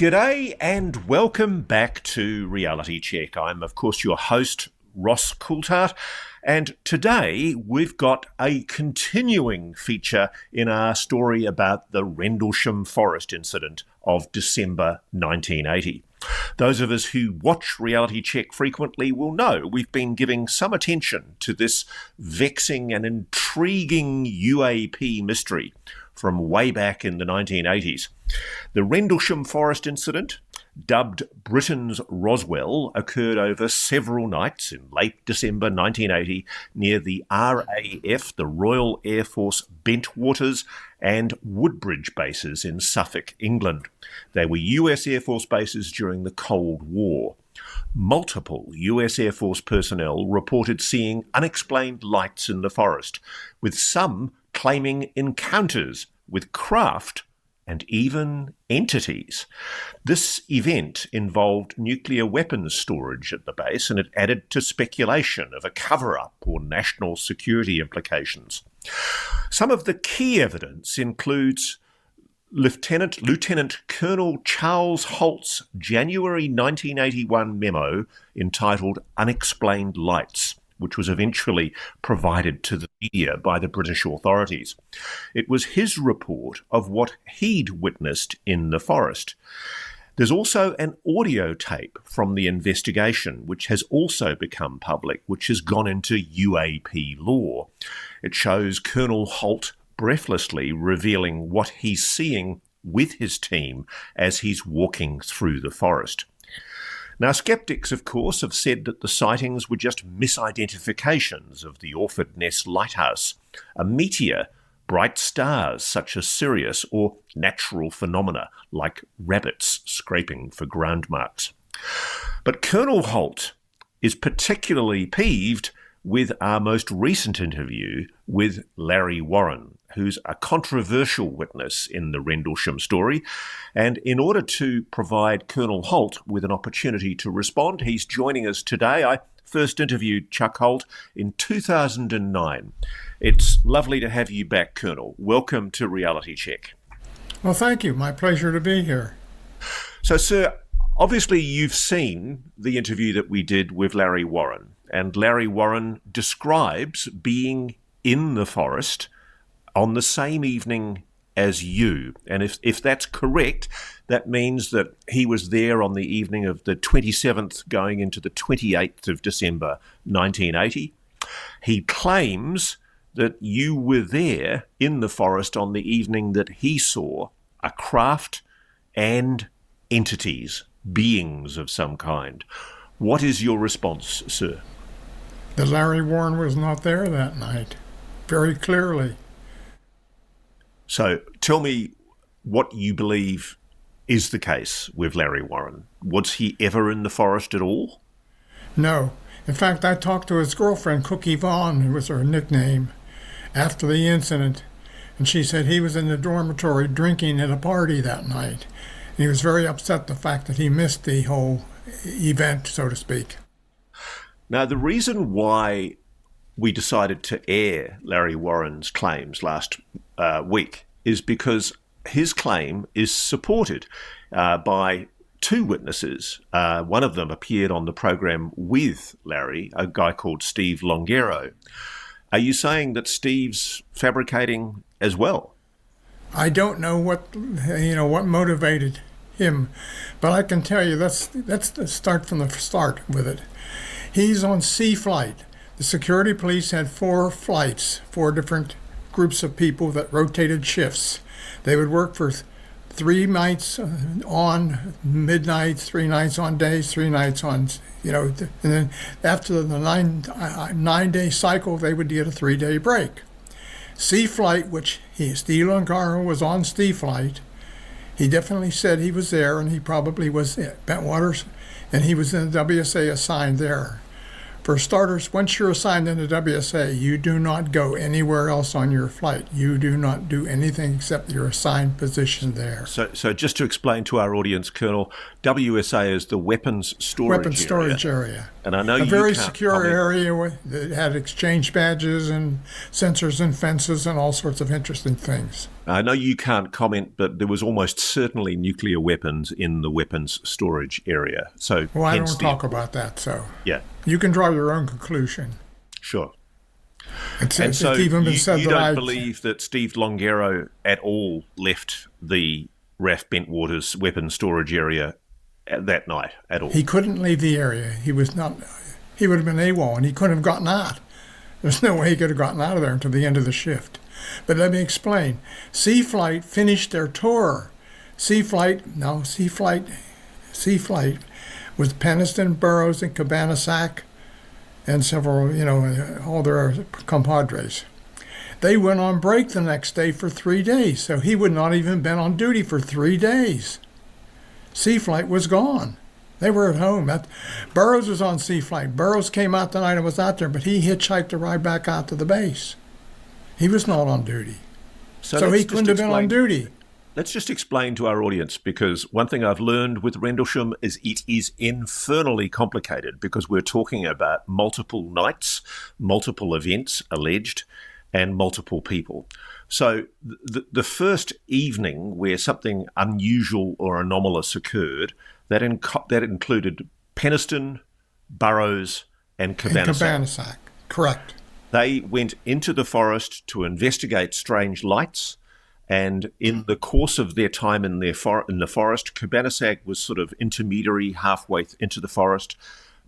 G'day and welcome back to Reality Check. I'm, of course, your host, Ross Coulthart, and today we've got a continuing feature in our story about the Rendlesham Forest incident of December 1980. Those of us who watch Reality Check frequently will know we've been giving some attention to this vexing and intriguing UAP mystery from way back in the 1980s. The Rendlesham Forest incident, dubbed Britain's Roswell, occurred over several nights in late December 1980 near the RAF, the Royal Air Force Bentwaters and Woodbridge bases in Suffolk, England. They were US Air Force bases during the Cold War. Multiple US Air Force personnel reported seeing unexplained lights in the forest, with some claiming encounters with craft and even entities. This event involved nuclear weapons storage at the base, and it added to speculation of a cover-up or national security implications. Some of the key evidence includes Lieutenant Colonel Charles Halt's January 1981 memo entitled Unexplained Lights, which was eventually provided to the media by the British authorities. It was his report of what he'd witnessed in the forest. There's also an audio tape from the investigation, which has also become public, which has gone into UAP law. It shows Colonel Halt breathlessly revealing what he's seeing with his team as he's walking through the forest. Now, skeptics, of course, have said that the sightings were just misidentifications of the Orford Ness Lighthouse, a meteor, bright stars such as Sirius, or natural phenomena like rabbits scraping for ground marks. But Colonel Halt is particularly peeved with our most recent interview with Larry Warren, who's a controversial witness in the Rendlesham story. And in order to provide Colonel Halt with an opportunity to respond, he's joining us today. I first interviewed Chuck Halt in 2009. It's lovely to have you back, Colonel. Welcome to Reality Check. Well, thank you. My pleasure to be here. So, sir, obviously you've seen the interview that we did with Larry Warren, and Larry Warren describes being in the forest on the same evening as you. And if that's correct, that means that he was there on the evening of the 27th going into the 28th of December 1980. He claims that you were there in the forest on the evening that he saw a craft and entities, beings of some kind. What is your response, sir? That Larry Warren was not there that night, very clearly. So tell me what you believe is the case with Larry Warren. Was he ever in the forest at all? No. In fact, I talked to his girlfriend, Cookie Vaughn, who was her nickname, after the incident, and she said he was in the dormitory drinking at a party that night. And he was very upset the fact that he missed the whole event, so to speak. Now, the reason why we decided to air Larry Warren's claims last week is because his claim is supported by two witnesses. One of them appeared on the program with Larry, a guy called Steve Longero. Are you saying that Steve's fabricating as well? I don't know what motivated him, but I can tell you, let's start from the start with it. He's on sea flight. The security police had 4 flights, 4 different groups of people that rotated shifts. They would work for 3 nights on midnight, 3 nights on days, 3 nights on, and then after the 9-day cycle, they would get a 3-day break. Sea flight, which Steve Longaro was on sea flight. He definitely said he was there, and he probably was at Bentwaters, and he was in the WSA assigned there. For starters, once you're assigned in the WSA, you do not go anywhere else on your flight. You do not do anything except your assigned position there. So just to explain to our audience, Colonel, WSA is the weapons storage area. And I know a you very can't secure comment. area that had exchange badges and sensors and fences and all sorts of interesting things. I know you can't comment, but there was almost certainly nuclear weapons in the weapons storage area. So, well, I don't talk about that, so yeah, you can draw your own conclusion. Sure. It's so even been you said don't believe that Steve Longero at all left the RAF Bentwaters weapons storage area that night at all? He couldn't leave the area. He was not. He would have been AWOL, and he couldn't have gotten out. There's no way he could have gotten out of there until the end of the shift. But let me explain. Sea Flight finished their tour. Sea Flight was Peniston, Burroughs, and Cabanas and several, all their compadres. They went on break the next day for 3 days, so he would not even been on duty for 3 days. Sea Flight was gone. They were at home. Burroughs was on Sea Flight. Burroughs came out the night and was out there, but he hitchhiked to ride back out to the base. He was not on duty. So he couldn't have been on duty. Let's just explain to our audience, because one thing I've learned with Rendlesham is it is infernally complicated, because we're talking about multiple nights, multiple events alleged, and multiple people. So the first evening where something unusual or anomalous occurred, that included Peniston, Burroughs, and Cabanas. Correct. They went into the forest to investigate strange lights, and in the course of their time in the forest, Cabanas was sort of intermediary halfway into the forest.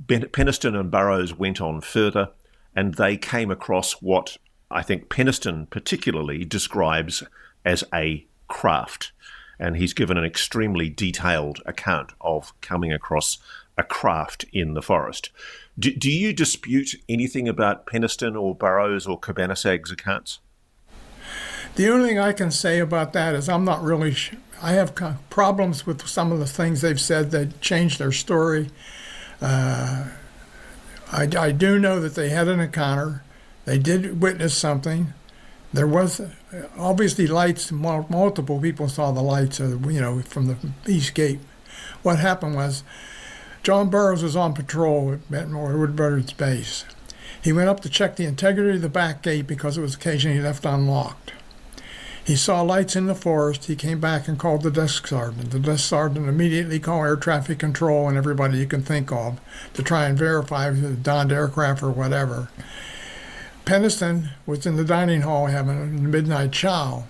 Peniston and Burroughs went on further, and they came across what I think Peniston particularly describes as a craft. And he's given an extremely detailed account of coming across a craft in the forest. Do you dispute anything about Peniston or Burroughs or Cabanas's accounts? The only thing I can say about that is I'm not really I have problems with some of the things they've said. They changed their story. I do know that they had an encounter. They did witness something. There was obviously lights. Multiple people saw the lights, from the East Gate. What happened was John Burroughs was on patrol at Woodward's base. He went up to check the integrity of the back gate because it was occasionally left unlocked. He saw lights in the forest. He came back and called the desk sergeant. The desk sergeant immediately called air traffic control and everybody you can think of to try and verify if it was donned aircraft or whatever. Peniston was in the dining hall having a midnight chow.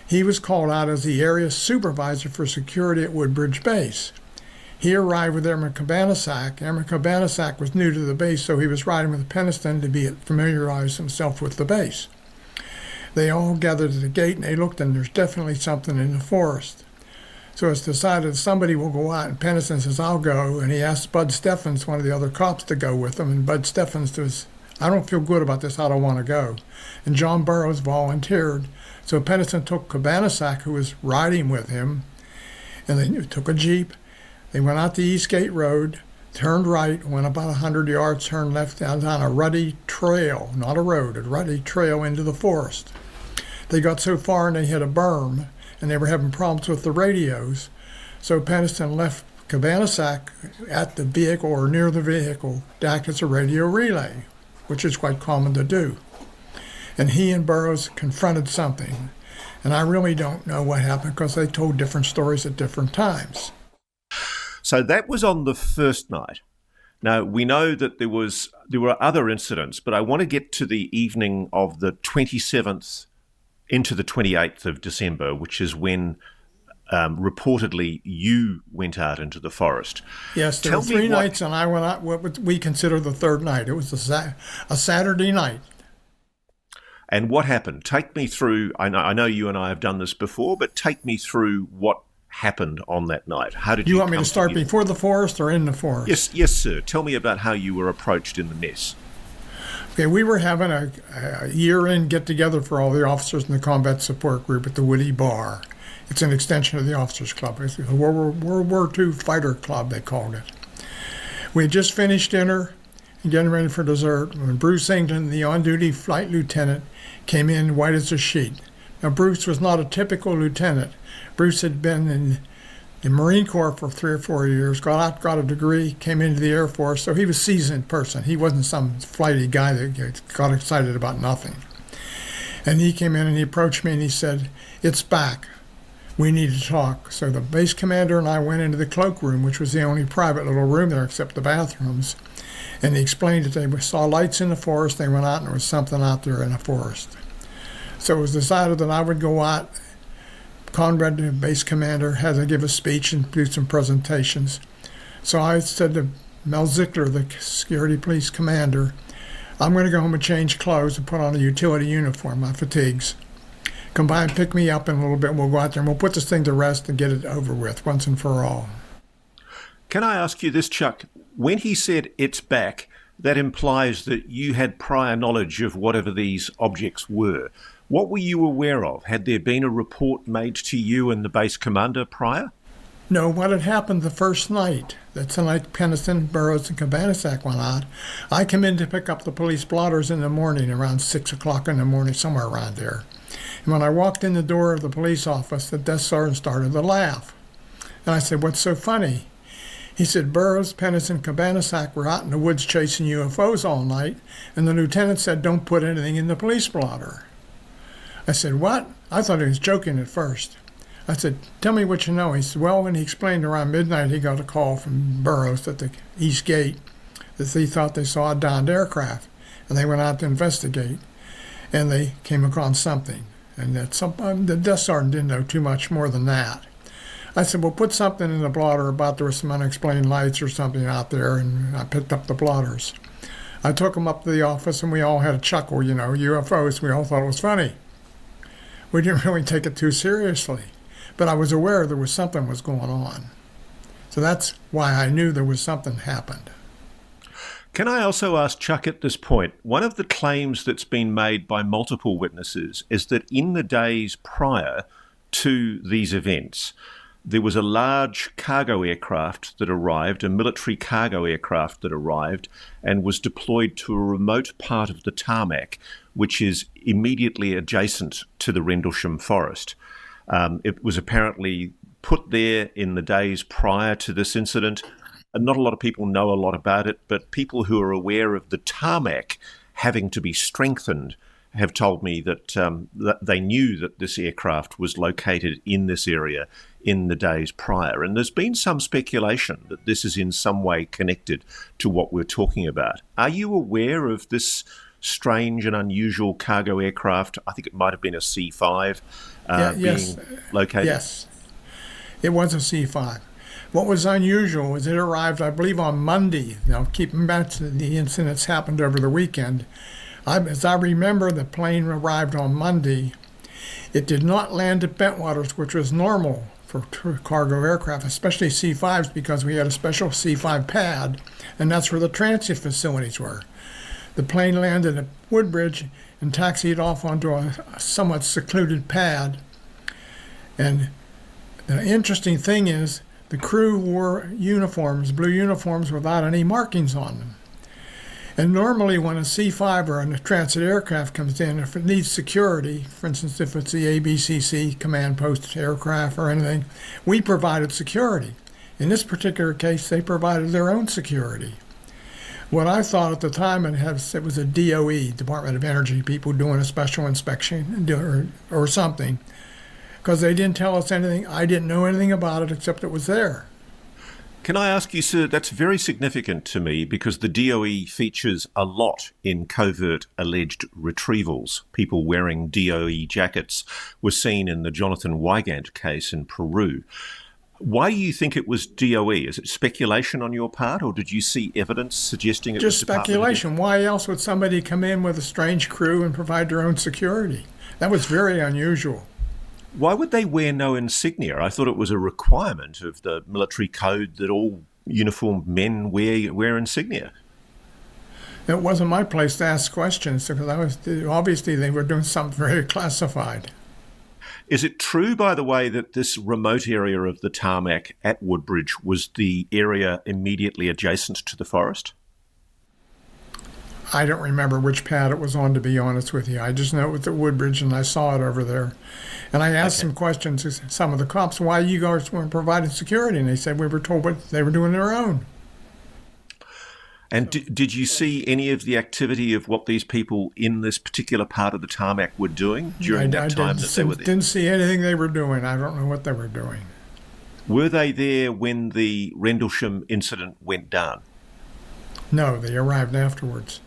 He was called out as the area supervisor for security at Woodbridge Base. He arrived with Airman Cabanas. Airman Cabanas was new to the base, so he was riding with Peniston to familiarize himself with the base. They all gathered at the gate and they looked, and there's definitely something in the forest. So it's decided somebody will go out, and Peniston says, I'll go. And he asked Bud Steffens, one of the other cops, to go with him. And Bud Steffens was, I don't feel good about this, I don't want to go. And John Burroughs volunteered. So Peniston took Cabanas, who was riding with him, and they took a Jeep. They went out the East Gate Road, turned right, went about 100 yards, turned left down a rutty trail, not a road, a rutty trail into the forest. They got so far and they hit a berm, and they were having problems with the radios. So Peniston left Cabanas at the vehicle or near the vehicle to act as a radio relay, which is quite common to do. And he and Burroughs confronted something. And I really don't know what happened because they told different stories at different times. So that was on the first night. Now, we know that there were other incidents, but I want to get to the evening of the 27th into the 28th of December, which is when reportedly you went out into the forest. Yes, there were 3 nights, and I went out what we consider the third night. It was a Saturday night. And what happened? Take me through, I know you and I have done this before, but take me through what happened on that night. How did you want me to start before the forest or in the forest? Yes, sir. Tell me about how you were approached in the mess. Okay, we were having a year-end get-together for all the officers in the combat support group at the Woody Bar. It's an extension of the Officers Club. It's a World War II fighter club, they called it. We had just finished dinner and getting ready for dessert when Bruce England, the on-duty flight lieutenant, came in white as a sheet. Now, Bruce was not a typical lieutenant. Bruce had been in in Marine Corps for 3 or 4 years, got out, got a degree, came into the Air Force, so he was a seasoned person. He wasn't some flighty guy that got excited about nothing. And he came in and he approached me and he said, "It's back. We need to talk." So the base commander and I went into the cloakroom, which was the only private little room there except the bathrooms. And he explained that they saw lights in the forest. They went out and there was something out there in the forest. So it was decided that I would go out. Conrad, the base commander, had to give a speech and do some presentations. So I said to Mel Zickler, the security police commander, "I'm going to go home and change clothes and put on a utility uniform, my fatigues. Come by and pick me up in a little bit, and we'll go out there and we'll put this thing to rest and get it over with once and for all." Can I ask you this, Chuck? When he said it's back, that implies that you had prior knowledge of whatever these objects were. What were you aware of? Had there been a report made to you and the base commander prior? No, what had happened the first night, that's the night Pennison, Burroughs, and Cabanas went out, I come in to pick up the police blotters in the morning, around 6 o'clock in the morning, somewhere around there. And when I walked in the door of the police office, the desk sergeant started to laugh. And I said, "What's so funny?" He said, "Burroughs, Pennison, Cabanas were out in the woods chasing UFOs all night, and the lieutenant said don't put anything in the police blotter." I said, "What?" I thought he was joking at first. I said, "Tell me what you know." He said, "Well, when he explained around midnight, he got a call from Burroughs at the East Gate that they thought they saw a downed aircraft, and they went out to investigate, and they came across something. And that the desk sergeant didn't know too much more than that." I said, "Well, put something in the blotter about there were some unexplained lights or something out there," and I picked up the blotters. I took them up to the office, and we all had a chuckle, UFOs. We all thought it was funny. We didn't really take it too seriously, but I was aware there was something was going on. So that's why I knew there was something happened. Can I also ask Chuck at this point, one of the claims that's been made by multiple witnesses is that in the days prior to these events, there was a large cargo aircraft that arrived, a military cargo aircraft that arrived and was deployed to a remote part of the tarmac, which is immediately adjacent to the Rendlesham Forest. It was apparently put there in the days prior to this incident. And not a lot of people know a lot about it, but people who are aware of the tarmac having to be strengthened have told me that, that they knew that this aircraft was located in this area in the days prior. And there's been some speculation that this is in some way connected to what we're talking about. Are you aware of this strange and unusual cargo aircraft? I think it might have been a C-5 Yes. being located. Yes, it was a C-5. What was unusual was it arrived, I believe, on Monday. Now, keep in mind the incidents happened over the weekend. As I remember, the plane arrived on Monday. It did not land at Bentwaters, which was normal for cargo aircraft, especially C-5s, because we had a special C-5 pad, and that's where the transit facilities were. The plane landed at Woodbridge and taxied off onto a somewhat secluded pad. And the interesting thing is, the crew wore uniforms, blue uniforms without any markings on them. And normally when a C-5 or a transit aircraft comes in, if it needs security, for instance, if it's the ABCC command post aircraft or anything, we provided security. In this particular case, they provided their own security. What I thought at the time, it was a DOE, Department of Energy, people doing a special inspection or something, because they didn't tell us anything. I didn't know anything about it except it was there. Can I ask you, sir, that's very significant to me because the DOE features a lot in covert alleged retrievals. People wearing DOE jackets were seen in the Jonathan Wygant case in Peru. Why do you think it was DOE? Is it speculation on your part, or did you see evidence suggesting it was just speculation? Why else would somebody come in with a strange crew and provide their own security? That was very unusual. Why would they wear no insignia? I thought it was a requirement of the military code that all uniformed men wear insignia. It wasn't my place to ask questions because obviously they were doing something very classified. Is it true, by the way, that this remote area of the tarmac at Woodbridge was the area immediately adjacent to the forest? I don't remember which pad it was on, to be honest with you. I just know it was at Woodbridge, and I saw it over there. And I asked some questions to some of the cops, why you guys weren't providing security? And they said we were told what they were doing their own. And did you see any of the activity of what these people in this particular part of the tarmac were doing during that time that they were there? I didn't see anything they were doing. I don't know what they were doing. Were they there when the Rendlesham incident went down? No, they arrived afterwards.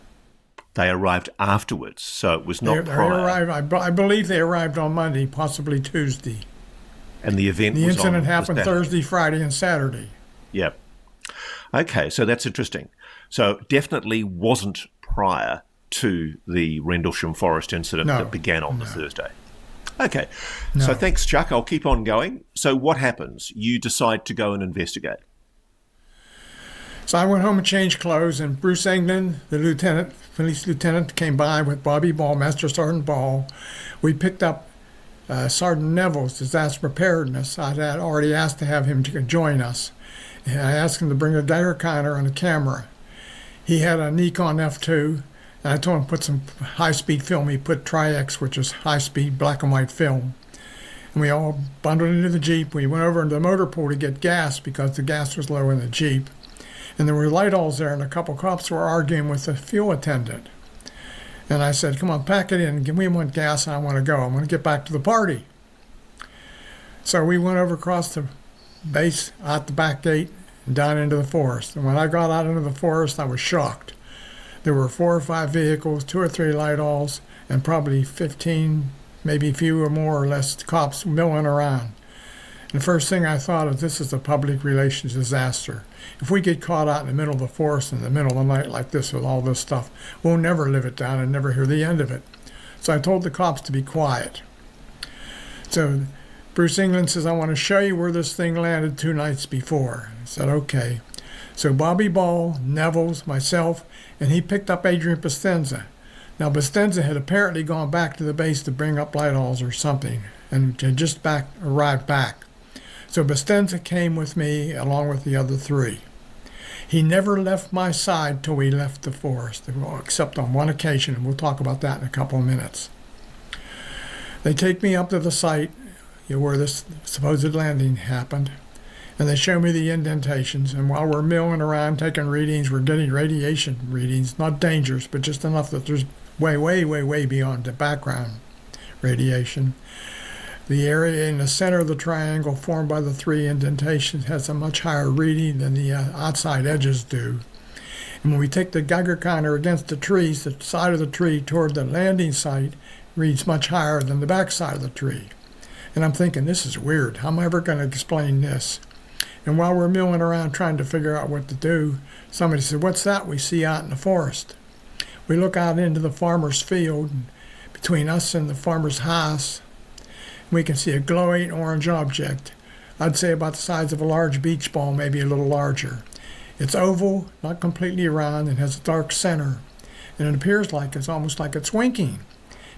They arrived afterwards, so it was not They prior. arrived, I believe they arrived on Monday, possibly Tuesday. And the event The was incident on happened was Thursday, Friday, and Saturday. Yep. Okay, so that's interesting. So definitely wasn't prior to the Rendlesham Forest incident that began on the Thursday. Okay, so thanks, Chuck. I'll keep on going. So what happens? You decide to go and investigate. So I went home and changed clothes, and Bruce England, the police lieutenant, came by with Bobby Ball, Master Sergeant Ball. We picked up Sergeant Neville's disaster preparedness. I had already asked to have him to join us. And I asked him to bring a Dagger counter and a camera. He had a Nikon F2, and I told him to put some high-speed film. He put Tri-X, which is high-speed black and white film. And we all bundled into the Jeep. We went over into the motor pool to get gas because the gas was low in the Jeep. And there were light-alls there, and a couple cops were arguing with the fuel attendant. And I said, come on, pack it in. Give me one gas, and I want to go. I want to get back to the party. So we went over across the base, out the back gate, and down into the forest. And when I got out into the forest, I was shocked. There were 4 or 5 vehicles, 2 or 3 light-alls, and probably 15, maybe a few or more or less cops milling around. And the first thing I thought is, this is a public relations disaster. If we get caught out in the middle of the forest in the middle of the night like this with all this stuff, we'll never live it down and never hear the end of it. So I told the cops to be quiet. So Bruce England says, I want to show you where this thing landed 2 nights before. I said, okay. So Bobby Ball, Neville's, myself, and he picked up Adrian Bastenza. Now Bastenza had apparently gone back to the base to bring up light-alls or something, and had just arrived back. So Bastenza came with me along with the other 3. He never left my side till we left the forest, except on one occasion, and we'll talk about that in a couple of minutes. They take me up to the site where this supposed landing happened, and they show me the indentations. And while we're milling around taking readings, we're getting radiation readings, not dangerous, but just enough that there's way beyond the background radiation. The area in the center of the triangle formed by the 3 indentations has a much higher reading than the outside edges do. And when we take the Geiger counter against the trees, the side of the tree toward the landing site reads much higher than the back side of the tree. And I'm thinking, this is weird. How am I ever going to explain this? And while we're milling around trying to figure out what to do, somebody said, what's that we see out in the forest? We look out into the farmer's field, and between us and the farmer's house, we can see a glowing orange object. I'd say about the size of a large beach ball, maybe a little larger. It's oval, not completely round, and has a dark center. And it appears like it's almost like it's winking.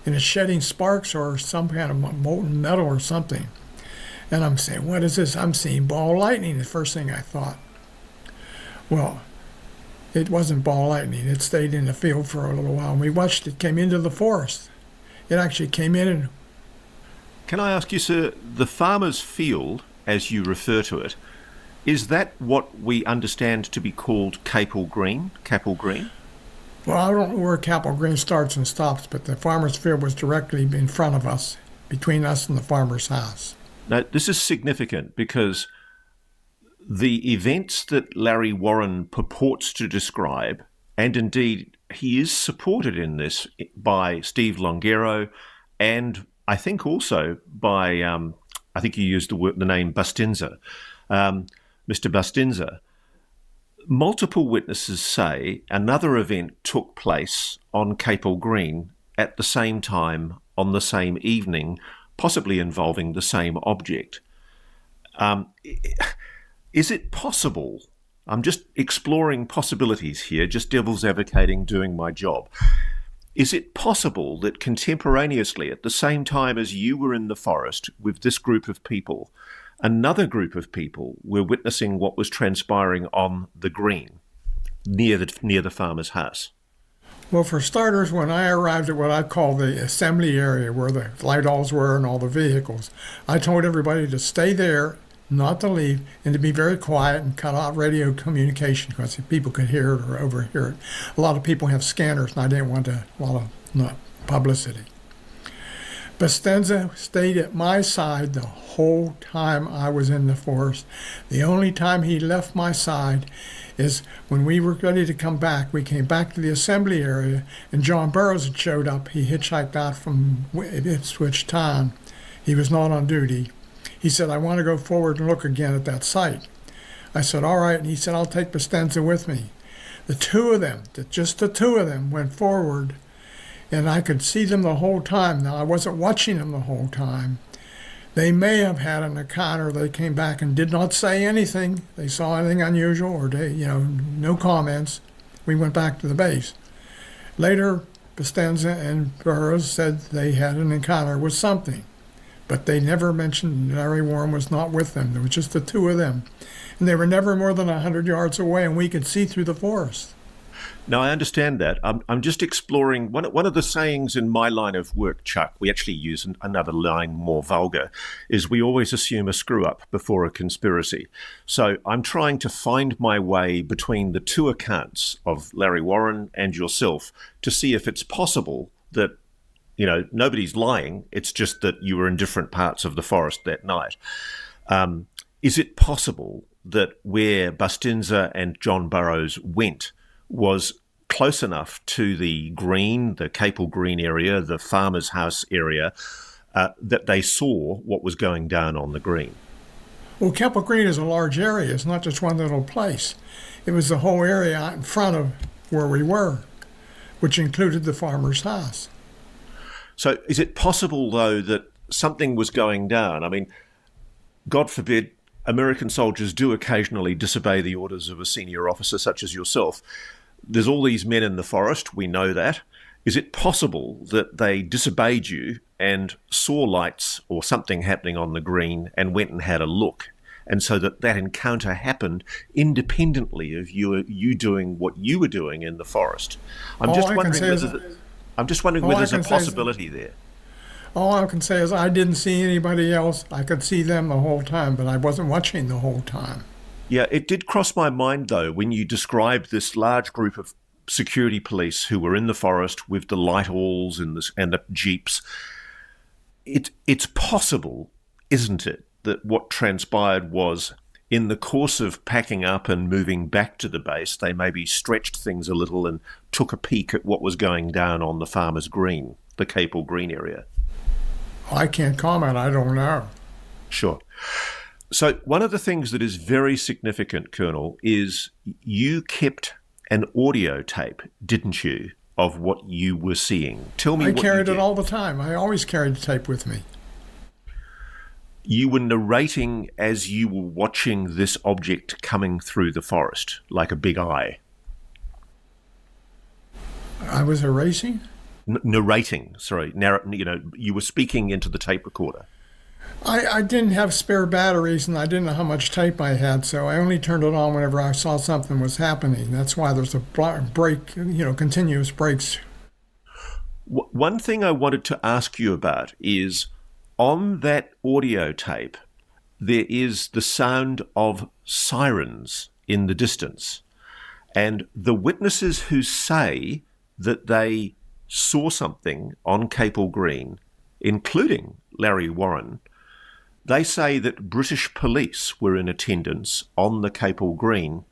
And it's shedding sparks or some kind of molten metal or something. And I'm saying, what is this? I'm seeing ball lightning, the first thing I thought. Well, it wasn't ball lightning. It stayed in the field for a little while. And we watched it came into the forest. It actually came in and... Can I ask you, sir, the farmer's field, as you refer to it, is that what we understand to be called Capel Green? Capel Green? Well, I don't know where Capel Green starts and stops, but the farmer's field was directly in front of us, between us and the farmer's house. Now, this is significant because the events that Larry Warren purports to describe, and indeed he is supported in this by Steve Longero and I think also by, I think you used the name Bastenza, Mr. Bastenza. Multiple witnesses say another event took place on Capel Green at the same time on the same evening, possibly involving the same object. Is it possible? I'm just exploring possibilities here, just devil's advocating, doing my job. Is it possible that contemporaneously, at the same time as you were in the forest with this group of people, another group of people were witnessing what was transpiring on the green near the farmer's house? Well, for starters, when I arrived at what I call the assembly area where the light alls were and all the vehicles, I told everybody to stay there, not to leave, and to be very quiet and cut out radio communication because people could hear it or overhear it. A lot of people have scanners, and I didn't want a lot of publicity. Bastenza stayed at my side the whole time I was in the forest. The only time he left my side is when we were ready to come back. We came back to the assembly area, and John Burroughs had showed up. He hitchhiked out from Ipswich Town. He was not on duty. He said, I want to go forward and look again at that site. I said, all right. And he said, I'll take Bastenza with me. The two of them, just the two of them, went forward, and I could see them the whole time. Now, I wasn't watching them the whole time. They may have had an encounter. They came back and did not say anything. They saw anything unusual or no comments. We went back to the base. Later, Bastenza and Burroughs said they had an encounter with something, but they never mentioned Larry Warren was not with them. There was just the two of them. And they were never more than 100 yards away, and we could see through the forest. No, I understand that. I'm just exploring one of the sayings in my line of work, Chuck. We actually use another line more vulgar, is we always assume a screw up before a conspiracy. So I'm trying to find my way between the two accounts of Larry Warren and yourself to see if it's possible that, nobody's lying. It's just that you were in different parts of the forest that night. Is it possible that where Bastenza and John Burroughs went was close enough to the green, the Capel Green area, the farmer's house area, that they saw what was going down on the green? Well, Capel Green is a large area. It's not just one little place. It was the whole area out in front of where we were, which included the farmer's house. So is it possible, though, that something was going down? I mean, God forbid, American soldiers do occasionally disobey the orders of a senior officer such as yourself. There's all these men in the forest, we know that. Is it possible that they disobeyed you and saw lights or something happening on the green and went and had a look? And so that encounter happened independently of you doing what you were doing in the forest. I'm just wondering whether there's a possibility there. All I can say is I didn't see anybody else. I could see them the whole time, but I wasn't watching the whole time. Yeah, it did cross my mind, though, when you described this large group of security police who were in the forest with the light alls and the jeeps. It's possible, isn't it, that what transpired was in the course of packing up and moving back to the base, they maybe stretched things a little and took a peek at what was going down on the farmer's green, the Capel Green area. I can't comment. I don't know. Sure. So one of the things that is very significant, Colonel, is you kept an audio tape, didn't you, of what you were seeing? Tell me what you did. I carried it all the time. I always carried the tape with me. You were narrating as you were watching this object coming through the forest, like a big eye. I was erasing? Narrating, sorry. You were speaking into the tape recorder. I didn't have spare batteries, and I didn't know how much tape I had, so I only turned it on whenever I saw something was happening. That's why there's a break, continuous breaks. One thing I wanted to ask you about is, on that audio tape, there is the sound of sirens in the distance. And the witnesses who say that they saw something on Capel Green, including Larry Warren, they say that British police were in attendance on the Capel Green,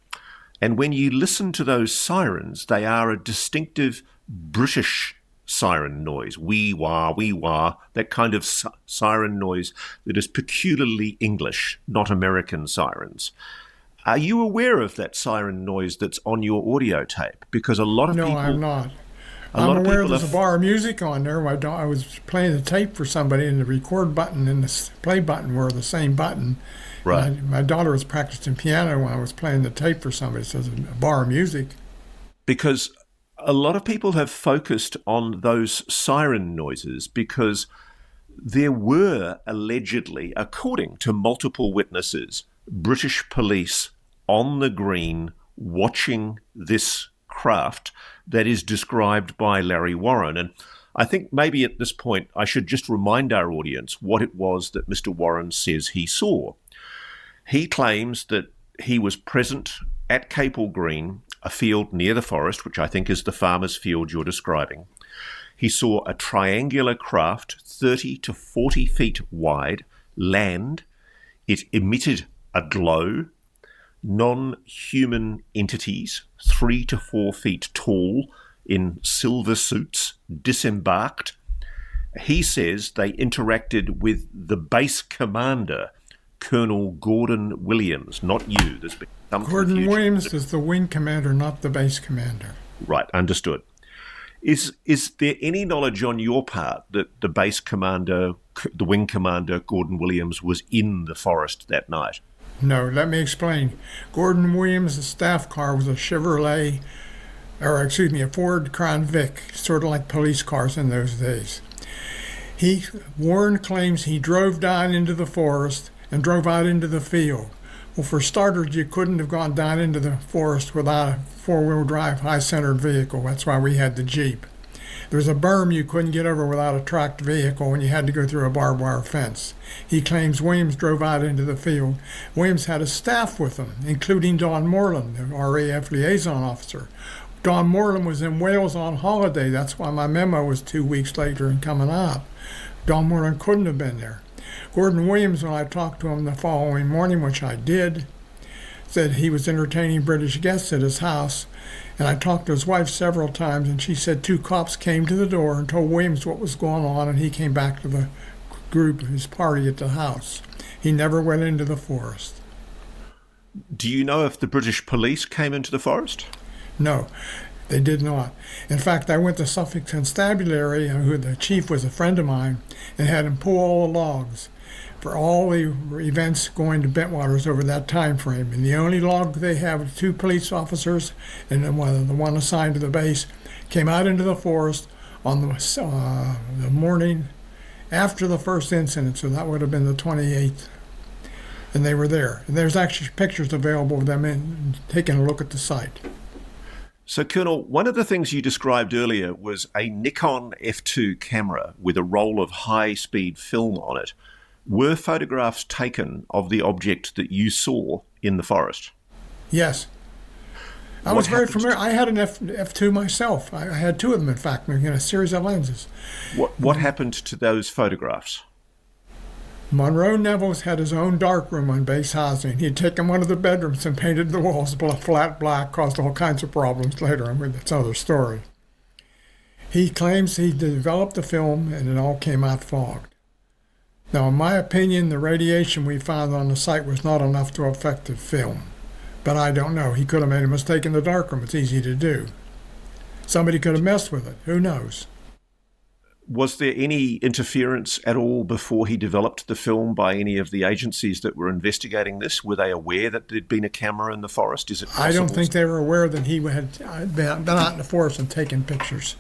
and when you listen to those sirens, they are a distinctive British siren noise. Wee-wah, wee-wah, that kind of siren noise that is peculiarly English, not American sirens. Are you aware of that siren noise that's on your audio tape? Because a lot of people... No, I'm not. I'm aware there's a bar of music on there. I was playing the tape for somebody, and the record button and the play button were the same button. Right. My daughter was practicing piano when I was playing the tape for somebody, so there's a bar of music. Because a lot of people have focused on those siren noises because there were allegedly, according to multiple witnesses, British police on the green watching this craft that is described by Larry Warren. And I think maybe at this point I should just remind our audience what it was that Mr. Warren says he saw. He claims that he was present at Capel Green, a field near the forest, which I think is the farmer's field you're describing. He saw a triangular craft 30 to 40 feet wide land. It emitted a glow. Non-human entities, 3 to 4 feet tall, in silver suits, disembarked. He says they interacted with the base commander, Colonel Gordon Williams, not you. There's been some Gordon confusion. Williams is the wing commander, not the base commander. Right, understood. Is there any knowledge on your part that the base commander, the wing commander, Gordon Williams, was in the forest that night? No, let me explain. Gordon Williams' staff car was a a Ford Crown Vic, sort of like police cars in those days. Warren claims he drove down into the forest and drove out into the field. Well, for starters, you couldn't have gone down into the forest without a four-wheel drive, high-centered vehicle. That's why we had the Jeep. There's a berm you couldn't get over without a tracked vehicle, and you had to go through a barbed wire fence. He claims Williams drove out into the field. Williams had a staff with him, including Don Moreland, the RAF liaison officer. Don Moreland was in Wales on holiday. That's why my memo was 2 weeks later in coming out. Don Moreland couldn't have been there. Gordon Williams, when I talked to him the following morning, which I did, said he was entertaining British guests at his house. And I talked to his wife several times, and she said 2 cops came to the door and told Williams what was going on, and he came back to the group, his party at the house. He never went into the forest. Do you know if the British police came into the forest? No, they did not. In fact, I went to Suffolk Constabulary, who the chief was a friend of mine, and had him pull all the logs for all the events going to Bentwaters over that time frame. And the only log they have of 2 police officers, and the one assigned to the base, came out into the forest on the morning after the first incident, so that would have been the 28th. And they were there. And there's actually pictures available of them taking a look at the site. So, Colonel, one of the things you described earlier was a Nikon F2 camera with a roll of high-speed film on it. Were photographs taken of the object that you saw in the forest? Yes. I was very familiar. I had an F2 myself. I had 2 of them, in fact, a series of lenses. What happened to those photographs? Monroe Nevels had his own darkroom on base housing. He had taken one of the bedrooms and painted the walls flat black, caused all kinds of problems later. I mean, that's another story. He claims he developed the film and it all came out fogged. Now, in my opinion, the radiation we found on the site was not enough to affect the film. But I don't know. He could have made a mistake in the darkroom. It's easy to do. Somebody could have messed with it. Who knows? Was there any interference at all before he developed the film by any of the agencies that were investigating this? Were they aware that there'd been a camera in the forest? Is it possible? I don't think they were aware that he had been out in the forest and taken pictures.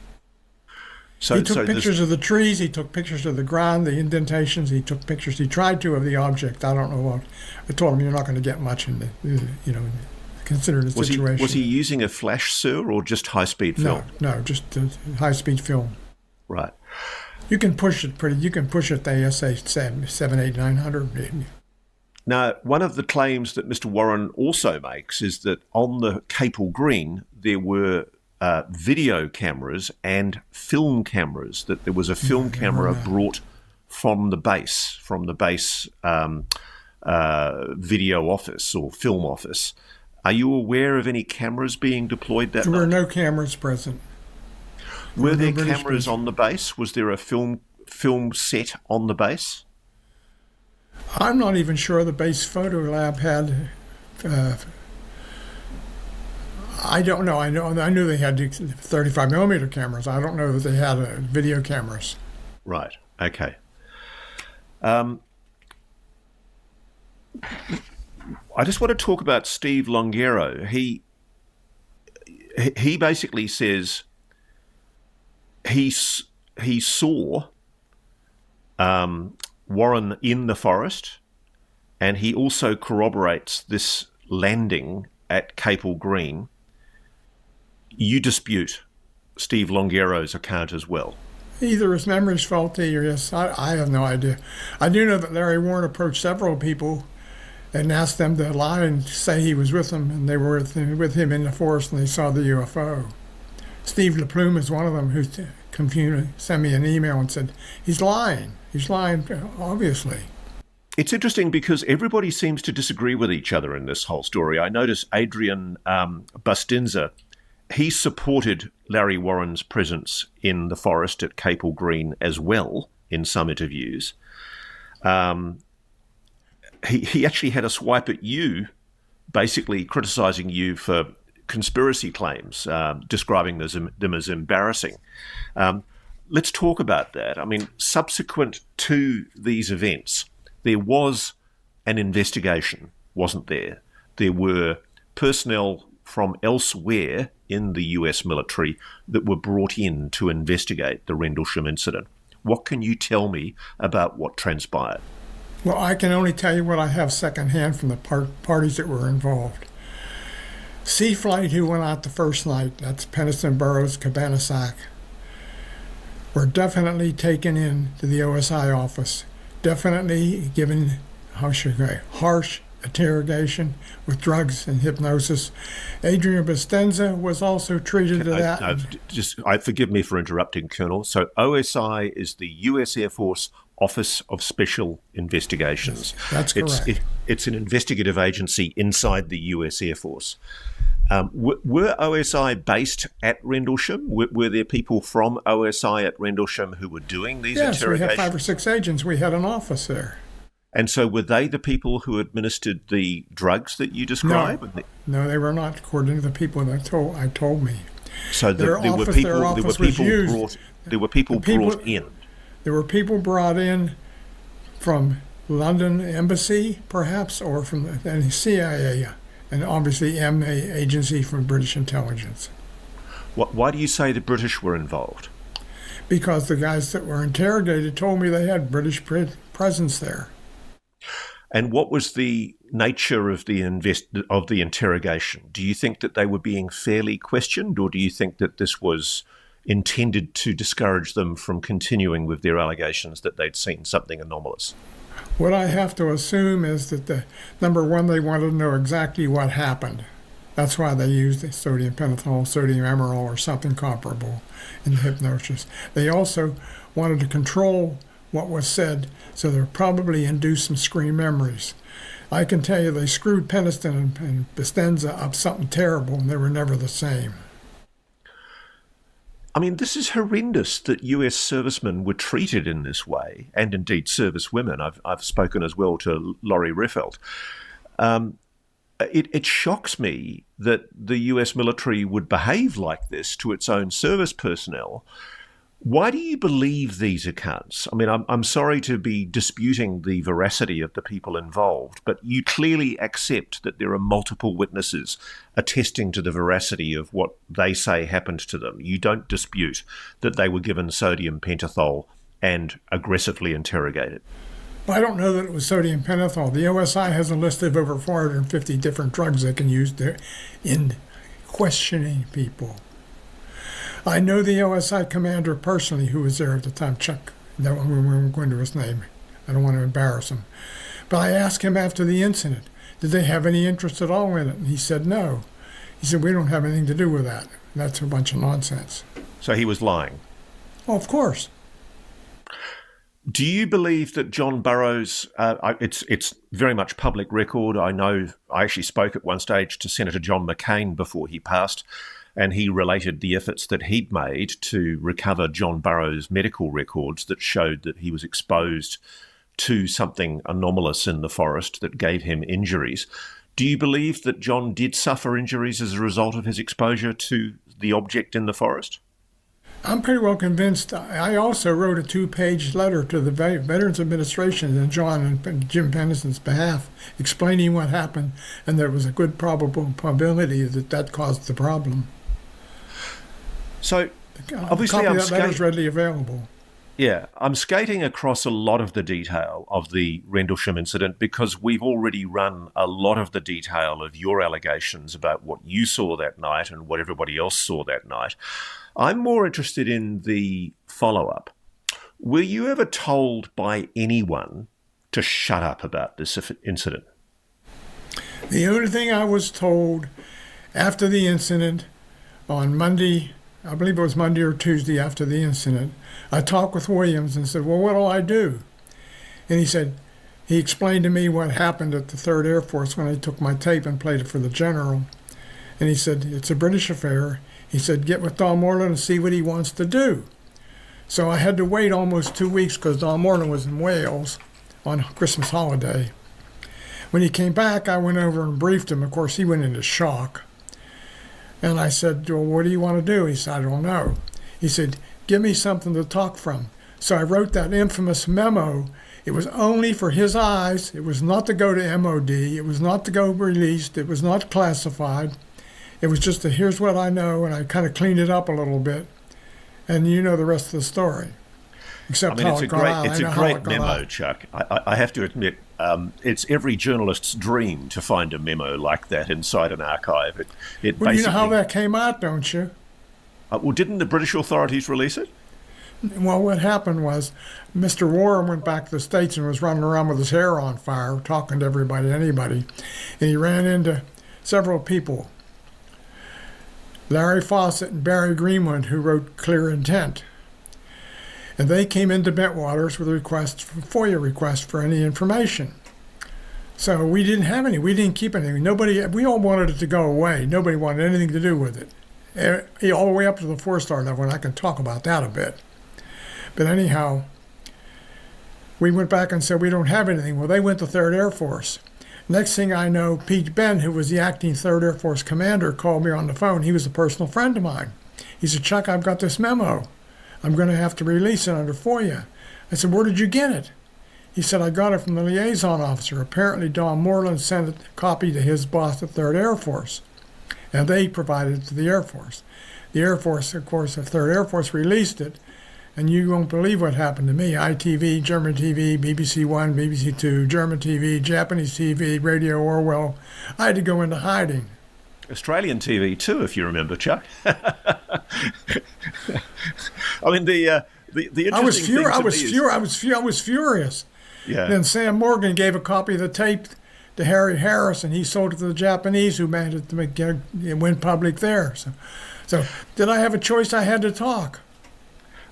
He took pictures of the trees, he took pictures of the ground, the indentations, he took pictures, he tried to, of the object. I don't know what. I told him you're not going to get much in considering the situation. Was he using a flash, sir, or just high-speed film? No, just high-speed film. Right. You can push it the ASA 78900. Now, one of the claims that Mr. Warren also makes is that on the Capel Green there were video cameras and film cameras, that there was a film camera brought from the base video office or film office. Are you aware of any cameras being deployed that night? There were no cameras present. Were there cameras on the base? Was there a film set on the base? I'm not even sure the base photo lab had. I don't know. I knew they had 35 millimeter cameras. I don't know that they had video cameras. Right. Okay. I just want to talk about Steve Longero. He basically says he saw Warren in the forest, and he also corroborates this landing at Capel Green. You dispute Steve Longero's account as well. Either his memory's faulty or yes, I have no idea. I do know that Larry Warren approached several people and asked them to lie and say he was with them, and they were with him in the forest and they saw the UFO. Steve LaPlume is one of them who sent me an email and said, he's lying. He's lying, obviously. It's interesting because everybody seems to disagree with each other in this whole story. I notice Adrian Bustinza, he supported Larry Warren's presence in the forest at Capel Green as well in some interviews. He actually had a swipe at you, basically criticising you for conspiracy claims, describing them as embarrassing. Let's talk about that. I mean, subsequent to these events, there was an investigation, wasn't there? There were personnel from elsewhere in the US military that were brought in to investigate the Rendlesham incident. What can you tell me about what transpired? Well, I can only tell you what I have secondhand from the parties that were involved. Sea Flight, who went out the first night, that's Penniston Burroughs, Cabanatuck, were definitely taken in to the OSI office, definitely given, harsh interrogation with drugs and hypnosis. Adrian Bustinza was also treated to that. Forgive me for interrupting, Colonel. So OSI is the US Air Force Office of Special Investigations. That's correct. It's an investigative agency inside the US Air Force. Were OSI based at Rendlesham? Were there people from OSI at Rendlesham who were doing these interrogations? Yes, we had 5 or 6 agents. We had an office there. And so were they the people who administered the drugs that you described? No, they were not, according to the people that told me. So there were people brought in. There were people brought in from London Embassy, perhaps, or from the CIA, and obviously MA agency from British intelligence. Why do you say the British were involved? Because the guys that were interrogated told me they had British presence there. And what was the nature of the interrogation? Do you think that they were being fairly questioned, or do you think that this was intended to discourage them from continuing with their allegations that they'd seen something anomalous? What I have to assume is that number one, they wanted to know exactly what happened. That's why they used the sodium pentothal, sodium emerald, or something comparable in the hypnosis. They also wanted to control what was said, so they probably induced some screen memories. I can tell you they screwed Penniston and Bustinza up something terrible, and they were never the same. I mean, this is horrendous that US servicemen were treated in this way, and indeed servicewomen. I've spoken as well to Laurie Riffeld. It shocks me that the US military would behave like this to its own service personnel. Why do you believe these accounts? I mean, I'm sorry to be disputing the veracity of the people involved, but you clearly accept that there are multiple witnesses attesting to the veracity of what they say happened to them. You don't dispute that they were given sodium pentothal and aggressively interrogated. Well, I don't know that it was sodium pentothal. The OSI has a list of over 450 different drugs they can use in questioning people. I know the OSI commander personally who was there at the time, Chuck. We won't go into his name. I don't want to embarrass him. But I asked him after the incident, did they have any interest at all in it? And he said no. He said, we don't have anything to do with that. That's a bunch of nonsense. So he was lying? Oh, of course. Do you believe that John Burroughs, it's very much public record. I know I actually spoke at one stage to Senator John McCain before he passed, and he related the efforts that he'd made to recover John Burroughs' medical records that showed that he was exposed to something anomalous in the forest that gave him injuries. Do you believe that John did suffer injuries as a result of his exposure to the object in the forest? I'm pretty well convinced. I also wrote a 2-page letter to the Veterans Administration and John and Jim Penniston's behalf, explaining what happened, and there was a good probability that caused the problem. So, obviously, a copy of that letter is readily available. Yeah, I'm skating across a lot of the detail of the Rendlesham incident because we've already run a lot of the detail of your allegations about what you saw that night and what everybody else saw that night. I'm more interested in the follow up. Were you ever told by anyone to shut up about this incident? The only thing I was told after the incident on Monday, I believe it was Monday or Tuesday after the incident, I talked with Williams and said, well, what'll I do? And he explained to me what happened at the 3rd Air Force when I took my tape and played it for the general. And he said, it's a British affair. He said, get with Don Moreland and see what he wants to do. So I had to wait almost 2 weeks because Don Moreland was in Wales on Christmas holiday. When he came back, I went over and briefed him. Of course, he went into shock. And I said, well, what do you want to do? He said, I don't know. He said, give me something to talk from. So I wrote that infamous memo. It was only for his eyes. It was not to go to MOD. It was not to go released. It was not classified. It was just a here's what I know, and I kind of cleaned it up a little bit. And you know the rest of the story. Except I mean, how it's a great memo, Chuck. I have to admit, it's every journalist's dream to find a memo like that inside an archive. It well, basically, you know how that came out, don't you? well, didn't the British authorities release it? Well, what happened was Mr. Warren went back to the States and was running around with his hair on fire, talking to everybody, anybody. And he ran into several people. Larry Fawcett and Barry Greenwood, who wrote Clear Intent. And they came into Bentwaters with a FOIA request for any information. So we didn't have any. We didn't keep anything. We all wanted it to go away. Nobody wanted anything to do with it. All the way up to the 4-star level, and I can talk about that a bit. But anyhow, we went back and said we don't have anything. Well, they went to 3rd Air Force. Next thing I know, Pete Ben, who was the acting 3rd Air Force commander, called me on the phone. He was a personal friend of mine. He said, Chuck, I've got this memo. I'm going to have to release it under FOIA. I said, where did you get it? He said, I got it from the liaison officer. Apparently, Don Moreland sent a copy to his boss at 3rd Air Force, and they provided it to the Air Force. The Air Force, of course, the 3rd Air Force released it, and you won't believe what happened to me. ITV, German TV, BBC One, BBC Two, German TV, Japanese TV, Radio Orwell. I had to go into hiding. Australian TV too, if you remember, Chuck. I mean, the interesting thing I was furious. Yeah. Then Sam Morgan gave a copy of the tape to Harry Harris, and he sold it to the Japanese, who managed to make it went public there. So did I have a choice? I had to talk.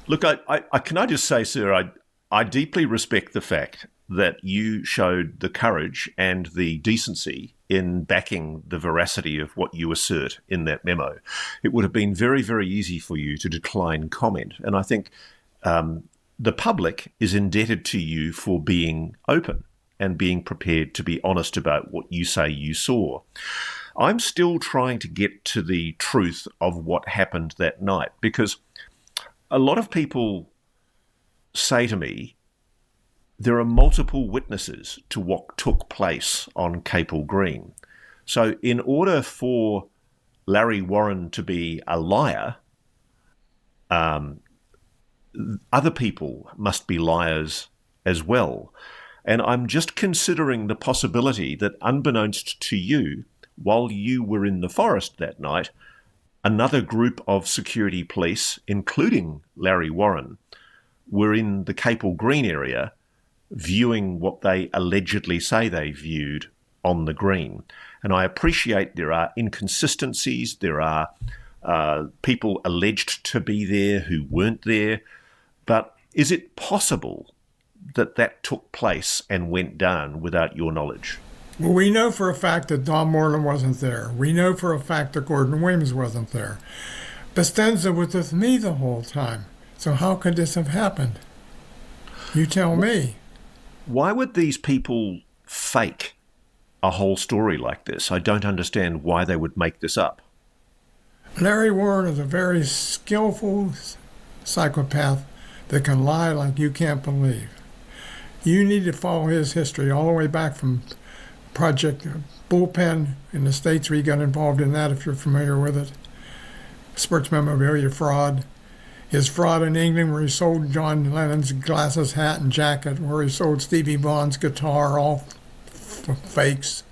Look, can I just say, sir, I deeply respect the fact that you showed the courage and the decency in backing the veracity of what you assert in that memo. It would have been very, very easy for you to decline comment. And I think the public is indebted to you for being open and being prepared to be honest about what you say you saw. I'm still trying to get to the truth of what happened that night, because a lot of people say to me, there are multiple witnesses to what took place on Capel Green. So in order for Larry Warren to be a liar, other people must be liars as well. And I'm just considering the possibility that, unbeknownst to you, while you were in the forest that night, another group of security police, including Larry Warren, were in the Capel Green area viewing what they allegedly say they viewed on the green. And I appreciate there are inconsistencies, there are people alleged to be there who weren't there, but is it possible that that took place and went down without your knowledge? Well, we know for a fact that Don Moreland wasn't there. We know for a fact that Gordon Williams wasn't there. Bastenza was with me the whole time. So how could this have happened? You tell me. Why would these people fake a whole story like this? I don't understand why they would make this up. Larry Warren is a very skillful psychopath that can lie like you can't believe. You need to follow his history all the way back from Project Bullpen in the States, where he got involved in that, if you're familiar with it. Sports memorabilia fraud. his fraud in England where he sold John Lennon's glasses, hat, and jacket, where he sold Stevie Vaughan's guitar, all fakes,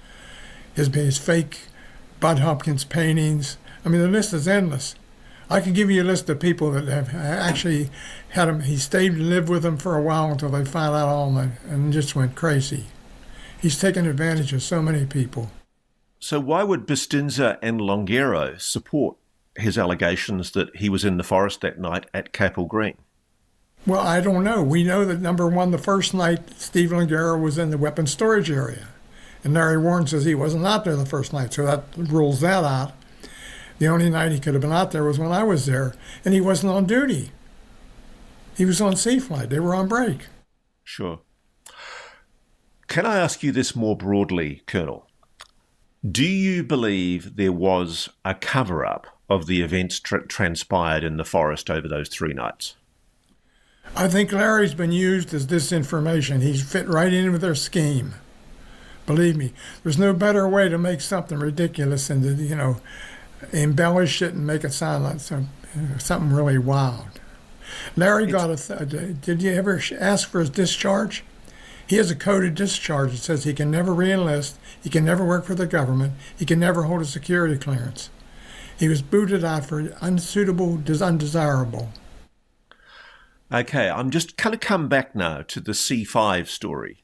his fake Bud Hopkins paintings. I mean, the list is endless. I could give you a list of people that have actually had him. He stayed and lived with them for a while until they found out all that and just went crazy. He's taken advantage of so many people. So why would Bustinza and Longero support his allegations that he was in the forest that night at Capel Green? Well, I don't know. We know that, number one, the first night Steve Longero was in the weapons storage area. And Larry Warren says he wasn't out there the first night, so that rules that out. The only night he could have been out there was when I was there, and he wasn't on duty. He was on sea flight. They were on break. Sure. Can I ask you this more broadly, Colonel? Do you believe there was a cover-up of the events transpired in the forest over those 3 nights? I think Larry's been used as disinformation. He's fit right in with their scheme. Believe me, there's no better way to make something ridiculous than to, embellish it and make it sound like something really wild. Larry did you ever ask for his discharge? He has a coded discharge that says he can never re-enlist, he can never work for the government, he can never hold a security clearance. He was booted out for unsuitable, undesirable. Okay, I'm just going to come back now to the C5 story.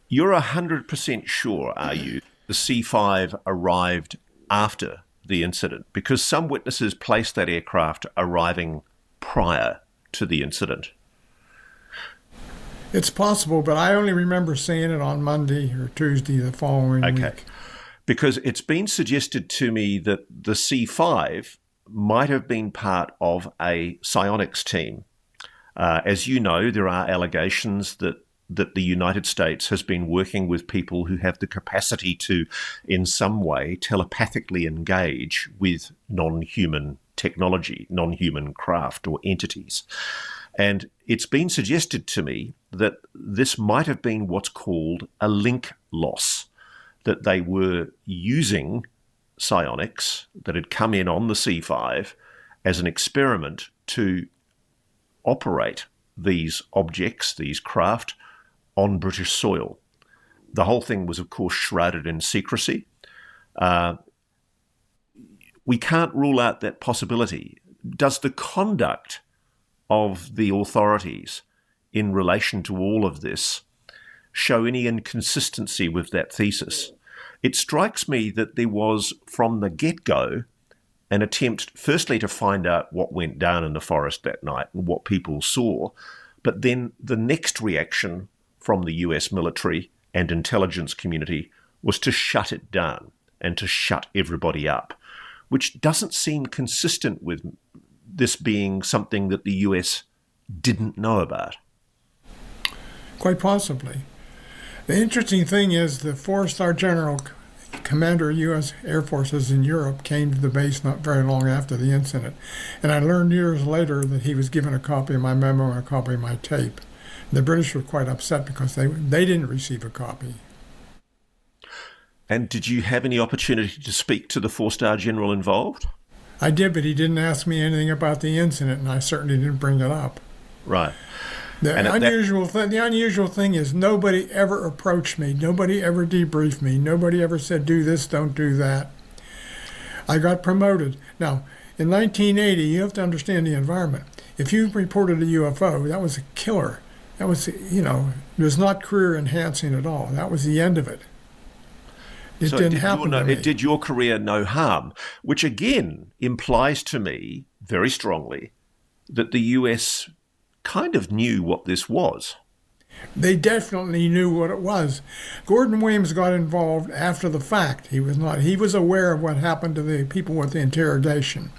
You're 100% sure, are you, the C5 arrived after the incident? Because some witnesses placed that aircraft arriving prior to the incident. It's possible, but I only remember seeing it on Monday or Tuesday the following week. Because it's been suggested to me that the C5 might have been part of a psionics team. As you know, there are allegations that the United States has been working with people who have the capacity to, in some way, telepathically engage with non-human technology, non-human craft or entities. And it's been suggested to me that this might have been what's called a link loss, that they were using psionics that had come in on the C5 as an experiment to operate these objects, these craft, on British soil. The whole thing was, of course, shrouded in secrecy. We can't rule out that possibility. Does the conduct of the authorities in relation to all of this show any inconsistency with that thesis? It strikes me that there was, from the get-go, an attempt, firstly, to find out what went down in the forest that night and what people saw, but then the next reaction from the US military and intelligence community was to shut it down and to shut everybody up, which doesn't seem consistent with this being something that the US didn't know about. Quite possibly. The interesting thing is the 4-star general commander of U.S. Air Forces in Europe came to the base not very long after the incident, and I learned years later that he was given a copy of my memo and a copy of my tape. The British were quite upset because they didn't receive a copy. And did you have any opportunity to speak to the 4-star general involved? I did, but he didn't ask me anything about the incident, and I certainly didn't bring it up. Right. The unusual thing is nobody ever approached me. Nobody ever debriefed me. Nobody ever said, do this, don't do that. I got promoted. Now, in 1980, you have to understand the environment. If you reported a UFO, that was a killer. That was, it was not career enhancing at all. That was the end of it. It didn't happen to me. It did your career no harm, which again implies to me very strongly that the US kind of knew what this was. They definitely knew what it was. Gordon Williams got involved after the fact. He was aware of what happened to the people with the interrogation.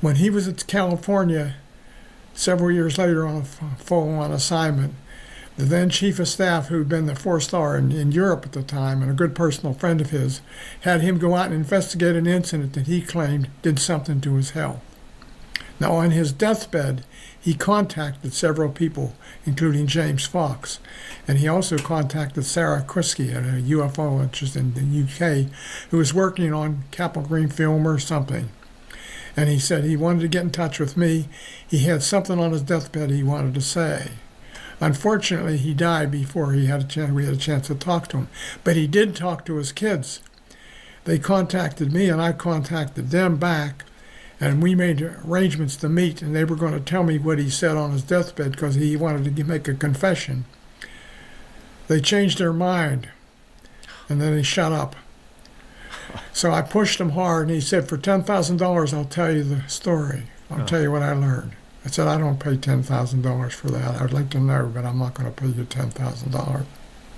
When he was at California several years later on a follow-on assignment, the then chief of staff, who'd been the 4-star in Europe at the time and a good personal friend of his, had him go out and investigate an incident that he claimed did something to his health. Now, on his deathbed, he contacted several people, including James Fox, and he also contacted Sarah Krisky, a UFOologist in the UK, who was working on Capel Green film or something. And he said he wanted to get in touch with me. He had something on his deathbed he wanted to say. Unfortunately, he died before we had a chance to talk to him. But he did talk to his kids. They contacted me, and I contacted them back, and we made arrangements to meet, and they were going to tell me what he said on his deathbed because he wanted to make a confession. They changed their mind, and then they shut up. So I pushed him hard, and he said, for $10,000, I'll tell you the story. I'll tell you what I learned. I said, I don't pay $10,000 for that. I'd like to know, but I'm not going to pay you $10,000.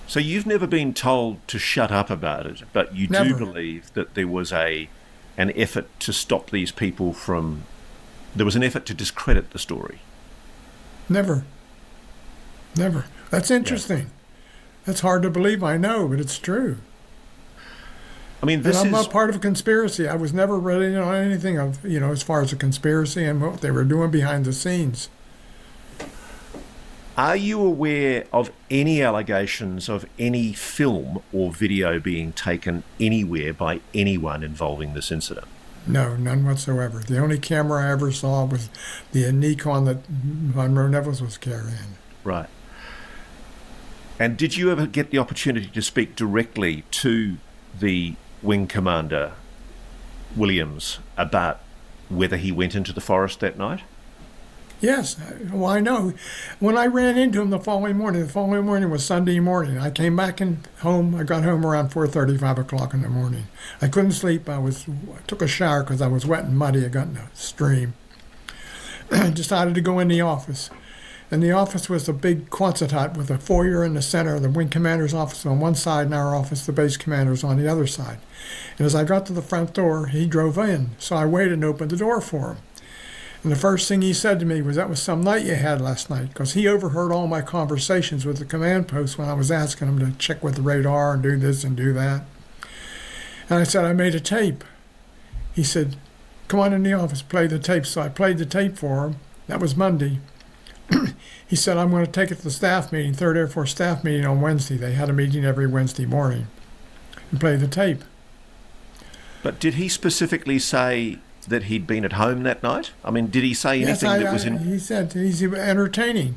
So you've never been told to shut up about it, but you Never. do believe that there was an effort to stop these people from... There was an effort to discredit the story. Never. That's interesting. Yeah. That's hard to believe, I know, but it's true. I mean, I'm not part of a conspiracy. I was never ready on anything of, as far as a conspiracy and what they were doing behind the scenes. Are you aware of any allegations of any film or video being taken anywhere by anyone involving this incident? No, none whatsoever. The only camera I ever saw was the Nikon that Monroe Nevels was carrying. Right. And did you ever get the opportunity to speak directly to the Wing Commander Williams about whether he went into the forest that night? Yes, well, I know. When I ran into him the following morning was Sunday morning. I came back home. I got home around 4:30, 5 o'clock in the morning. I couldn't sleep. I took a shower because I was wet and muddy. I got in a stream. I decided to go in the office. And the office was a big Quonset hut with a foyer in the center, the wing commander's office on one side and our office, the base commander's on the other side. And as I got to the front door, he drove in. So I waited and opened the door for him. And the first thing he said to me was, that was some night you had last night, because he overheard all my conversations with the command post when I was asking him to check with the radar and do this and do that. And I said, I made a tape. He said, come on in the office, play the tape. So I played the tape for him. That was Monday. He said, I'm going to take it to the staff meeting, 3rd Air Force staff meeting on Wednesday. They had a meeting every Wednesday morning, and play the tape. But did he specifically say that he'd been at home that night? I mean, did he say anything that was in... He said he's entertaining.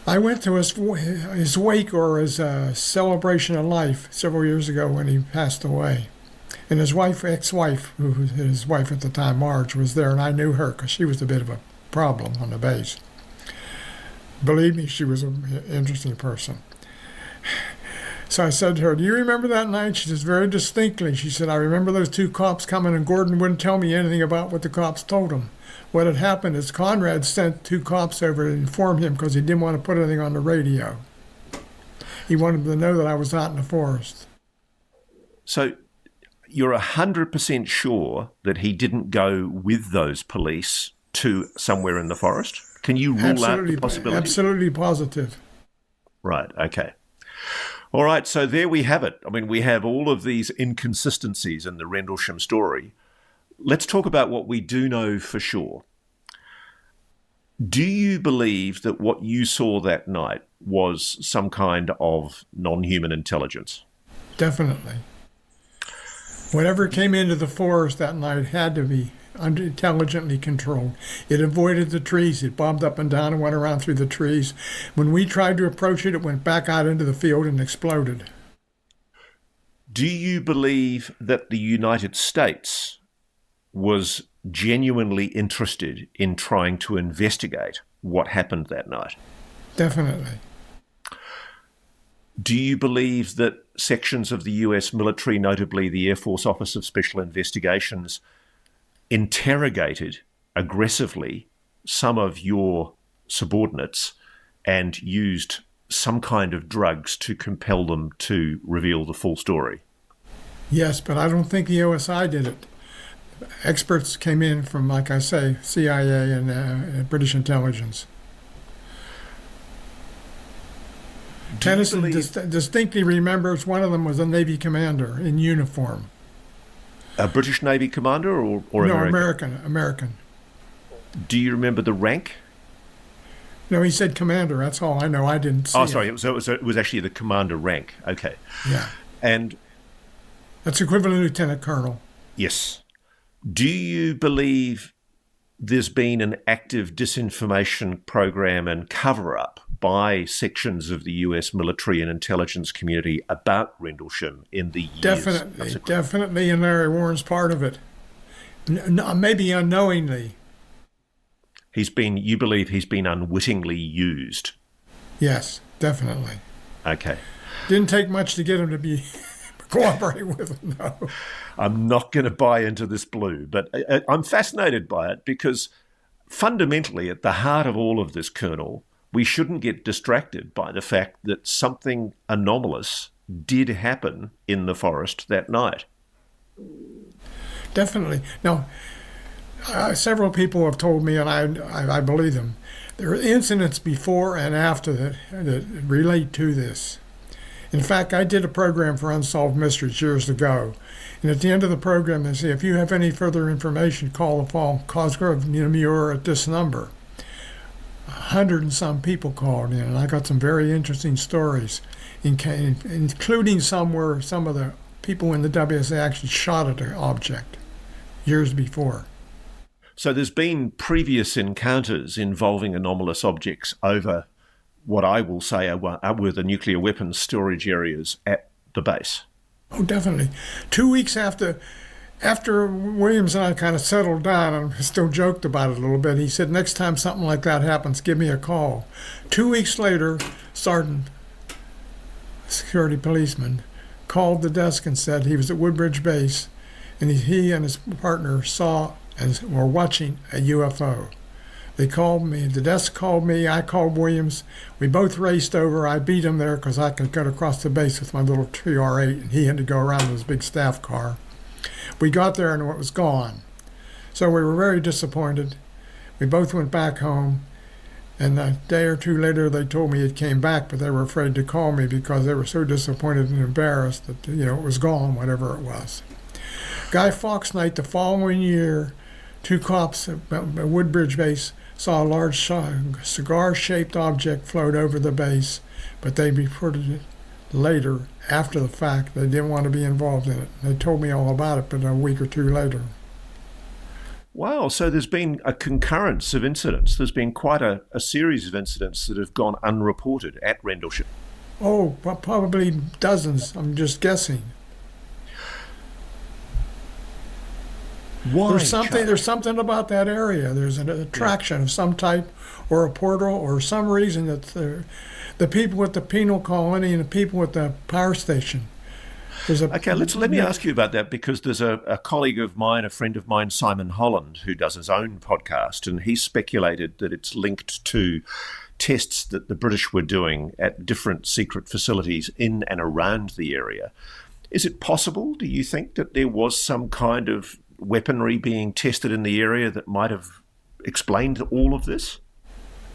I went to his wake or his celebration of life several years ago when he passed away. And his ex-wife, who was his wife at the time, Marge, was there, and I knew her because she was a bit of a problem on the base. Believe me, she was an interesting person. So I said to her, do you remember that night? She says, very distinctly. She said, I remember those 2 cops coming, and Gordon wouldn't tell me anything about what the cops told him. What had happened is Conrad sent 2 cops over to inform him because he didn't want to put anything on the radio. He wanted them to know that I was not in the forest. So you're 100% sure that he didn't go with those police to somewhere in the forest? Can you rule out the possibility? Absolutely positive. Right, okay. All right, so there we have it. I mean, we have all of these inconsistencies in the Rendlesham story. Let's talk about what we do know for sure. Do you believe that what you saw that night was some kind of non-human intelligence? Definitely. Whatever came into the forest that night had to be intelligently controlled. It avoided the trees. It bobbed up and down and went around through the trees. When we tried to approach it, it went back out into the field and exploded. Do you believe that the United States was genuinely interested in trying to investigate what happened that night? Definitely. Do you believe that sections of the US military, notably the Air Force Office of Special Investigations, interrogated aggressively some of your subordinates and used some kind of drugs to compel them to reveal the full story? Yes, but I don't think the OSI did it. Experts came in from, like I say, CIA and British intelligence. Tennyson distinctly remembers one of them was a Navy commander in uniform. A British Navy commander or no, American? American. Do you remember the rank? No, he said commander. That's all I know. I didn't see. Oh, sorry. It was actually the commander rank. Okay. Yeah. And that's equivalent to lieutenant colonel. yes. Do you believe there's been an active disinformation program and cover-up by sections of the US military and intelligence community about Rendlesham in the years Definitely, and Larry Warren's part of it. Maybe unknowingly. You believe he's been unwittingly used? Yes, definitely. Okay. Didn't take much to get him to cooperate with him, no. I'm not going to buy into this blue, but I'm fascinated by it because fundamentally at the heart of all of this, Colonel, we shouldn't get distracted by the fact that something anomalous did happen in the forest that night. Definitely. Now, several people have told me, and I believe them, there are incidents before and after that relate to this. In fact, I did a program for Unsolved Mysteries years ago, and at the end of the program, they say, if you have any further information, call the Fall Cosgrove Muir at this number. 100 and some people called in, and I got some very interesting stories, including some where some of the people in the WSA actually shot at an object years before. So there's been previous encounters involving anomalous objects over what I will say were the nuclear weapons storage areas at the base. Oh, definitely. 2 weeks after Williams and I kind of settled down, and still joked about it a little bit, he said, next time something like that happens, give me a call. 2 weeks later, Sergeant Security Policeman called the desk and said he was at Woodbridge Base, and he and his partner saw and were watching a UFO. They called me, the desk called me, I called Williams. We both raced over. I beat him there because I could get across the base with my little TR-8, and he had to go around with his big staff car. We got there and it was gone. So we were very disappointed. We both went back home, and a day or two later they told me it came back, but they were afraid to call me because they were so disappointed and embarrassed that, it was gone, whatever it was. Guy Fawkes night the following year, 2 cops at Woodbridge Base saw a large cigar-shaped object float over the base, but they reported it later, after the fact. They didn't want to be involved in it. They told me all about it, but a week or two later. Wow, so there's been a concurrence of incidents. There's been quite a series of incidents that have gone unreported at Rendlesham. Oh, probably dozens. I'm just guessing. Why? There's something about that area. There's an attraction of some type, or a portal, or some reason that the people at the penal colony and the people at the power station. Okay, let me ask you about that, because there's a colleague of mine, a friend of mine, Simon Holland, who does his own podcast, and he speculated that it's linked to tests that the British were doing at different secret facilities in and around the area. Is it possible, do you think, that there was some kind of weaponry being tested in the area that might have explained all of this?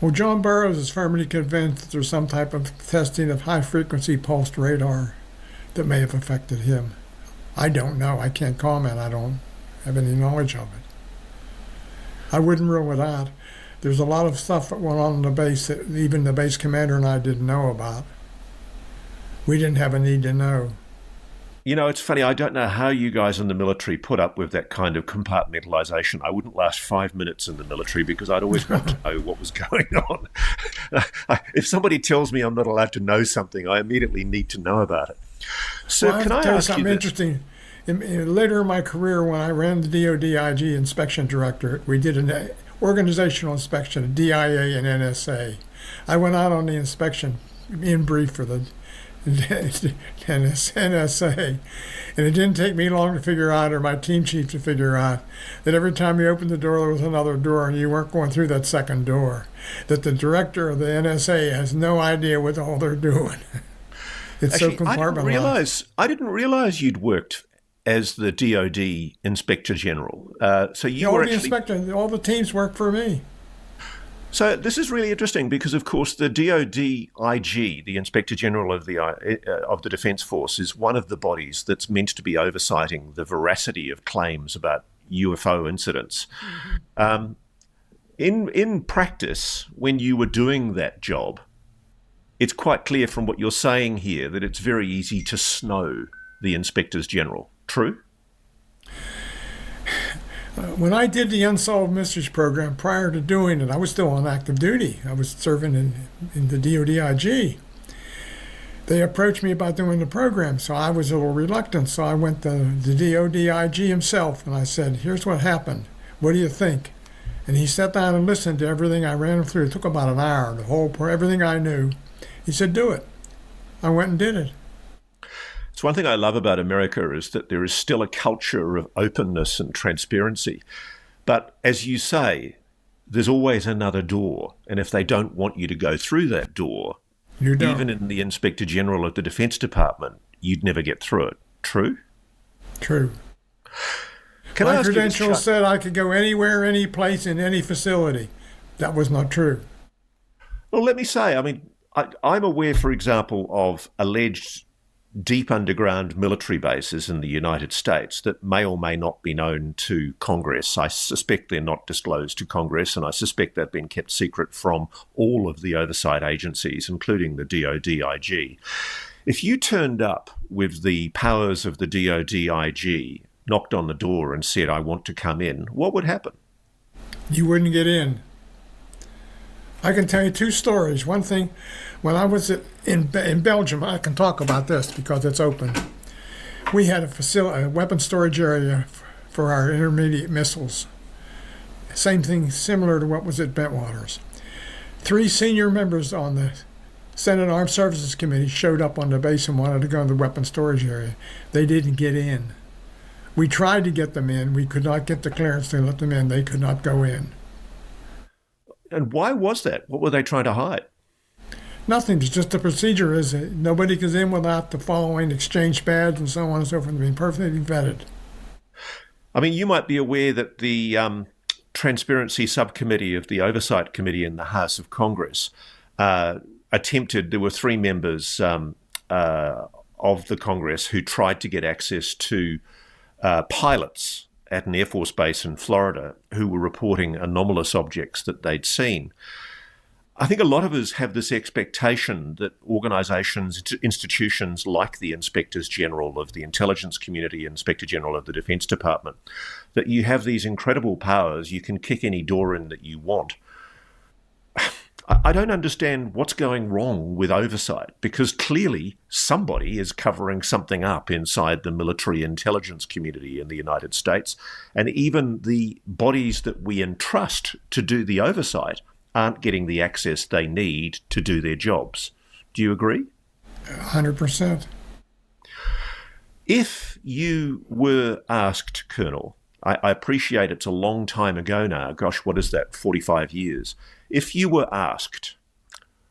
Well, John Burroughs is firmly convinced that there's some type of testing of high-frequency pulsed radar that may have affected him. I don't know. I can't comment. I don't have any knowledge of it. I wouldn't rule it out. There's a lot of stuff that went on in the base that even the base commander and I didn't know about. We didn't have a need to know. It's funny, I don't know how you guys in the military put up with that kind of compartmentalization. I wouldn't last 5 minutes in the military because I'd always want to know what was going on. If somebody tells me I'm not allowed to know something, I immediately need to know about it. So can I ask you something interesting? Later in my career, when I ran the DoD IG inspection directorate, we did an organizational inspection of DIA and NSA. I went out on the inspection in brief for the NSA, and it didn't take me long to figure out, or my team chief to figure out, that every time you opened the door there was another door and you weren't going through that second door, that the director of the NSA has no idea what the hell they're doing. It's Actually, so compartmentalized. I didn't realize you'd worked as the DoD Inspector General. So you were actually... all the teams work for me. So this is really interesting because, of course, the DoD IG, the Inspector General of the Defence Force, is one of the bodies that's meant to be oversighting the veracity of claims about UFO incidents. Mm-hmm. In practice, when you were doing that job, it's quite clear from what you're saying here that it's very easy to snow the Inspectors General. True? When I did the Unsolved Mysteries program, prior to doing it, I was still on active duty. I was serving in the DODIG. They approached me about doing the program, so I was a little reluctant. So I went to the DODIG himself, and I said, here's what happened. What do you think? And he sat down and listened to everything I ran him through. It took about an hour, everything I knew. He said, do it. I went and did it. It's one thing I love about America is that there is still a culture of openness and transparency. But as you say, there's always another door. And if they don't want you to go through that door, even in the Inspector General of the Defense Department, you'd never get through it. True? True. My credentials said I could go anywhere, any place, in any facility. That was not true. Well, let me say, I'm aware, for example, of alleged deep underground military bases in the United States that may or may not be known to Congress. I suspect they're not disclosed to Congress, and I suspect they've been kept secret from all of the oversight agencies, including the DODIG. If you turned up with the powers of the DODIG, knocked on the door and said, I want to come in, what would happen? You wouldn't get in. I can tell you two stories. One thing, when I was in Belgium, I can talk about this because it's open. We had a weapon storage area for our intermediate missiles. Same thing, similar to what was at Bentwaters. 3 senior members on the Senate Armed Services Committee showed up on the base and wanted to go in the weapon storage area. They didn't get in. We tried to get them in. We could not get the clearance to let them in. They could not go in. And why was that? What were they trying to hide? Nothing. It's just the procedure is nobody goes in without the following exchange badge and so on and so forth, being perfectly vetted. You might be aware that the Transparency Subcommittee of the Oversight Committee in the House of Congress there were 3 members of the Congress who tried to get access to pilots at an Air Force base in Florida who were reporting anomalous objects that they'd seen. I think a lot of us have this expectation that organisations, institutions like the Inspectors General of the Intelligence Community, Inspector General of the Defence Department, that you have these incredible powers, you can kick any door in that you want. I don't understand what's going wrong with oversight, because clearly somebody is covering something up inside the military intelligence community in the United States, and even the bodies that we entrust to do the oversight aren't getting the access they need to do their jobs. Do you agree? 100%. If you were asked, Colonel, I appreciate it's a long time ago now, gosh, what is that, 45 years. If you were asked,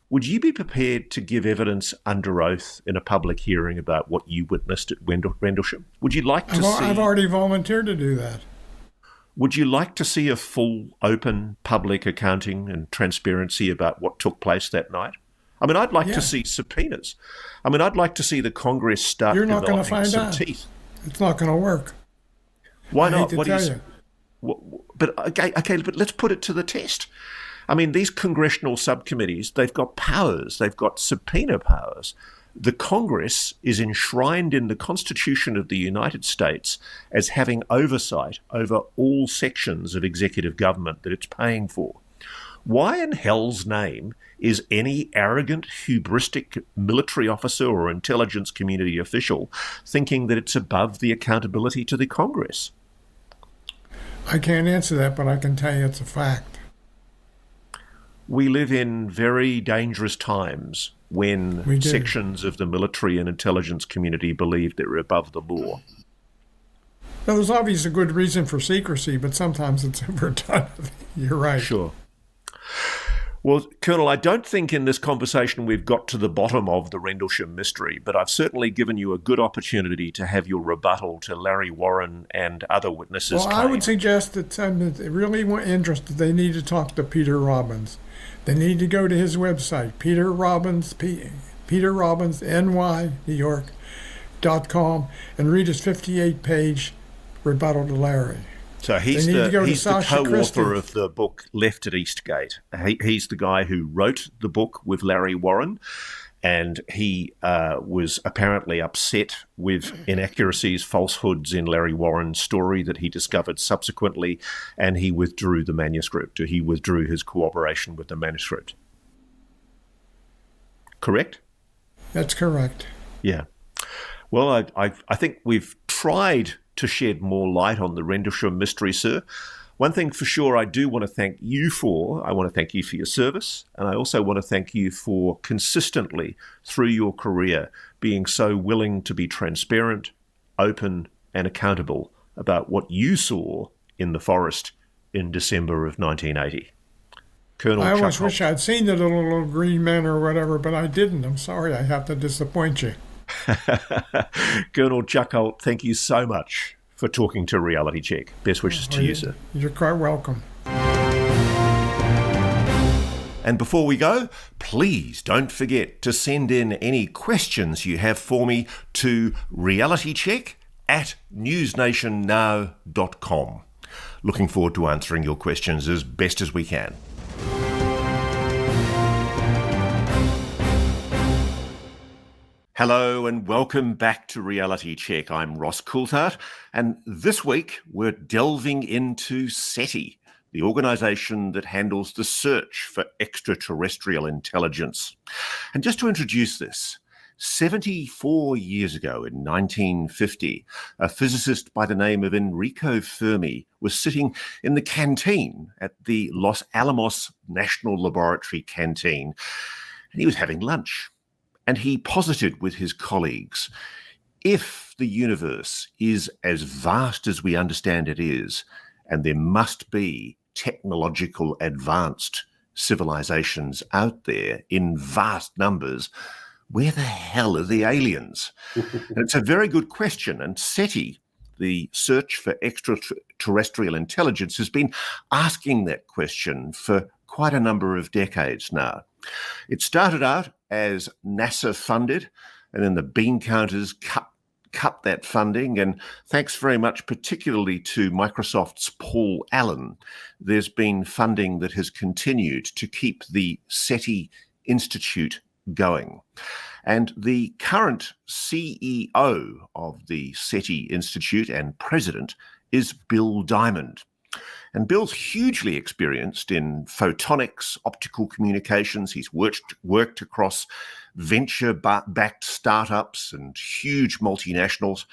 would you be prepared to give evidence under oath in a public hearing about what you witnessed at Rendlesham? Would you like to see... I've already volunteered to do that. Would you like to see a full, open, public accounting and transparency about what took place that night? I'd like to see subpoenas. I'd like to see the Congress start developing some teeth. It's not going to work. Why not? What do you? But let's put it to the test. These congressional subcommittees, they've got powers. They've got subpoena powers. The Congress is enshrined in the Constitution of the United States as having oversight over all sections of executive government that it's paying for. Why in hell's name is any arrogant, hubristic military officer or intelligence community official thinking that it's above the accountability to the Congress? I can't answer that, but I can tell you it's a fact. We live in very dangerous times when sections of the military and intelligence community believe they're above the law. Well, there's obviously a good reason for secrecy, but sometimes it's overdone. You're right. Sure. Well, Colonel, I don't think in this conversation we've got to the bottom of the Rendlesham mystery, but I've certainly given you a good opportunity to have your rebuttal to Larry Warren and other witnesses. Well, I would suggest that if they really want interested, they need to talk to Peter Robbins. They need to go to his website, Peter Robbins, NY, New York.com, and read his 58-page rebuttal to Larry. So he's the co-author of the book Left at Eastgate. He's the guy who wrote the book with Larry Warren. and he was apparently upset with inaccuracies, falsehoods in Larry Warren's story that he discovered subsequently, and he withdrew the manuscript. He withdrew his cooperation with the manuscript. Correct? That's correct. Yeah. Well, I think we've tried to shed more light on the Rendlesham mystery, sir. One thing for sure I do want to thank you for, I want to thank you for your service, and I also want to thank you for consistently, through your career, being so willing to be transparent, open, and accountable about what you saw in the forest in December of 1980. Colonel I almost Chuck wish I'd seen the little green man or whatever, but I didn't. I'm sorry I have to disappoint you. Colonel Chuck Halt, thank you so much for talking to Reality Check. Best wishes to you, sir. You're quite welcome. And before we go, please don't forget to send in any questions you have for me to realitycheck@newsnationnow.com. Looking forward to answering your questions as best as we can. Hello and welcome back to Reality Check. I'm Ross Coulthart, and this week we're delving into SETI, the organisation that handles the search for extraterrestrial intelligence. And just to introduce this, 74 years ago in 1950, a physicist by the name of Enrico Fermi was sitting in the canteen at the Los Alamos National Laboratory canteen, and he was having lunch. And he posited with his colleagues, if the universe is as vast as we understand it is, and there must be technological advanced civilizations out there in vast numbers, where the hell are the aliens? And it's a very good question. And SETI, the search for extraterrestrial intelligence, has been asking that question for quite a number of decades now. It started out as NASA funded, and then the bean counters cut that funding. And thanks very much, particularly to Microsoft's Paul Allen, there's been funding that has continued to keep the SETI Institute going. And the current CEO of the SETI Institute and president is Bill Diamond. And Bill's hugely experienced in photonics, optical communications. He's worked across venture-backed startups and huge multinationals.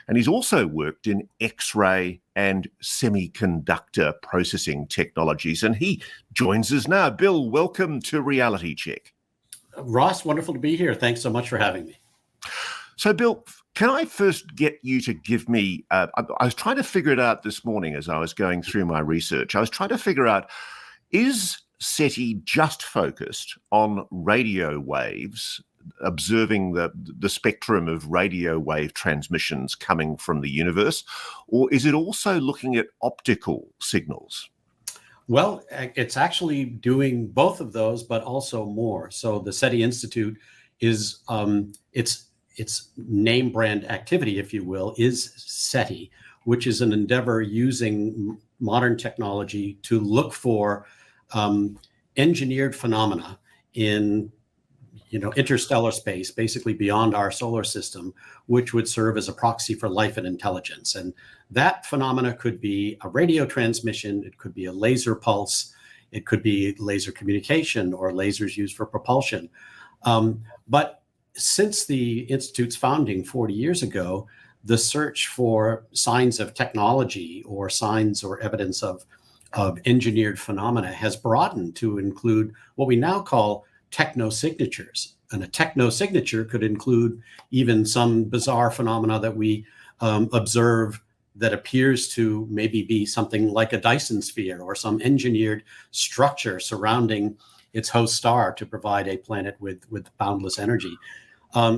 And he's also worked in X-ray and semiconductor processing technologies. And he joins us now. Bill, welcome to Reality Check. Ross, wonderful to be here. Thanks so much for having me. So, Bill, can I first get you to give me, I was trying to figure it out this morning as I was going through my research. I was trying to figure out, is SETI just focused on radio waves, observing the spectrum of radio wave transmissions coming from the universe, or is it also looking at optical signals? Well, it's actually doing both of those, but also more. So the SETI Institute is, its name brand activity, if you will, is SETI, which is an endeavor using modern technology to look for engineered phenomena in interstellar space, basically beyond our solar system, which would serve as a proxy for life and intelligence. And that phenomena could be a radio transmission, it could be a laser pulse, it could be laser communication or lasers used for propulsion. But since the Institute's founding 40 years ago, the search for signs of technology or signs or evidence of engineered phenomena has broadened to include what we now call technosignatures. And a technosignature could include even some bizarre phenomena that we observe that appears to maybe be something like a Dyson sphere or some engineered structure surrounding its host star to provide a planet with boundless energy.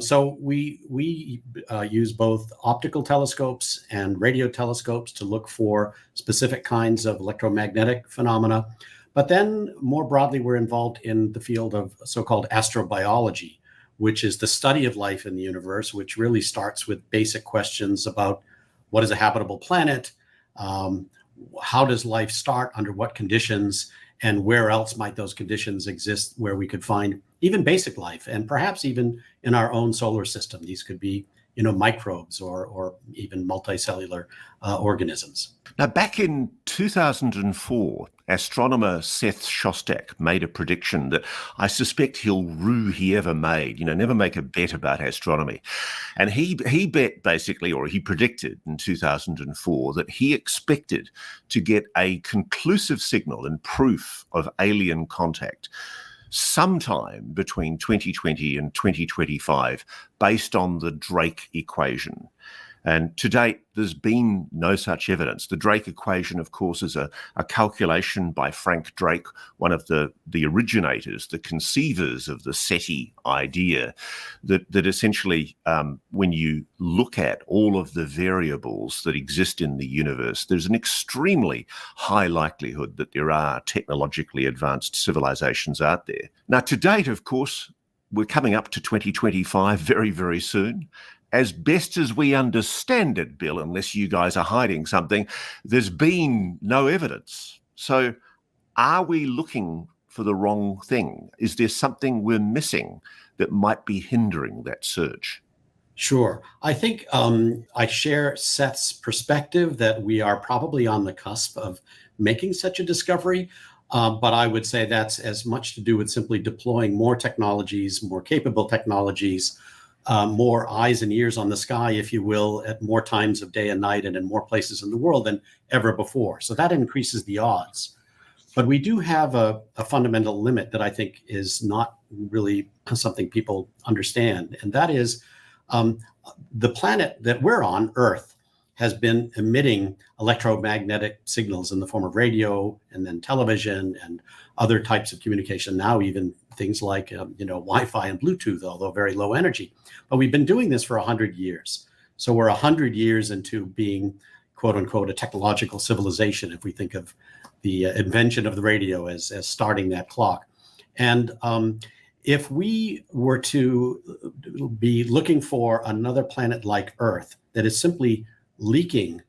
So we use both optical telescopes and radio telescopes to look for specific kinds of electromagnetic phenomena. But then more broadly, we're involved in the field of so-called astrobiology, which is the study of life in the universe, which really starts with basic questions about what is a habitable planet, how does life start, under what conditions, and where else might those conditions exist where we could find even basic life, and perhaps even in our own solar system. These could be, microbes or even multicellular organisms. Now, back in 2004, astronomer Seth Shostak made a prediction that I suspect he'll rue he ever made. Never make a bet about astronomy. And he bet basically, or he predicted in 2004, that he expected to get a conclusive signal and proof of alien contact sometime between 2020 and 2025 based on the Drake equation. And to date, there's been no such evidence. The Drake equation, of course, is a calculation by Frank Drake, one of the originators, the conceivers of the SETI idea, that essentially, when you look at all of the variables that exist in the universe, there's an extremely high likelihood that there are technologically advanced civilizations out there. Now, to date, of course, we're coming up to 2025 very, very soon. As best as we understand it, Bill, unless you guys are hiding something, there's been no evidence. So are we looking for the wrong thing? Is there something we're missing that might be hindering that search? Sure. I think I share Seth's perspective that we are probably on the cusp of making such a discovery. But I would say that's as much to do with simply deploying more technologies, more capable technologies, more eyes and ears on the sky, if you will, at more times of day and night and in more places in the world than ever before. So that increases the odds. But we do have a fundamental limit that I think is not really something people understand. And that is the planet that we're on, Earth, has been emitting electromagnetic signals in the form of radio and then television and other types of communication, now even things like Wi-Fi and Bluetooth, although very low energy. But we've been doing this for 100 years. So we're 100 years into being, quote unquote, a technological civilization, if we think of the invention of the radio as starting that clock. And if we were to be looking for another planet like Earth that is simply leaking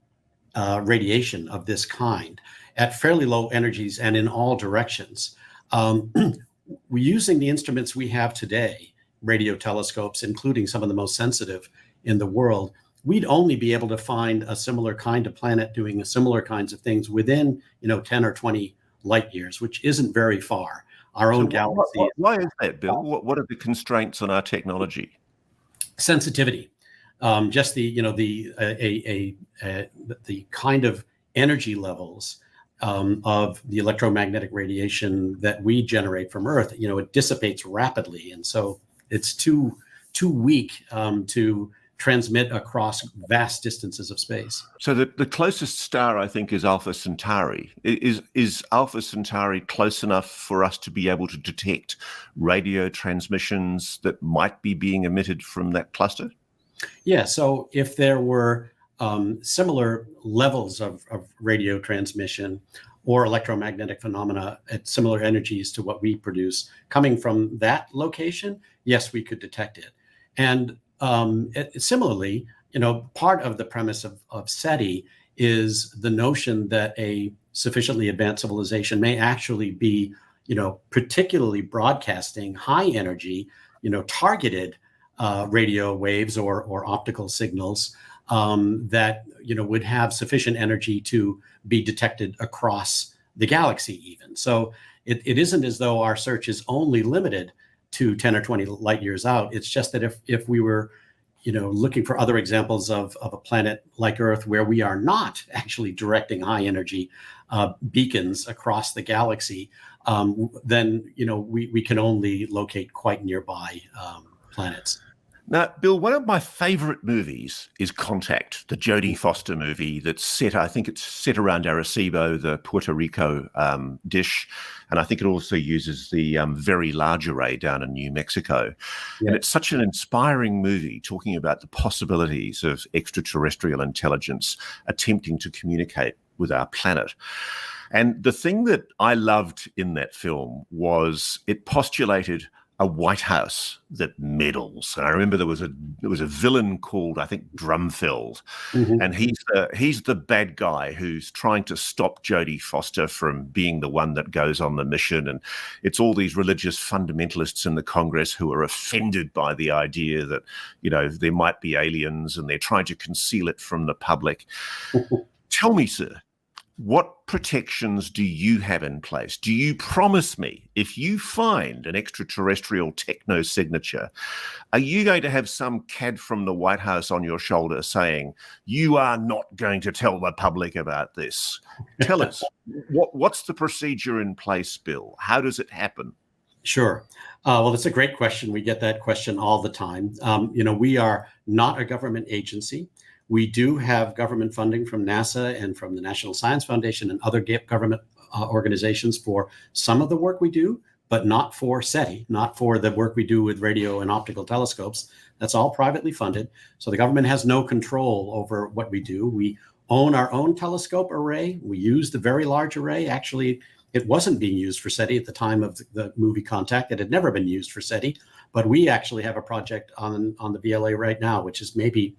radiation of this kind at fairly low energies and in all directions, we're using the instruments we have today, radio telescopes, including some of the most sensitive in the world, we'd only be able to find a similar kind of planet doing similar kinds of things within 10 or 20 light years, which isn't very far. Our own galaxy. Why is that, Bill? What are the constraints on our technology? Sensitivity. Just the kind of energy levels of the electromagnetic radiation that we generate from Earth, it dissipates rapidly. And so it's too weak to transmit across vast distances of space. So the closest star, I think, is Alpha Centauri. Is Alpha Centauri close enough for us to be able to detect radio transmissions that might be being emitted from that cluster? Yeah, so if there were similar levels of radio transmission or electromagnetic phenomena at similar energies to what we produce coming from that location, yes, we could detect it. And similarly, part of the premise of SETI is the notion that a sufficiently advanced civilization may actually be, particularly broadcasting high energy, targeted radio waves or optical signals that would have sufficient energy to be detected across the galaxy even. So it isn't as though our search is only limited to 10 or 20 light years out. It's just that if we were looking for other examples of a planet like Earth where we are not actually directing high energy beacons across the galaxy, then we can only locate quite nearby planets. Now, Bill, one of my favorite movies is Contact, the Jodie Foster movie that's set around Arecibo, the Puerto Rico dish. And I think it also uses the Very Large Array down in New Mexico. Yeah. And it's such an inspiring movie talking about the possibilities of extraterrestrial intelligence attempting to communicate with our planet. And the thing that I loved in that film was it postulated a White House that meddles. And I remember there was a villain called, I think, Drumfield, and he's the bad guy who's trying to stop Jodie Foster from being the one that goes on the mission. And it's all these religious fundamentalists in the Congress who are offended by the idea that, you know, there might be aliens, and they're trying to conceal it from the public. Tell me, sir, what protections do you have in place? Do you promise me, if you find an extraterrestrial techno signature, are you going to have some cad from the White House on your shoulder saying, you are not going to tell the public about this? Tell us, what's the procedure in place, Bill? How does it happen? Sure. Well, that's a great question. We get that question all the time. We are not a government agency. We do have government funding from NASA and from the National Science Foundation and other government organizations for some of the work we do, but not for SETI, not for the work we do with radio and optical telescopes. That's all privately funded. So the government has no control over what we do. We own our own telescope array. We use the Very Large Array. Actually, it wasn't being used for SETI at the time of the movie Contact. It had never been used for SETI, but we actually have a project on the VLA right now, which is maybe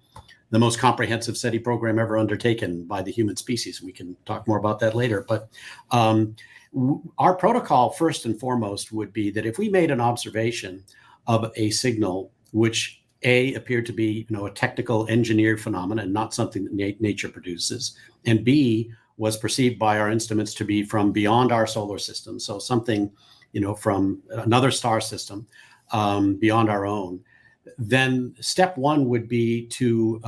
the most comprehensive SETI program ever undertaken by the human species. We can talk more about that later. But our protocol, first and foremost, would be that if we made an observation of a signal which appeared to be, a technical engineered phenomenon, not something that nature produces, and B, was perceived by our instruments to be from beyond our solar system, so something, from another star system beyond our own, then step one would be to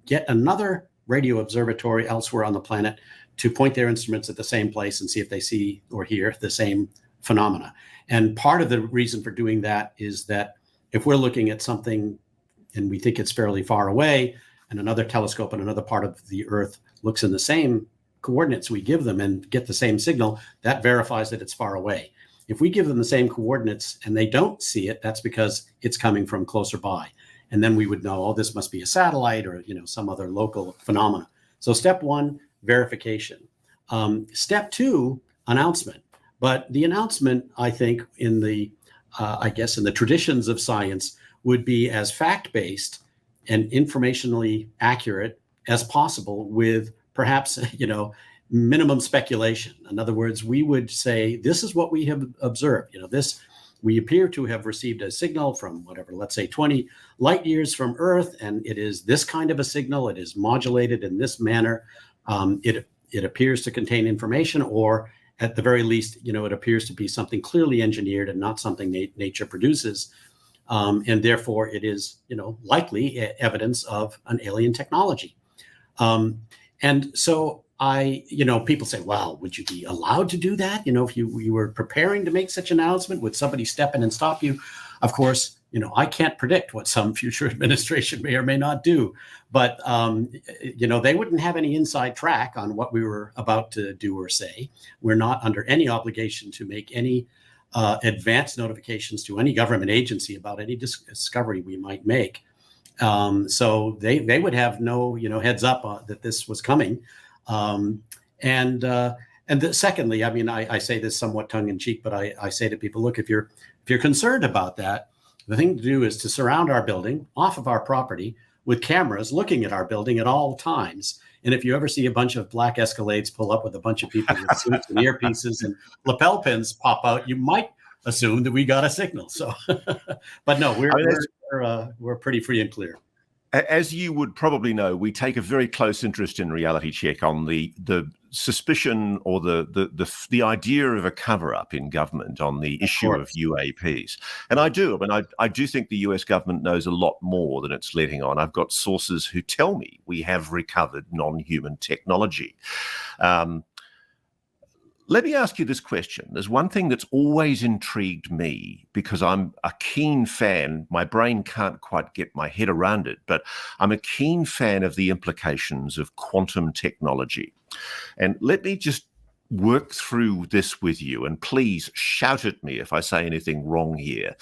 get another radio observatory elsewhere on the planet to point their instruments at the same place and see if they see or hear the same phenomena. And part of the reason for doing that is that if we're looking at something and we think it's fairly far away, and another telescope in another part of the Earth looks in the same coordinates we give them and get the same signal, that verifies that it's far away. If we give them the same coordinates and they don't see it, that's because it's coming from closer by. And then we would know, oh, this must be a satellite or, some other local phenomena. So step one, verification. Step two, announcement. But the announcement, I think, in the traditions of science, would be as fact-based and informationally accurate as possible, with perhaps, minimum speculation. In other words, we would say, this is what we have observed. We appear to have received a signal from whatever, let's say 20 light years from Earth, and it is this kind of a signal. It is modulated in this manner. It appears to contain information, or at the very least, it appears to be something clearly engineered and not something nature produces. And therefore it is, likely evidence of an alien technology. And so people say, well, would you be allowed to do that? If you were preparing to make such an announcement, would somebody step in and stop you? Of course, I can't predict what some future administration may or may not do, but, they wouldn't have any inside track on what we were about to do or say. We're not under any obligation to make any advance notifications to any government agency about any discovery we might make. So they would have no, heads up that this was coming. Secondly, I say this somewhat tongue in cheek, but I say to people, look, if you're concerned about that, the thing to do is to surround our building off of our property with cameras looking at our building at all times. And if you ever see a bunch of black Escalades pull up with a bunch of people with suits and earpieces and lapel pins pop out, you might assume that we got a signal. So, but no, we're pretty free and clear. As you would probably know, we take a very close interest in Reality Check on the suspicion or the idea of a cover-up in government on the issue of UAPs. And I do. I do think the US government knows a lot more than it's letting on. I've got sources who tell me we have recovered non-human technology. Let me ask you this question. There's one thing that's always intrigued me, because I'm a keen fan. My brain can't quite get my head around it, but I'm a keen fan of the implications of quantum technology. And let me just work through this with you, and please shout at me if I say anything wrong here.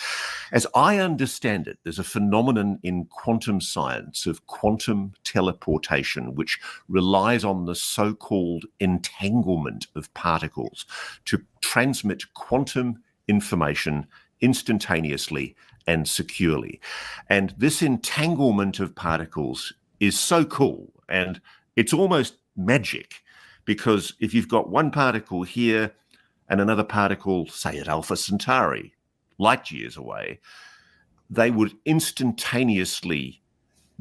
As I understand it, there's a phenomenon in quantum science of quantum teleportation, which relies on the so-called entanglement of particles to transmit quantum information instantaneously and securely. And this entanglement of particles is so cool, and it's almost magic, because if you've got one particle here and another particle, say at Alpha Centauri, light years away, they would instantaneously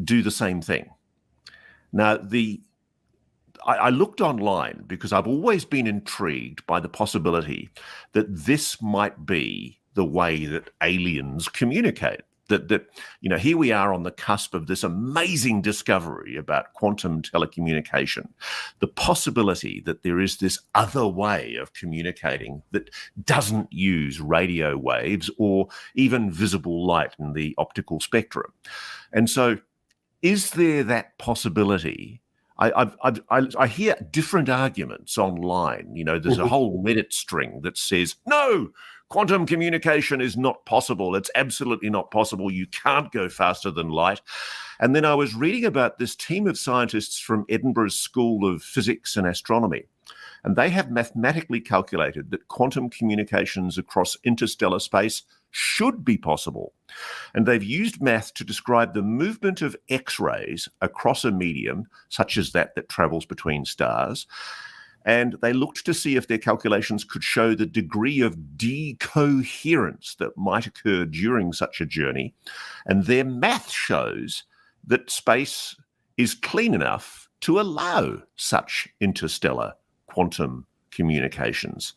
do the same thing. Now, I looked online because I've always been intrigued by the possibility that this might be the way that aliens communicate. That here we are on the cusp of this amazing discovery about quantum telecommunication, the possibility that there is this other way of communicating that doesn't use radio waves or even visible light in the optical spectrum. And so, is there that possibility? I hear different arguments online. There's a whole Reddit string that says, no, quantum communication is not possible. It's absolutely not possible. You can't go faster than light. And then I was reading about this team of scientists from Edinburgh's School of Physics and Astronomy, and they have mathematically calculated that quantum communications across interstellar space should be possible. And they've used math to describe the movement of X-rays across a medium, such as that travels between stars. And they looked to see if their calculations could show the degree of decoherence that might occur during such a journey. And their math shows that space is clean enough to allow such interstellar quantum communications.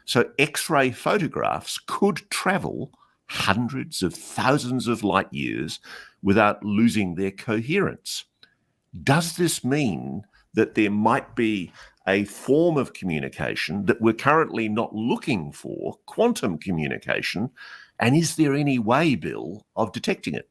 So X-ray photographs could travel hundreds of thousands of light years without losing their coherence. Does this mean that there might be a form of communication that we're currently not looking for, quantum communication? And is there any way, Bill, of detecting it?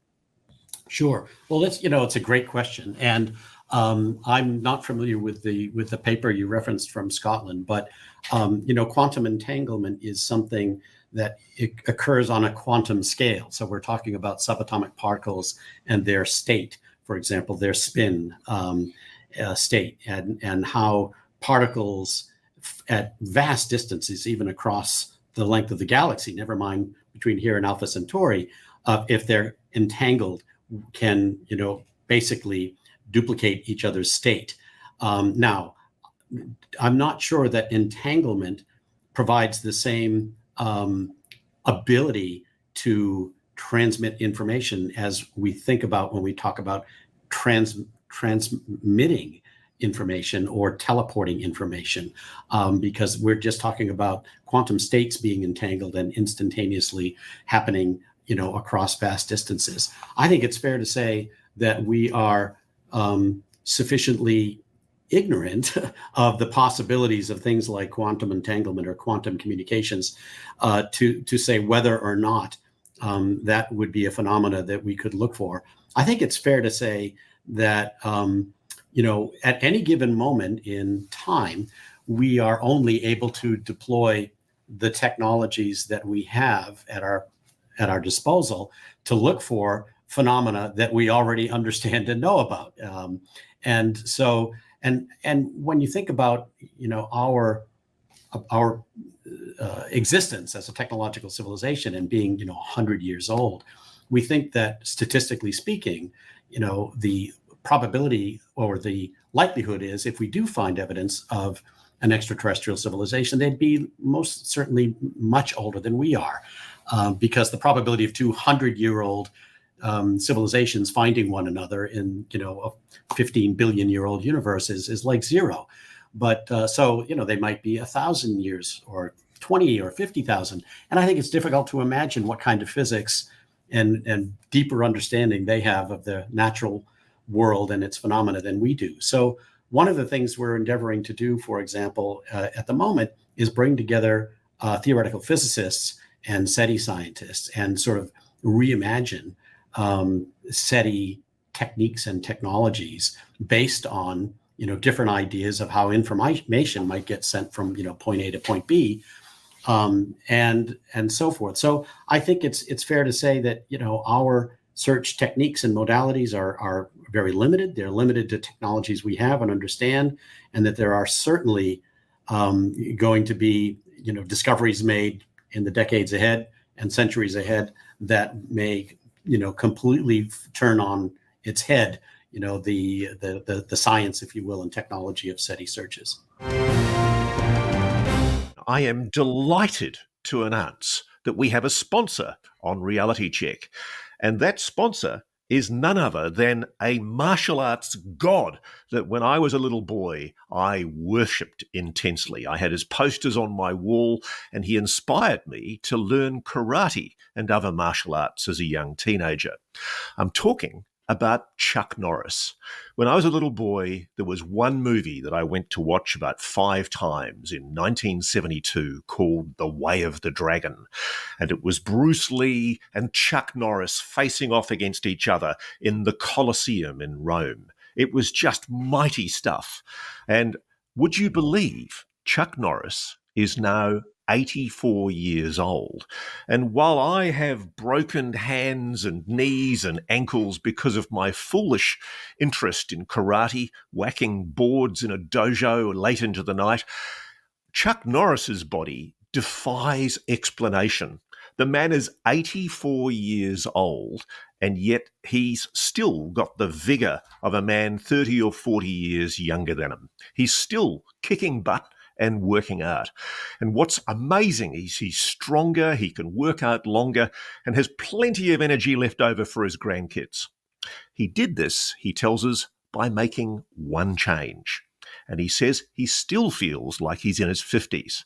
Sure. Well, it's a great question. And I'm not familiar with the paper you referenced from Scotland, but quantum entanglement is something that it occurs on a quantum scale. So we're talking about subatomic particles and their state, for example, their spin state, and how particles at vast distances, even across the length of the galaxy, never mind between here and Alpha Centauri, if they're entangled, can basically duplicate each other's state. Now, I'm not sure that entanglement provides the same ability to transmit information as we think about when we talk about transmitting information or teleporting information, because we're just talking about quantum states being entangled and instantaneously happening, across vast distances. I think it's fair to say that we are sufficiently ignorant of the possibilities of things like quantum entanglement or quantum communications to say whether or not that would be a phenomena that we could look for. I think it's fair to say that at any given moment in time, we are only able to deploy the technologies that we have at our disposal to look for phenomena that we already understand and know about. And so, and when you think about, our existence as a technological civilization and being, 100 years old, we think that statistically speaking, the probability or the likelihood is if we do find evidence of an extraterrestrial civilization, they'd be most certainly much older than we are, because the probability of 200-year-old civilizations finding one another in a 15 billion year old universe is like zero. But so they might be 1,000 years or 20 or 50,000, and I think it's difficult to imagine what kind of physics and deeper understanding they have of the natural world and its phenomena than we do. So one of the things we're endeavoring to do, for example, at the moment, is bring together theoretical physicists and SETI scientists and sort of reimagine SETI techniques and technologies based on different ideas of how information might get sent from point A to point B, and so forth. So I think it's fair to say that our search techniques and modalities are very limited. They're limited to technologies we have and understand, and that there are certainly going to be discoveries made in the decades ahead and centuries ahead that may, completely turn on its head, the science, if you will, and technology of SETI searches. I am delighted to announce that we have a sponsor on Reality Check, and that sponsor is none other than a martial arts god that when I was a little boy, I worshipped intensely. I had his posters on my wall, and he inspired me to learn karate and other martial arts as a young teenager. I'm talking about Chuck Norris. When I was a little boy, there was one movie that I went to watch about 5 times in 1972 called The Way of the Dragon. And it was Bruce Lee and Chuck Norris facing off against each other in the Colosseum in Rome. It was just mighty stuff. And would you believe Chuck Norris is now 84 years old. And while I have broken hands and knees and ankles because of my foolish interest in karate, whacking boards in a dojo late into the night, Chuck Norris's body defies explanation. The man is 84 years old, and yet he's still got the vigor of a man 30 or 40 years younger than him. He's still kicking butt and working out. And what's amazing is he's stronger, he can work out longer, and has plenty of energy left over for his grandkids. He did this, he tells us, by making one change. And he says he still feels like he's in his 50s.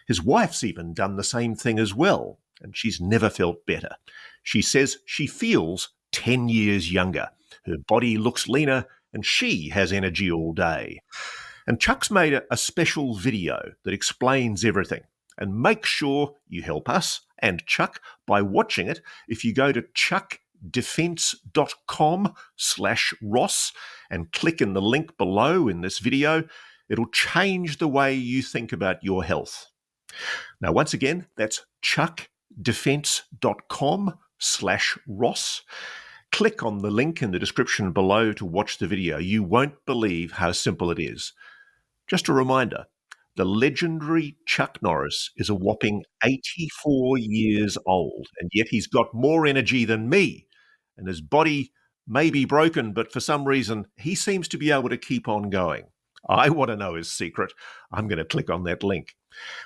His wife's even done the same thing as well, and she's never felt better. She says she feels 10 years younger. Her body looks leaner, and she has energy all day. And Chuck's made a special video that explains everything. And make sure you help us and Chuck by watching it. If you go to chuckdefense.com/Ross and click in the link below in this video, it'll change the way you think about your health. Now, once again, that's chuckdefense.com/Ross. Click on the link in the description below to watch the video. You won't believe how simple it is. Just a reminder, the legendary Chuck Norris is a whopping 84 years old, and yet he's got more energy than me. And his body may be broken, but for some reason, he seems to be able to keep on going. I want to know his secret. I'm going to click on that link.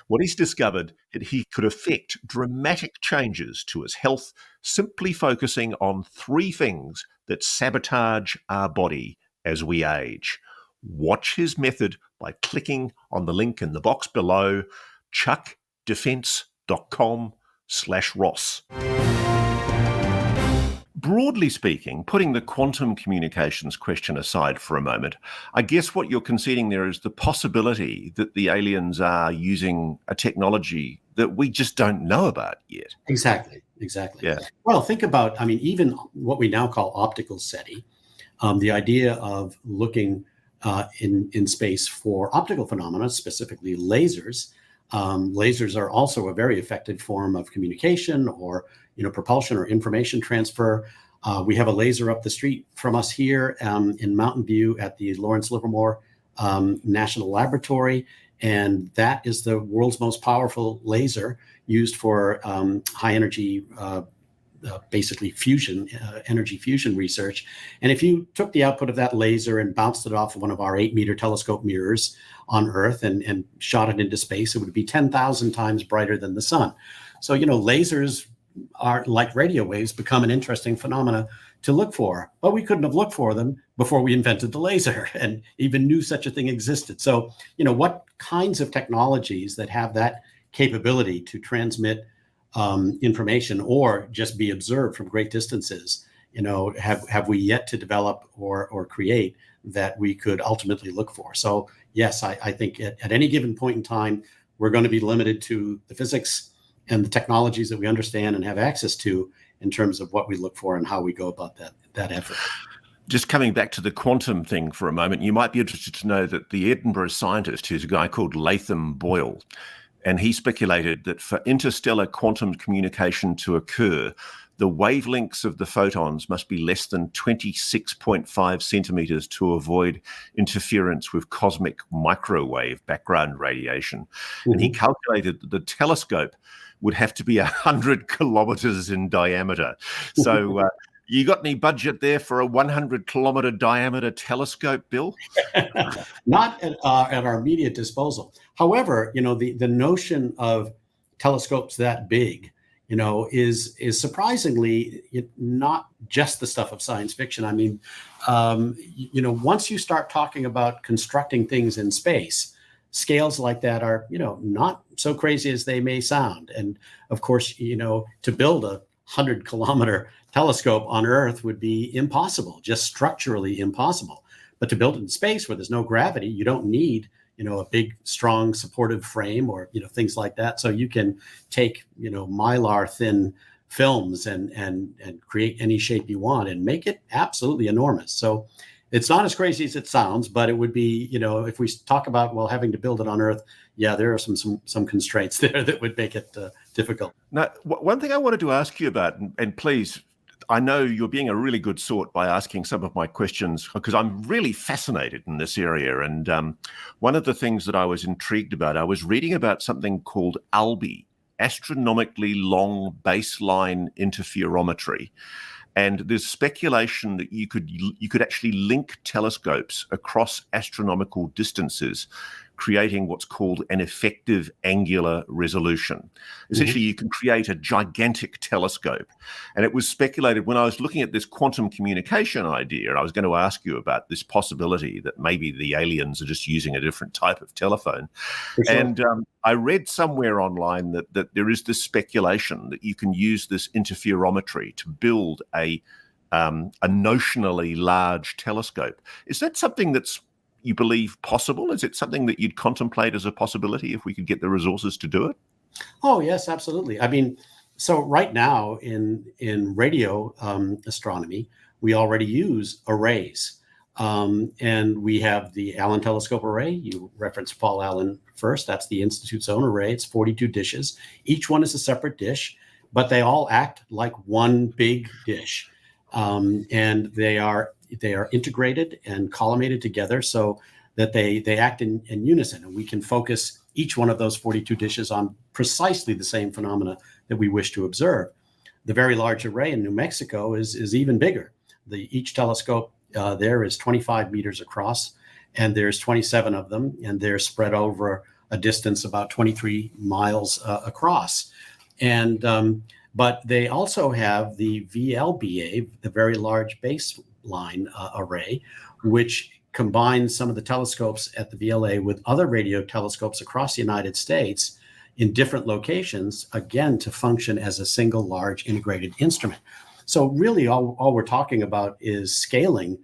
What he's discovered that he could effect dramatic changes to his health simply focusing on 3 things that sabotage our body as we age. Watch his method by clicking on the link in the box below, chuckdefense.com/Ross. Broadly speaking, putting the quantum communications question aside for a moment, I guess what you're conceding there is the possibility that the aliens are using a technology that we just don't know about yet. Exactly. Yeah. Well, think about, even what we now call optical SETI, the idea of looking in space for optical phenomena, specifically lasers. Lasers are also a very effective form of communication or propulsion or information transfer. We have a laser up the street from us here in Mountain View at the Lawrence Livermore National Laboratory, and that is the world's most powerful laser used for high energy basically fusion, energy fusion research. And if you took the output of that laser and bounced it off of one of our 8-meter telescope mirrors on Earth and shot it into space, it would be 10,000 times brighter than the sun. So, lasers are, like radio waves, become an interesting phenomena to look for. But we couldn't have looked for them before we invented the laser and even knew such a thing existed. So, what kinds of technologies that have that capability to transmit information or just be observed from great distances, have we yet to develop or create that we could ultimately look for? So yes, I think at any given point in time, we're going to be limited to the physics and the technologies that we understand and have access to in terms of what we look for and how we go about that effort. Just coming back to the quantum thing for a moment, you might be interested to know that the Edinburgh scientist, who's a guy called Latham Boyle, and he speculated that for interstellar quantum communication to occur, the wavelengths of the photons must be less than 26.5 centimeters to avoid interference with cosmic microwave background radiation. Mm-hmm. And he calculated that the telescope would have to be 100 kilometers in diameter. So you got any budget there for a 100-kilometer diameter telescope, Bill? Not at our immediate disposal. However, the notion of telescopes that big, is surprisingly not just the stuff of science fiction. I mean, once you start talking about constructing things in space, scales like that are, not so crazy as they may sound. And of course, to build a 100-kilometer telescope on Earth would be impossible, just structurally impossible. But to build it in space where there's no gravity, you don't need a big, strong, supportive frame or, things like that. So you can take, mylar thin films and create any shape you want and make it absolutely enormous. So it's not as crazy as it sounds, but it would be, if we talk about, having to build it on Earth, yeah, there are some constraints there that would make it difficult. Now, one thing I wanted to ask you about, and please, I know you're being a really good sort by asking some of my questions because I'm really fascinated in this area. And one of the things that I was intrigued about, I was reading about something called ALBI, astronomically long baseline interferometry. And there's speculation that you could actually link telescopes across astronomical distances, creating what's called an effective angular resolution. Essentially, you can create a gigantic telescope. And it was speculated when I was looking at this quantum communication idea, I was going to ask you about this possibility that maybe the aliens are just using a different type of telephone. Sure. And I read somewhere online that there is this speculation that you can use this interferometry to build a notionally large telescope. Is that something that's you believe possible? Is it something that you'd contemplate as a possibility if we could get the resources to do it? Oh, yes, absolutely. I mean, so right now in radio astronomy, we already use arrays. And we have the Allen Telescope Array. You referenced Paul Allen first. That's the Institute's own array. It's 42 dishes. Each one is a separate dish, but they all act like one big dish. And they are integrated and collimated together so that they act in unison. And we can focus each one of those 42 dishes on precisely the same phenomena that we wish to observe. The Very Large Array in New Mexico is even bigger. Each telescope there is 25 meters across, and there's 27 of them, and they're spread over a distance about 23 miles across. And but they also have the VLBA, the Very Large Baseline Array, which combines some of the telescopes at the VLA with other radio telescopes across the United States in different locations, again, to function as a single large integrated instrument. So really all we're talking about is scaling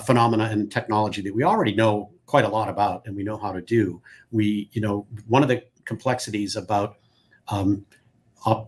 phenomena and technology that we already know quite a lot about and we know how to do. One of the complexities about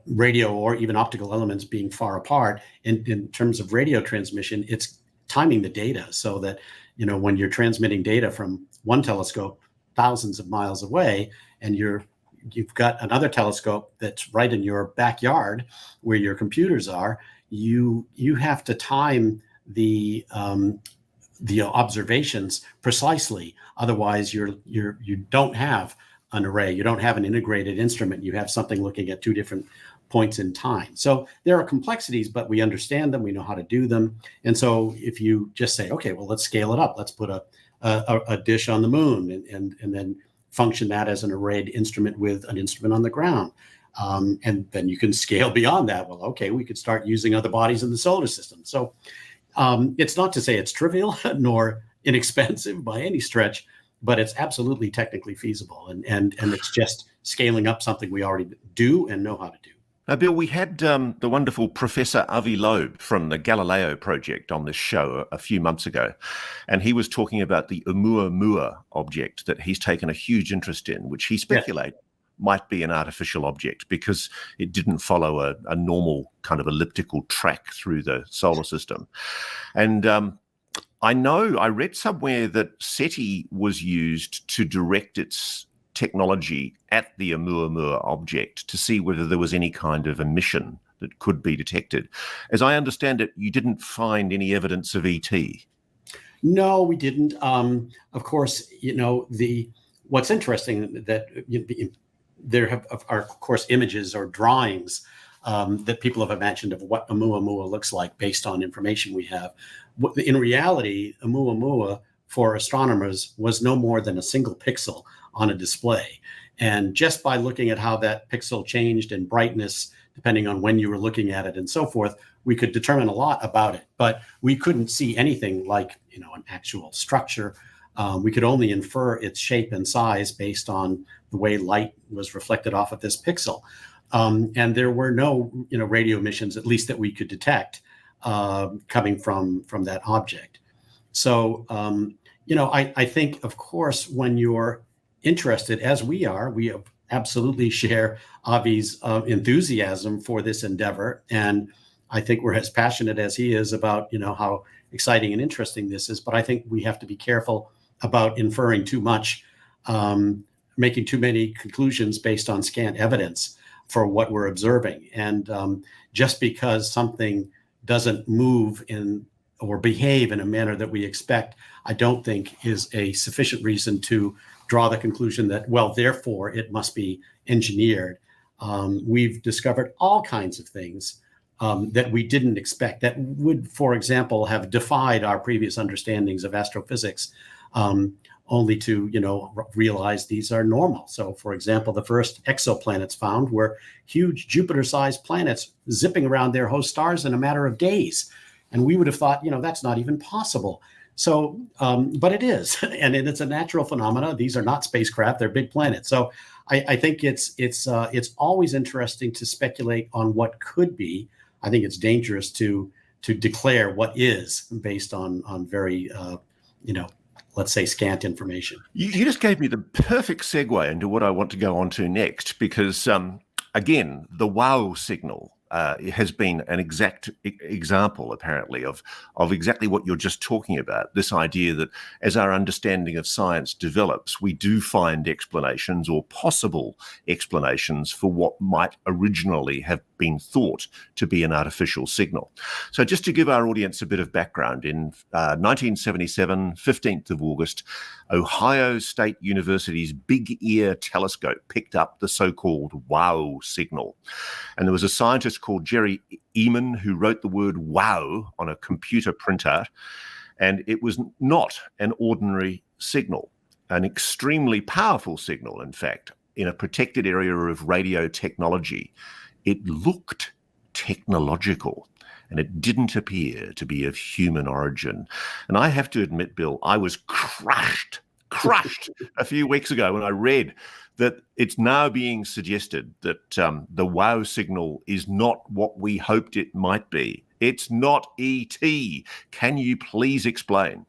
radio or even optical elements being far apart in terms of radio transmission, it's timing the data so that, when you're transmitting data from one telescope thousands of miles away and you've got another telescope that's right in your backyard where your computers are, you have to time the observations precisely. Otherwise, you don't have an array. You don't have an integrated instrument. You have something looking at two different points in time. So there are complexities, but we understand them. We know how to do them. And so if you just say, okay, well, let's scale it up. Let's put a dish on the moon and then function that as an arrayed instrument with an instrument on the ground. And then you can scale beyond that. Well, okay, we could start using other bodies in the solar system. So it's not to say it's trivial nor inexpensive by any stretch, but it's absolutely technically feasible. And it's just scaling up something we already do and know how to do. Now, Bill, we had the wonderful Professor Avi Loeb from the Galileo Project on this show a few months ago, and he was talking about the Oumuamua object that he's taken a huge interest in, which he speculated might be an artificial object because it didn't follow a normal kind of elliptical track through the solar system. And I read somewhere that SETI was used to direct its technology at the Oumuamua object to see whether there was any kind of emission that could be detected. As I understand it, you didn't find any evidence of ET. No, we didn't. Of course, what's interesting that there are, of course, images or drawings that people have imagined of what Oumuamua looks like based on information we have. In reality, Oumuamua for astronomers was no more than a single pixel on a display. And just by looking at how that pixel changed in brightness, depending on when you were looking at it and so forth, we could determine a lot about it. But we couldn't see anything like, an actual structure. We could only infer its shape and size based on the way light was reflected off of this pixel. And there were no, radio emissions, at least that we could detect, coming from that object. So, I think, of course, when you're interested, as we are, we absolutely share Avi's enthusiasm for this endeavor. And I think we're as passionate as he is about, how exciting and interesting this is. But I think we have to be careful about inferring too much, making too many conclusions based on scant evidence for what we're observing. And just because something doesn't move in or behave in a manner that we expect, I don't think is a sufficient reason to draw the conclusion that, well, therefore it must be engineered. We've discovered all kinds of things that we didn't expect that would, for example, have defied our previous understandings of astrophysics, only to, realize these are normal. So, for example, the first exoplanets found were huge Jupiter-sized planets zipping around their host stars in a matter of days. And we would have thought, that's not even possible. So, but it is, and it's a natural phenomena. These are not spacecraft; they're big planets. So, I think it's always interesting to speculate on what could be. I think it's dangerous to declare what is based on very, let's say, scant information. You just gave me the perfect segue into what I want to go on to next, because again, the wow signal has been an exact example, apparently, of exactly what you're just talking about. This idea that as our understanding of science develops, we do find explanations or possible explanations for what might originally have been thought to be an artificial signal. So just to give our audience a bit of background, in 1977, 15th of August, Ohio State University's Big Ear telescope picked up the so-called wow signal. And there was a scientist called Jerry Eman who wrote the word wow on a computer printout. And it was not an ordinary signal, an extremely powerful signal, in fact, in a protected area of radio technology. It looked technological, and it didn't appear to be of human origin. And I have to admit, Bill, I was crushed a few weeks ago when I read that it's now being suggested that the wow signal is not what we hoped it might be. It's not ET. Can you please explain?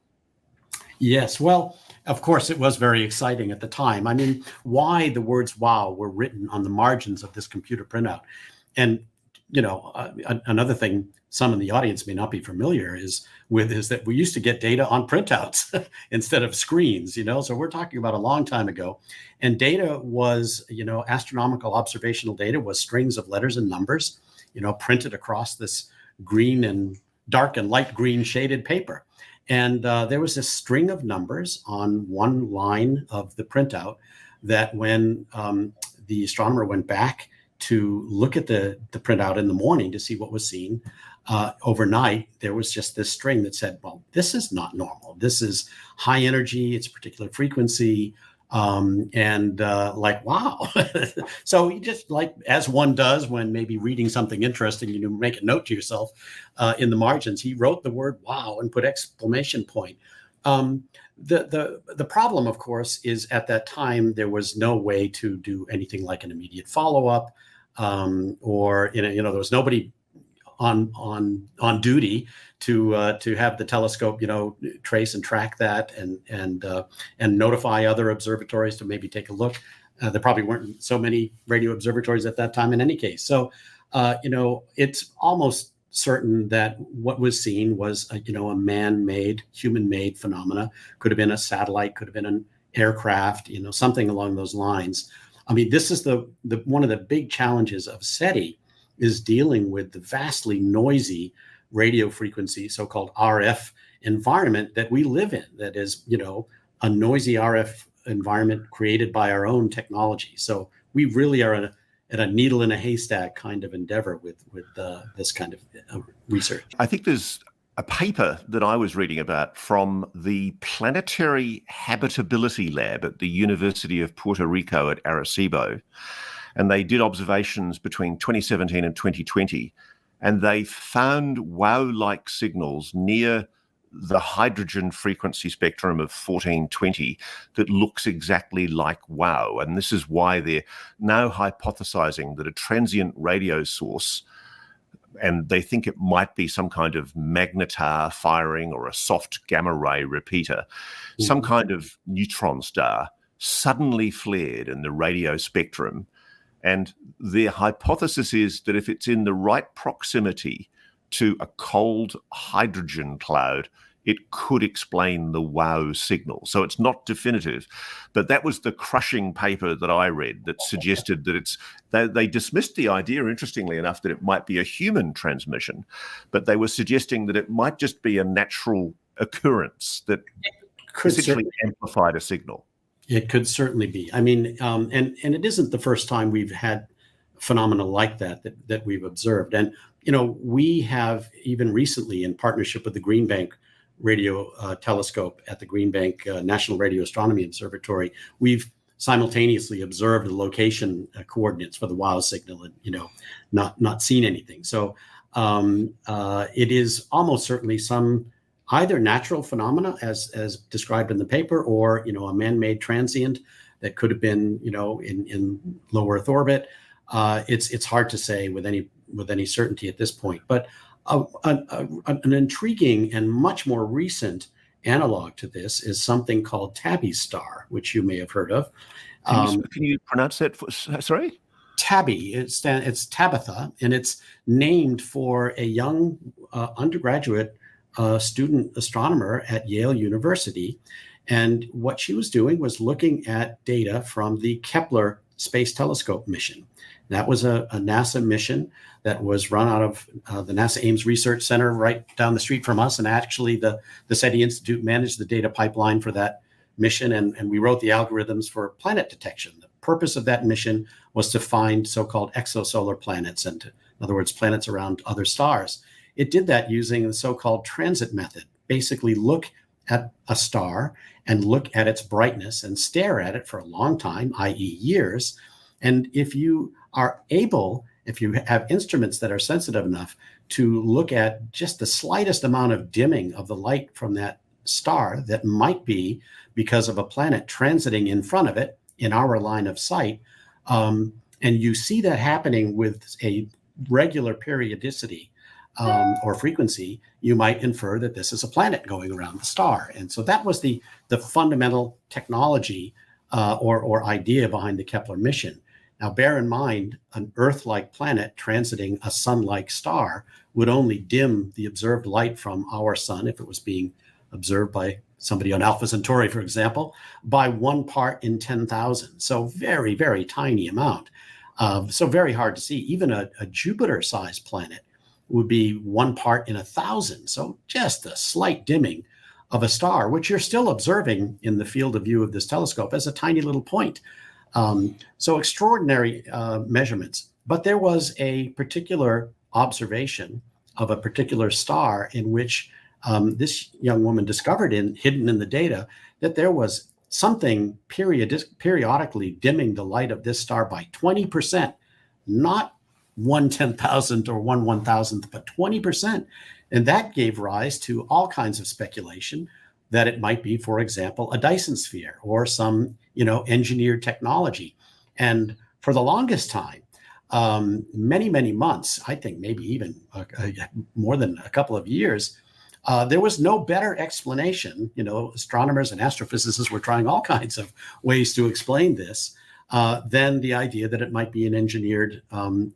Yes, well, of course, it was very exciting at the time. I mean, why the words wow were written on the margins of this computer printout. And, another thing some in the audience may not be familiar is that we used to get data on printouts instead of screens, so we're talking about a long time ago. And data was, astronomical observational data was strings of letters and numbers, printed across this green and dark and light green shaded paper. And there was this string of numbers on one line of the printout that when the astronomer went back to look at the printout in the morning to see what was seen, overnight, there was just this string that said, well, this is not normal. This is high energy. It's a particular frequency. Wow. So you just, like, as one does when maybe reading something interesting, you make a note to yourself in the margins. He wrote the word wow and put exclamation point. The problem, of course, is at that time, there was no way to do anything like an immediate follow-up, or, there was nobody on duty to have the telescope, trace and track that and notify other observatories to maybe take a look. There probably weren't so many radio observatories at that time in any case. So, it's almost certain that what was seen was, a man-made, human-made phenomena. Could have been a satellite, could have been an aircraft, something along those lines. I mean, this is the one of the big challenges of SETI, is dealing with the vastly noisy radio frequency, so-called RF environment that we live in. That is, a noisy RF environment created by our own technology. So we really are at a needle in a haystack kind of endeavor with this kind of research. I think there's a paper that I was reading about from the Planetary Habitability Lab at the University of Puerto Rico at Arecibo. And they did observations between 2017 and 2020, and they found WOW-like signals near the hydrogen frequency spectrum of 1420 that looks exactly like WOW. And this is why they're now hypothesizing that a transient radio source, and they think it might be some kind of magnetar firing or a soft gamma ray repeater, some kind of neutron star, suddenly flared in the radio spectrum. And their hypothesis is that if it's in the right proximity to a cold hydrogen cloud, it could explain the WOW signal. So it's not definitive, but that was the crushing paper that I read that suggested that they dismissed the idea, interestingly enough, that it might be a human transmission, but they were suggesting that it might just be a natural occurrence that essentially amplified a signal. It could certainly be. I mean, and it isn't the first time we've had phenomena like that we've observed. And, we have even recently, in partnership with the Green Bank Radio Telescope at the Green Bank National Radio Astronomy Observatory, we've simultaneously observed the location coordinates for the WOW signal and, not seen anything. So it is almost certainly some either natural phenomena as described in the paper, or, a man-made transient that could have been, in low Earth orbit. It's hard to say with any certainty at this point. But an intriguing and much more recent analog to this is something called Tabby star, which you may have heard of. Can you pronounce that? Sorry? Tabby. It's Tabitha, and it's named for a young undergraduate student astronomer at Yale University. And what she was doing was looking at data from the Kepler Space Telescope mission. That was a NASA mission that was run out of the NASA Ames Research Center right down the street from us. And actually the SETI Institute managed the data pipeline for that mission. And we wrote the algorithms for planet detection. The purpose of that mission was to find so-called exosolar planets, and in other words, planets around other stars. It did that using the so-called transit method. Basically look at a star and look at its brightness and stare at it for a long time, i.e. years. And if you have instruments that are sensitive enough to look at just the slightest amount of dimming of the light from that star that might be because of a planet transiting in front of it in our line of sight, and you see that happening with a regular periodicity or frequency, you might infer that this is a planet going around the star. And so that was the fundamental technology or idea behind the Kepler mission. Now, bear in mind, an Earth-like planet transiting a sun-like star would only dim the observed light from our sun, if it was being observed by somebody on Alpha Centauri, for example, by 1 part in 10,000. So very, very tiny amount. So very hard to see. Even a Jupiter-sized planet would be 1 part in 1,000. So just a slight dimming of a star, which you're still observing in the field of view of this telescope as a tiny little point. So extraordinary measurements. But there was a particular observation of a particular star in which this young woman discovered hidden in the data that there was something periodically dimming the light of this star by 20%, not 1/10,000th or 1/1000th, but 20%. And that gave rise to all kinds of speculation that it might be, for example, a Dyson sphere or some, engineered technology. And for the longest time, many, many months, I think maybe even more than a couple of years, there was no better explanation. Astronomers and astrophysicists were trying all kinds of ways to explain this than the idea that it might be an engineered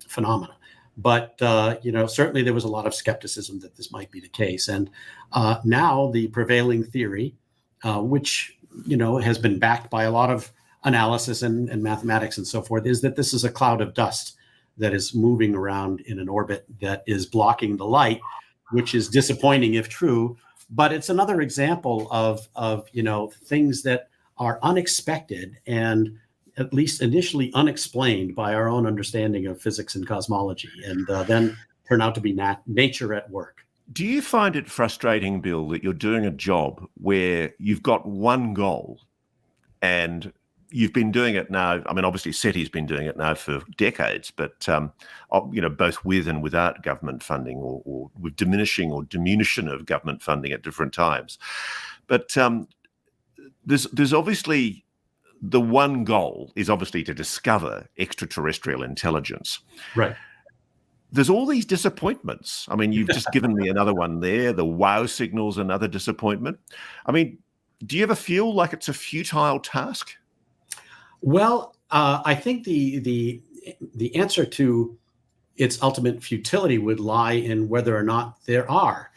phenomena. But, certainly there was a lot of skepticism that this might be the case. And now the prevailing theory, which, has been backed by a lot of analysis and mathematics and so forth, is that this is a cloud of dust that is moving around in an orbit that is blocking the light, which is disappointing if true. But it's another example of things that are unexpected and at least initially unexplained by our own understanding of physics and cosmology, and then turn out to be nature at work. Do you find it frustrating, Bill, that you're doing a job where you've got one goal and you've been doing it now? I mean, obviously SETI's been doing it now for decades, but both with and without government funding, or with diminishing or diminution of government funding at different times. But there's obviously the one goal is obviously to discover extraterrestrial intelligence. Right. There's all these disappointments. I mean, you've just given me another one there. The wow signal's another disappointment. I mean, do you ever feel like it's a futile task? Well, I think the answer to its ultimate futility would lie in whether or not there are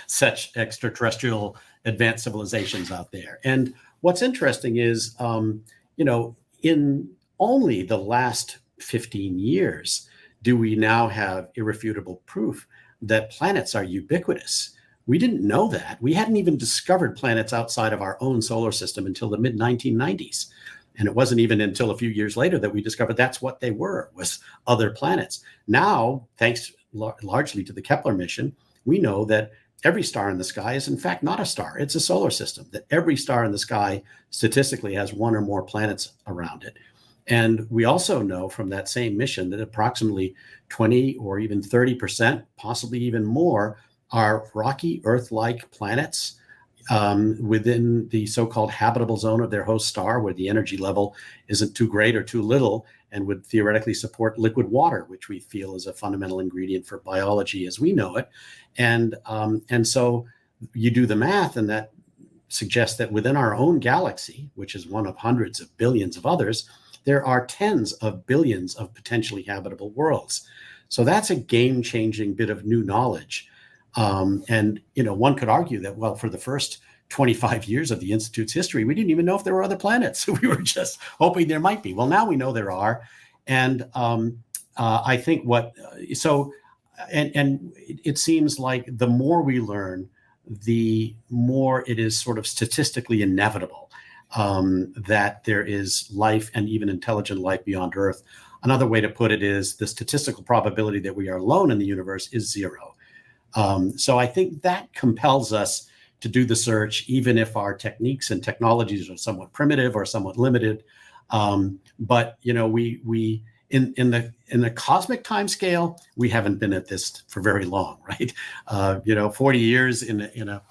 such extraterrestrial advanced civilizations out there. And what's interesting is, in only the last 15 years, do we now have irrefutable proof that planets are ubiquitous. We didn't know that. We hadn't even discovered planets outside of our own solar system until the mid-1990s. And it wasn't even until a few years later that we discovered that's what they were, was other planets. Now, thanks largely to the Kepler mission, we know that every star in the sky is in fact not a star. It's a solar system, that every star in the sky statistically has one or more planets around it. And we also know from that same mission that approximately 20 or even 30%, possibly even more, are rocky Earth-like planets within the so-called habitable zone of their host star, where the energy level isn't too great or too little and would theoretically support liquid water, which we feel is a fundamental ingredient for biology as we know it. And so you do the math, and that suggests that within our own galaxy, which is one of hundreds of billions of others, there are tens of billions of potentially habitable worlds. So that's a game-changing bit of new knowledge. And one could argue that, well, for the first 25 years of the Institute's history, we didn't even know if there were other planets. We were just hoping there might be. Well, now we know there are. And I think and it seems like the more we learn, the more it is sort of statistically inevitable that there is life, and even intelligent life, beyond Earth. Another way to put it is the statistical probability that we are alone in the universe is zero. So I think that compels us to do the search, even if our techniques and technologies are somewhat primitive or somewhat limited. But we in the cosmic time scale, we haven't been at this for very long, right? 40 years in a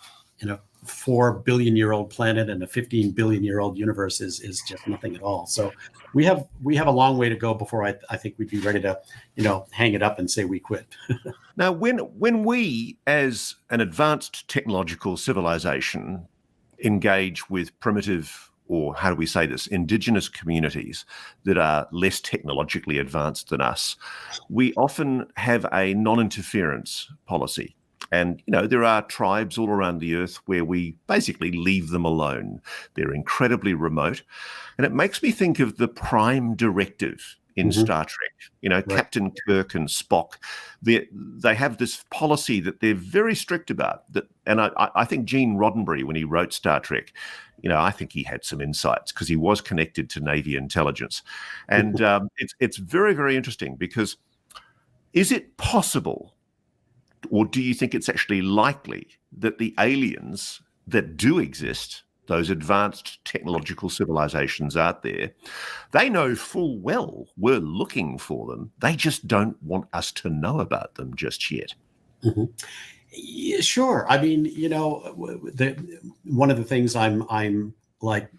4 billion year old planet and a 15 billion year old universe is just nothing at all. So we have a long way to go before I think we'd be ready to hang it up and say we quit. Now, when we, as an advanced technological civilization, engage with primitive, or how do we say this, indigenous communities that are less technologically advanced than us, we often have a non-interference policy. And, there are tribes all around the earth where we basically leave them alone. They're incredibly remote. And it makes me think of the Prime Directive in Star Trek. Right. Captain Kirk and Spock, they have this policy that they're very strict about. And I think Gene Roddenberry, when he wrote Star Trek, I think he had some insights because he was connected to Navy intelligence. And it's very, very interesting, because is it possible, or do you think it's actually likely, that the aliens that do exist, those advanced technological civilizations out there, they know full well we're looking for them. They just don't want us to know about them just yet? Mm-hmm. Yeah, sure. I mean, one of the things I'm like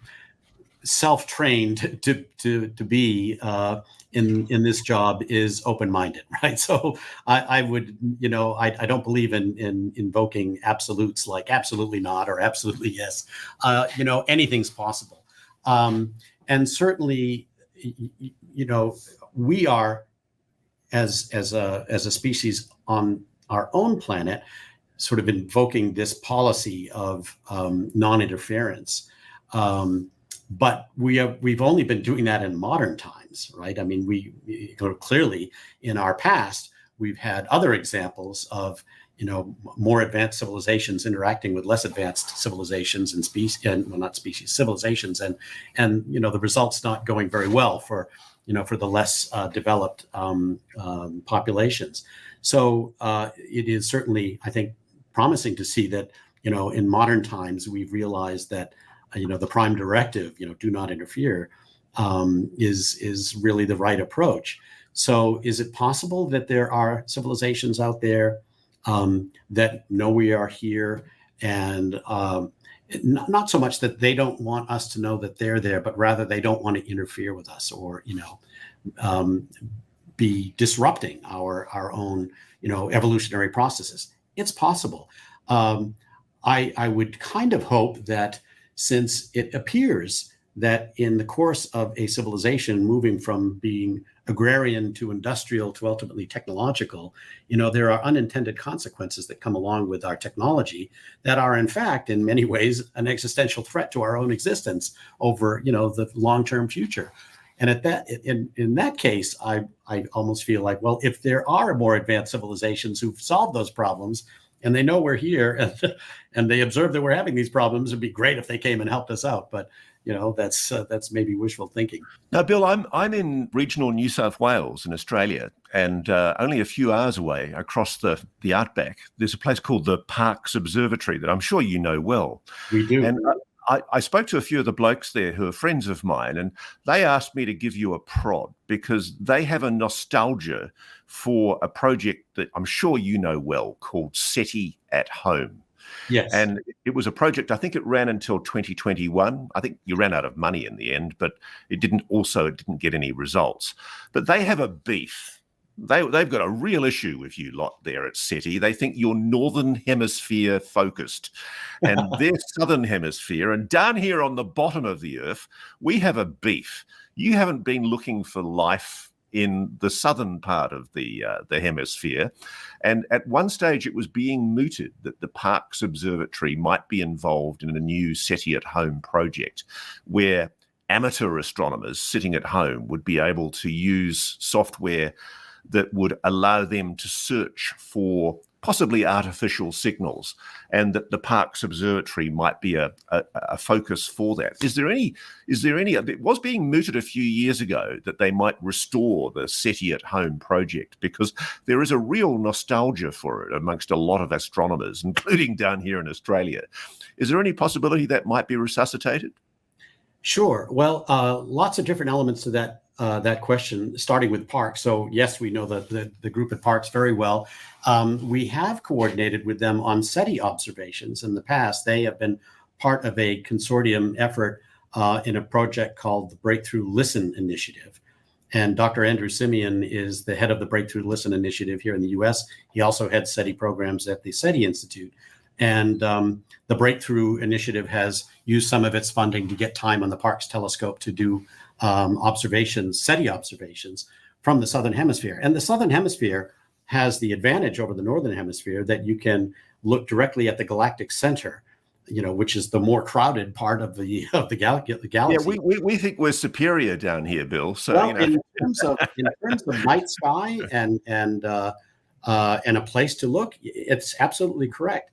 self-trained to be in this job is open-minded, right? So I would, I don't believe in invoking absolutes like absolutely not or absolutely yes. Anything's possible. And certainly, we are as a species on our own planet sort of invoking this policy of non-interference. But we've only been doing that in modern times, right? I mean, we clearly in our past, we've had other examples of, more advanced civilizations interacting with less advanced civilizations and species, and well, not species, civilizations, and the results not going very well for the less developed populations. So it is certainly, I think, promising to see that in modern times we've realized that the prime directive, do not interfere, is really the right approach. So is it possible that there are civilizations out there that know we are here, and not so much that they don't want us to know that they're there, but rather they don't want to interfere with us, or be disrupting our own evolutionary processes? It's possible. I would kind of hope that, since it appears that in the course of a civilization moving from being agrarian to industrial to ultimately technological, there are unintended consequences that come along with our technology that are, in fact, in many ways, an existential threat to our own existence over, the long-term future. And in that case, I almost feel like, well, if there are more advanced civilizations who've solved those problems, and they know we're here, and they observe that we're having these problems, it'd be great if they came and helped us out. But that's maybe wishful thinking. Now, Bill, I'm in regional New South Wales in Australia, and only a few hours away across the outback, there's a place called the Parkes Observatory that I'm sure you know well. We do. And I spoke to a few of the blokes there who are friends of mine, and they asked me to give you a prod because they have a nostalgia for a project that I'm sure you know well called SETI at Home. Yes. And it was a project, I think it ran until 2021. I think you ran out of money in the end, but it didn't get any results. But they have a beef. They've got a real issue with you lot there at SETI. They think you're Northern Hemisphere focused and they're Southern Hemisphere. And down here on the bottom of the Earth, we have a beef. You haven't been looking for life in the southern part of the hemisphere. And at one stage, it was being mooted that the Parkes Observatory might be involved in a new SETI at Home project where amateur astronomers sitting at home would be able to use software that would allow them to search for possibly artificial signals, and that the Parkes Observatory might be a focus for that. Is there any, it was being mooted a few years ago that they might restore the SETI at Home project, because there is a real nostalgia for it amongst a lot of astronomers, including down here in Australia. Is there any possibility that might be resuscitated? Sure. Well, lots of different elements to that question, starting with Parkes. So yes, we know the group at Parkes very well. We have coordinated with them on SETI observations in the past. They have been part of a consortium effort in a project called the Breakthrough Listen Initiative. And Dr. Andrew Simeon is the head of the Breakthrough Listen Initiative here in the US. He also heads SETI programs at the SETI Institute. And the Breakthrough Initiative has used some of its funding to get time on the Parkes telescope to do observations, SETI observations from the Southern Hemisphere. And the Southern Hemisphere has the advantage over the Northern Hemisphere that you can look directly at the galactic center, which is the more crowded part of the galaxy. Yeah, we think we're superior down here, Bill. So well, in terms of night sky and a place to look, it's absolutely correct.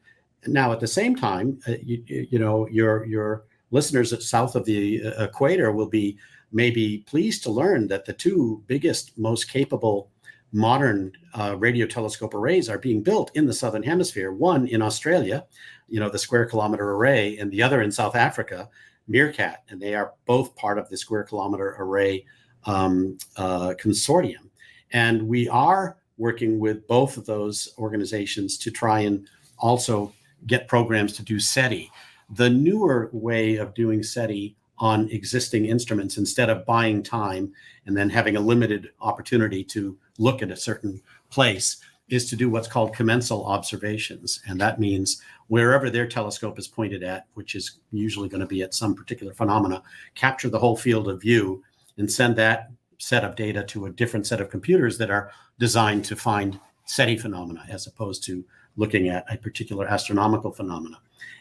Now, at the same time, your listeners at south of the equator will be maybe pleased to learn that the two biggest, most capable modern radio telescope arrays are being built in the Southern Hemisphere. One in Australia, the Square Kilometre Array, and the other in South Africa, Meerkat, and they are both part of the Square Kilometre Array consortium. And we are working with both of those organizations to try and also get programs to do SETI. The newer way of doing SETI on existing instruments, instead of buying time and then having a limited opportunity to look at a certain place, is to do what's called commensal observations. And that means wherever their telescope is pointed at, which is usually going to be at some particular phenomena, capture the whole field of view and send that set of data to a different set of computers that are designed to find SETI phenomena, as opposed to looking at a particular astronomical phenomena.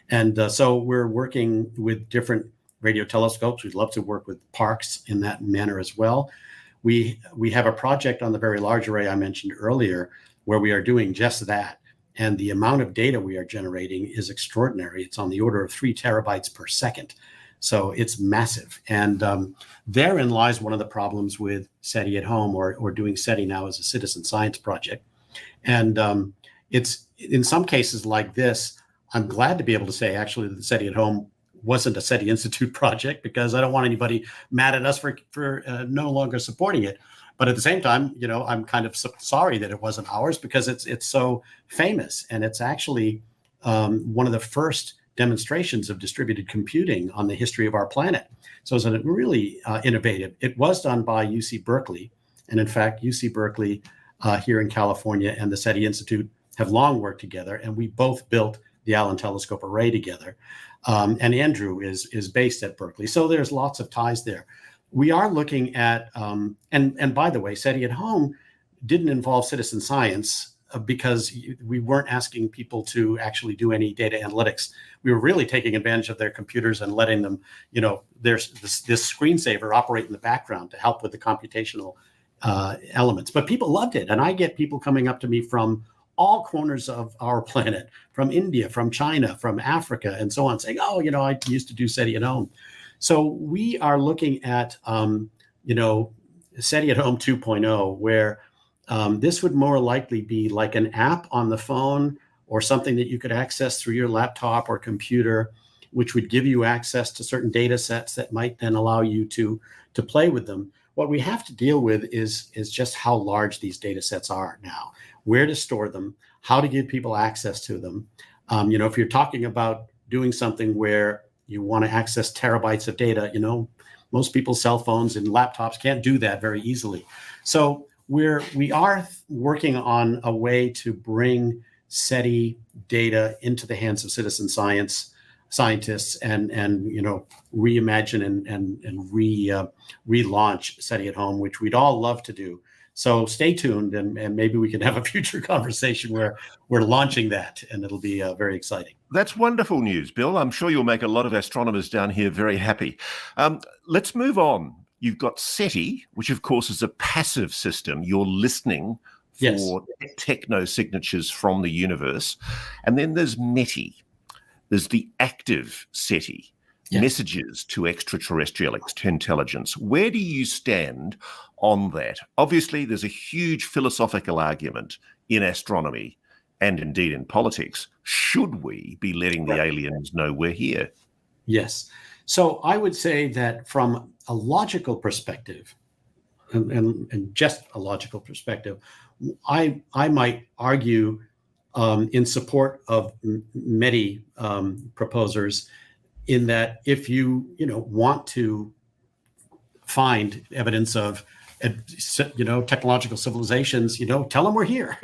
And so we're working with different radio telescopes. We'd love to work with Parkes in that manner as well. We have a project on the Very Large Array I mentioned earlier, where we are doing just that. and the amount of data we are generating is extraordinary. It's on the order of 3 terabytes per second. So it's massive. And therein lies one of the problems with SETI at home, or doing SETI now as a citizen science project. And it's in some cases like this, I'm glad to be able to say actually that the SETI at home wasn't a SETI Institute project, because I don't want anybody mad at us for no longer supporting it. But at the same time, I'm kind of sorry that it wasn't ours, because it's so famous, and it's actually one of the first demonstrations of distributed computing on the history of our planet. So it's really innovative. It was done by UC Berkeley, and in fact, UC Berkeley here in California and the SETI Institute have long worked together, and we both built the Allen Telescope Array together. And Andrew is based at Berkeley. So there's lots of ties there. We are looking at, and by the way, SETI at home didn't involve citizen science because we weren't asking people to actually do any data analytics. We were really taking advantage of their computers and letting them, there's this screensaver operate in the background to help with the computational elements. But people loved it. And I get people coming up to me from all corners of our planet, from India, from China, from Africa, and so on, saying, oh, I used to do SETI at home. So we are looking at, SETI at home 2.0, where this would more likely be like an app on the phone, or something that you could access through your laptop or computer, which would give you access to certain data sets that might then allow you to play with them. What we have to deal with is just how large these data sets are now, where to store them, how to give people access to them. If you're talking about doing something where you want to access terabytes of data, most people's cell phones and laptops can't do that very easily. So we are working on a way to bring SETI data into the hands of citizen scientists and reimagine and relaunch SETI at home, which we'd all love to do. So stay tuned, and maybe we can have a future conversation where we're launching that, and it'll be very exciting. That's wonderful news, Bill. I'm sure you'll make a lot of astronomers down here very happy. Let's move on. You've got SETI, which of course is a passive system. You're listening for techno signatures from the universe. And then there's METI. There's the active SETI, messages to extraterrestrial intelligence. Where do you stand on that? Obviously, there's a huge philosophical argument in astronomy and indeed in politics. Should we be letting the aliens know we're here? Yes. So I would say that from a logical perspective, and just a logical perspective, I might argue in support of METI proposers, in that if you want to find evidence of technological civilizations, tell them we're here,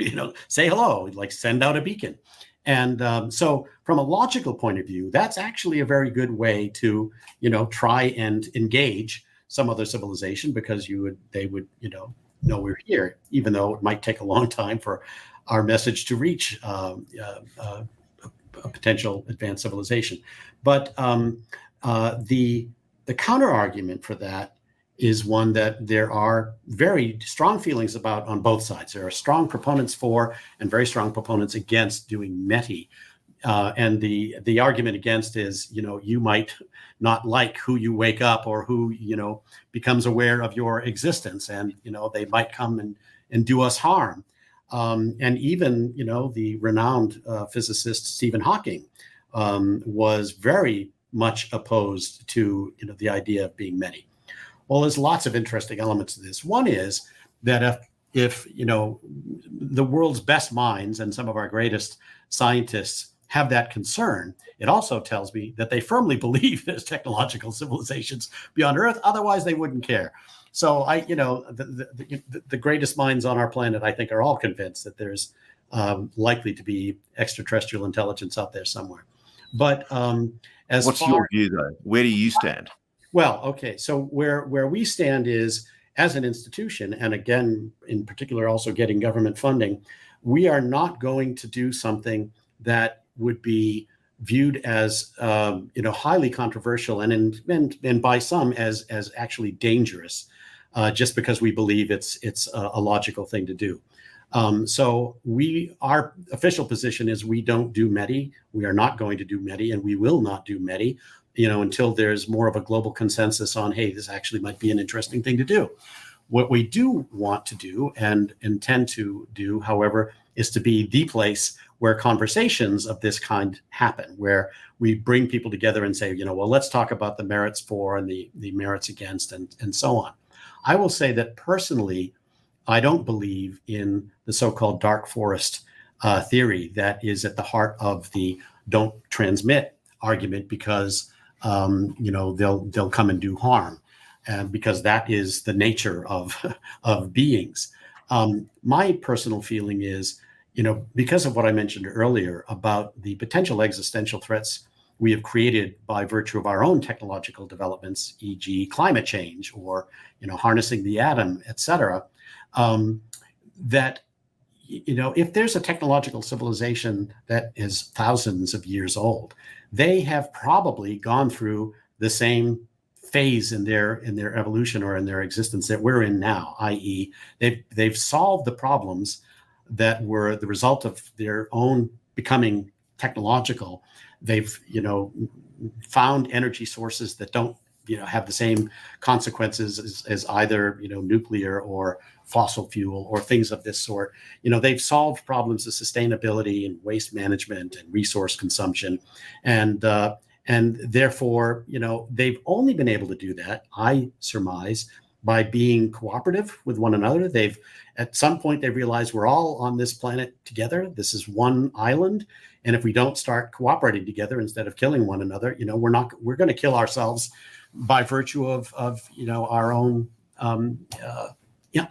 say hello, like send out a beacon. And so from a logical point of view, that's actually a very good way to, try and engage some other civilization, because they would know we're here, even though it might take a long time for our message to reach a potential advanced civilization. But the counter argument for that is one that there are very strong feelings about on both sides. There are strong proponents for and very strong proponents against doing METI. And the argument against is, you might not like who you wake up or who, becomes aware of your existence, and, they might come and do us harm. And even, the renowned physicist Stephen Hawking was very much opposed to, the idea of being METI. Well, there's lots of interesting elements to this. One is that if the world's best minds and some of our greatest scientists have that concern, it also tells me that they firmly believe there's technological civilizations beyond Earth. Otherwise, they wouldn't care. So the greatest minds on our planet, I think, are all convinced that there's likely to be extraterrestrial intelligence out there somewhere. But what's your view, though? Where do you stand? Well, okay. So where we stand is, as an institution, and again, in particular, also getting government funding, we are not going to do something that would be viewed as highly controversial and by some as actually dangerous, just because we believe it's a logical thing to do. So our official position is we don't do METI. We are not going to do METI, and we will not do METI, until there's more of a global consensus on, hey, this actually might be an interesting thing to do. What we do want to do and intend to do, however, is to be the place where conversations of this kind happen, where we bring people together and say, well, let's talk about the merits for and the merits against and so on. I will say that personally, I don't believe in the so-called dark forest theory that is at the heart of the don't transmit argument, because they'll come and do harm, because that is the nature of beings. My personal feeling is, because of what I mentioned earlier about the potential existential threats we have created by virtue of our own technological developments, e.g. climate change or, harnessing the atom, et cetera, that, if there's a technological civilization that is thousands of years old, they have probably gone through the same phase in their evolution or in their existence that we're in now, i.e. they've solved the problems that were the result of their own becoming technological. They've, found energy sources that don't, have the same consequences as either, nuclear or fossil fuel or things of this sort. They've solved problems of sustainability and waste management and resource consumption. And therefore, they've only been able to do that, I surmise, by being cooperative with one another. At some point, they realized we're all on this planet together. This is one island. And if we don't start cooperating together instead of killing one another, we're going to kill ourselves by virtue of our own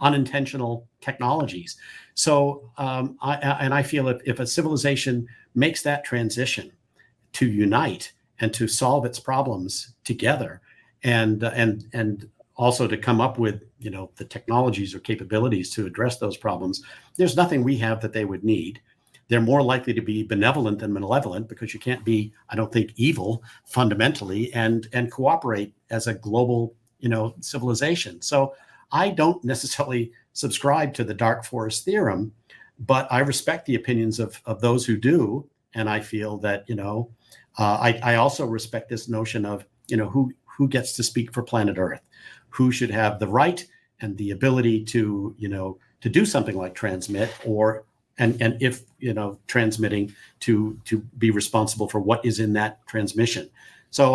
unintentional technologies. So I feel if a civilization makes that transition to unite and to solve its problems together, and also to come up with the technologies or capabilities to address those problems, there's nothing we have that they would need. They're more likely to be benevolent than malevolent, because you can't be, I don't think, evil fundamentally and cooperate as a global, civilization. So I don't necessarily subscribe to the dark forest theorem, but I respect the opinions of those who do. And I feel that, I also respect this notion of, who gets to speak for planet Earth, who should have the right and the ability to, to do something like transmit, or and if transmitting, to be responsible for what is in that transmission. So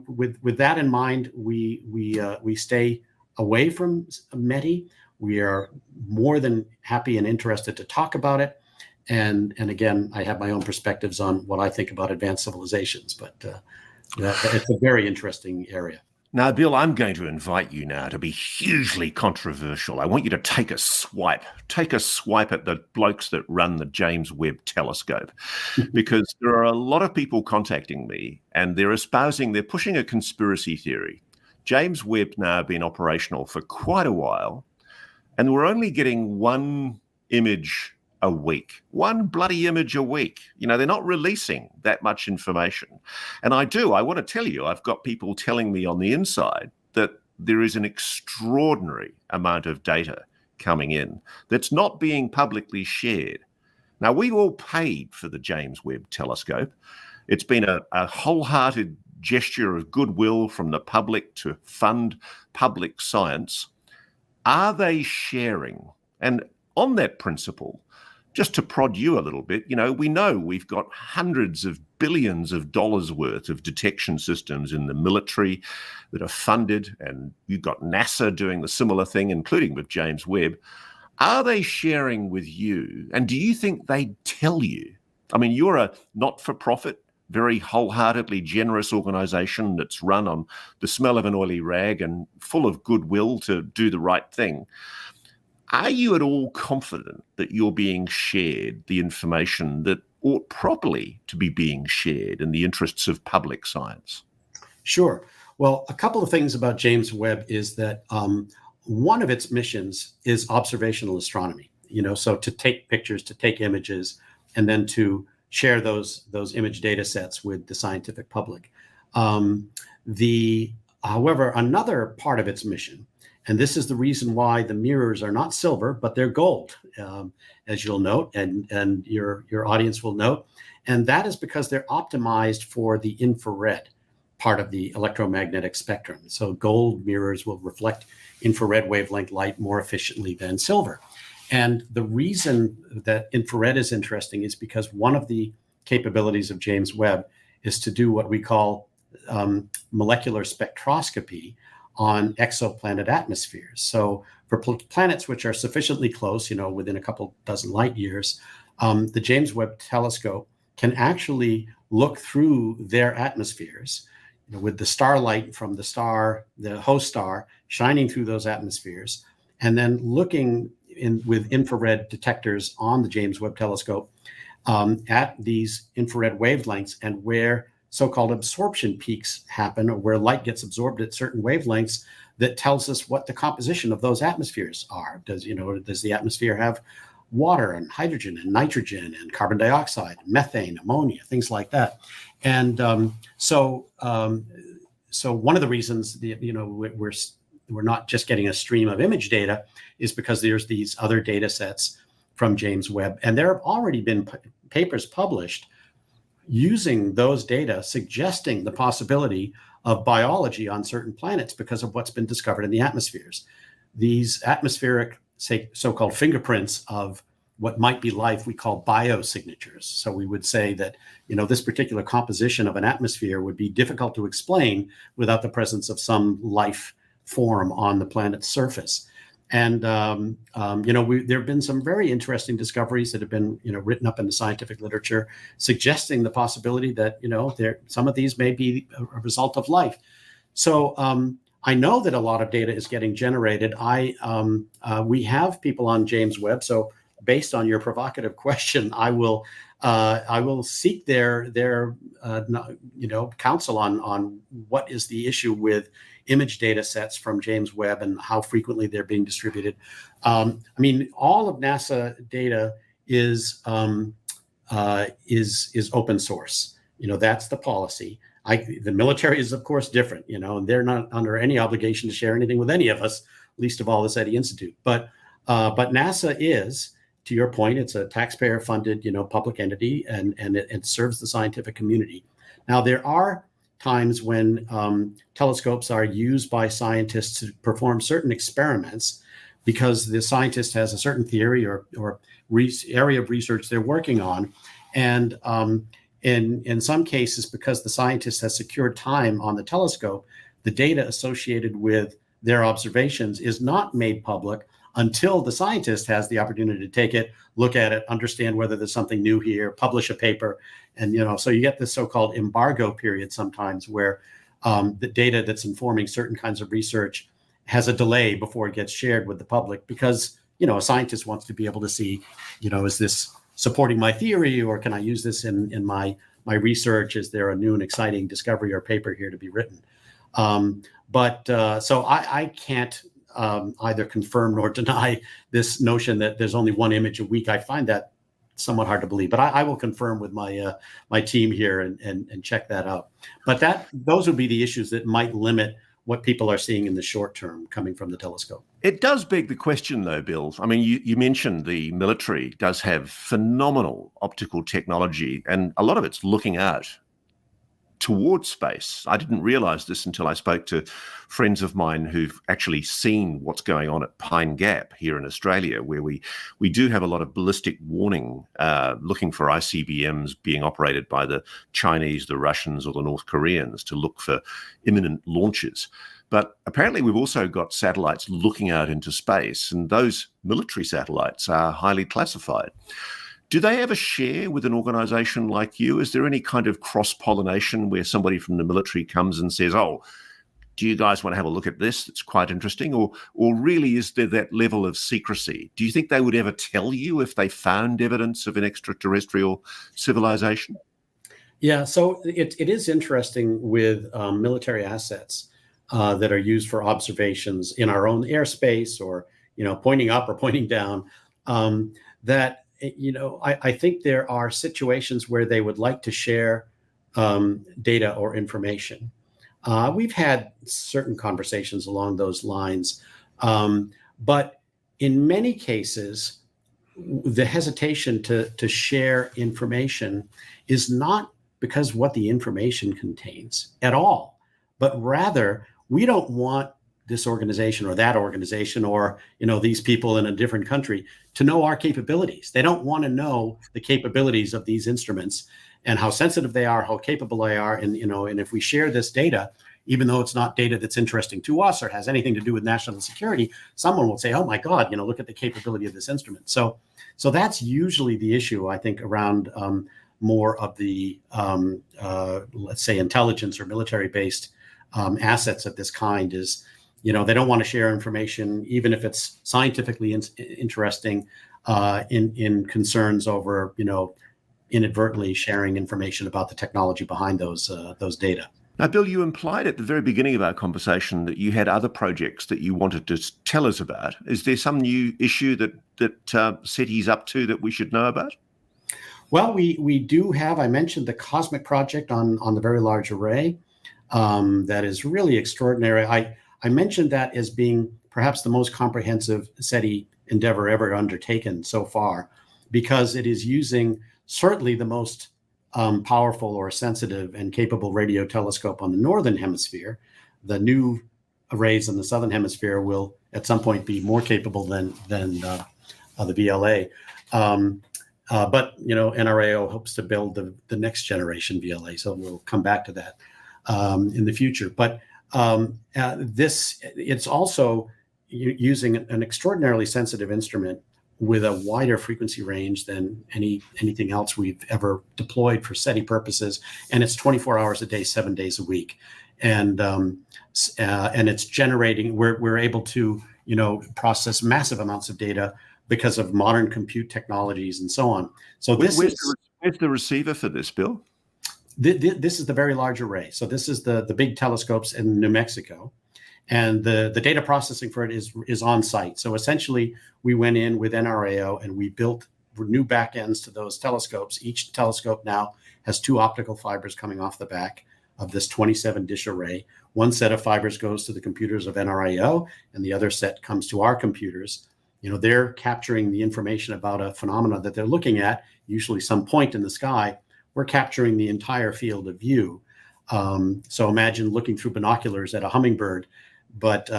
with that in mind, we stay away from METI. We are more than happy and interested to talk about it. And again, I have my own perspectives on what I think about advanced civilizations, but it's a very interesting area. Now, Bill, I'm going to invite you now to be hugely controversial. I want you to take a swipe at the blokes that run the James Webb Telescope, because there are a lot of people contacting me and they're pushing a conspiracy theory. James Webb now been operational for quite a while, and we're only getting one image a week, one bloody image a week. They're not releasing that much information. And I want to tell you, I've got people telling me on the inside that there is an extraordinary amount of data coming in that's not being publicly shared. Now, we all paid for the James Webb Telescope. It's been a wholehearted gesture of goodwill from the public to fund public science. Are they sharing? And on that principle, just to prod you a little bit, we know we've got hundreds of billions of dollars worth of detection systems in the military that are funded, and you've got NASA doing the similar thing, including with James Webb. Are they sharing with you? And do you think they tell you? I mean, you're a not-for-profit, very wholeheartedly generous organization that's run on the smell of an oily rag and full of goodwill to do the right thing. Are you at all confident that you're being shared the information that ought properly to be being shared in the interests of public science? Sure. Well, a couple of things about James Webb is that one of its missions is observational astronomy, so to take pictures, to take images, and then to share those image data sets with the scientific public. However, another part of its mission, And this is the reason why the mirrors are not silver, but they're gold, as you'll note, and your audience will note. And that is because they're optimized for the infrared part of the electromagnetic spectrum. So gold mirrors will reflect infrared wavelength light more efficiently than silver. And the reason that infrared is interesting is because one of the capabilities of James Webb is to do what we call molecular spectroscopy on exoplanet atmospheres. So for planets which are sufficiently close, within a couple dozen light years, the James Webb Telescope can actually look through their atmospheres, with the starlight from the host star, shining through those atmospheres, and then looking with infrared detectors on the James Webb Telescope at these infrared wavelengths and where so-called absorption peaks happen, or where light gets absorbed at certain wavelengths, that tells us what the composition of those atmospheres are. Does the atmosphere have water and hydrogen and nitrogen and carbon dioxide, methane, ammonia, things like that? And so one of the reasons we're not just getting a stream of image data is because there's these other data sets from James Webb, and there have already been papers published using those data, suggesting the possibility of biology on certain planets because of what's been discovered in the atmospheres. These atmospheric, so-called fingerprints of what might be life, we call biosignatures. So we would say that, this particular composition of an atmosphere would be difficult to explain without the presence of some life form on the planet's surface. And, there have been some very interesting discoveries that have been, written up in the scientific literature, suggesting the possibility that, some of these may be a result of life. So I know that a lot of data is getting generated. We have people on James Webb. So based on your provocative question, I will seek their counsel on what is the issue with image data sets from James Webb and how frequently they're being distributed. All of NASA data is open source. That's the policy. The military is, of course, different, and they're not under any obligation to share anything with any of us, least of all the SETI Institute. But NASA is, to your point, it's a taxpayer-funded, public entity, and it serves the scientific community. Now, there are times when telescopes are used by scientists to perform certain experiments because the scientist has a certain theory or area of research they're working on. And in some cases, because the scientist has secured time on the telescope, the data associated with their observations is not made public until the scientist has the opportunity to take it, look at it, understand whether there's something new here, publish a paper. And, so you get this so-called embargo period sometimes where the data that's informing certain kinds of research has a delay before it gets shared with the public because, a scientist wants to be able to see, is this supporting my theory, or can I use this in my research? Is there a new and exciting discovery or paper here to be written? So I can't either confirm nor deny this notion that there's only one image a week. I find that somewhat hard to believe, but I will confirm with my team here and check that out. But those would be the issues that might limit what people are seeing in the short term coming from the telescope. It does beg the question, though, Bill. You mentioned the military does have phenomenal optical technology, and a lot of it's looking out towards space. I didn't realize this until I spoke to friends of mine who've actually seen what's going on at Pine Gap here in Australia, where we do have a lot of ballistic warning, looking for ICBMs being operated by the Chinese, the Russians, or the North Koreans to look for imminent launches. But apparently we've also got satellites looking out into space, and those military satellites are highly classified. Do they ever share with an organization like you? Is there any kind of cross-pollination where somebody from the military comes and says, oh, do you guys want to have a look at this? It's quite interesting. Or really, is there that level of secrecy? Do you think they would ever tell you if they found evidence of an extraterrestrial civilization? Yeah, so it is interesting with military assets that are used for observations in our own airspace, or, pointing up or pointing down, that I think there are situations where they would like to share data or information. We've had certain conversations along those lines, But in many cases, the hesitation to share information is not because what the information contains at all, but rather we don't want this organization or that organization or these people in a different country to know our capabilities. They don't want to know the capabilities of these instruments and how sensitive they are, how capable they are, and if we share this data, even though it's not data that's interesting to us or has anything to do with national security, someone will say, "Oh my God, look at the capability of this instrument." So that's usually the issue, I think, around more of the let's say intelligence or military-based assets of this kind is. They don't want to share information, even if it's scientifically interesting, in concerns over, inadvertently sharing information about the technology behind those data. Now, Bill, you implied at the very beginning of our conversation that you had other projects that you wanted to tell us about. Is there some new issue that SETI's up to that we should know about? Well, we do have. I mentioned the Cosmic Project on the Very Large Array. That is really extraordinary. I mentioned that as being perhaps the most comprehensive SETI endeavor ever undertaken so far, because it is using certainly the most powerful or sensitive and capable radio telescope on the Northern Hemisphere. The new arrays in the Southern Hemisphere will at some point be more capable than the VLA. But NRAO hopes to build the next generation VLA, so we'll come back to that in the future. But it's also using an extraordinarily sensitive instrument with a wider frequency range than anything else we've ever deployed for SETI purposes, and it's 24 hours a day, 7 days a week, and it's generating. We're able to process massive amounts of data because of modern compute technologies and so on. So where's the receiver for this, Bill? This is the Very Large Array. So this is the big telescopes in New Mexico, and the data processing for it is on site. So essentially, we went in with NRAO and we built new back ends to those telescopes. Each telescope now has 2 optical fibers coming off the back of this 27 dish array. One set of fibers goes to the computers of NRAO, and the other set comes to our computers. They're capturing the information about a phenomena that they're looking at, usually some point in the sky. We're capturing the entire field of view. So imagine looking through binoculars at a hummingbird, but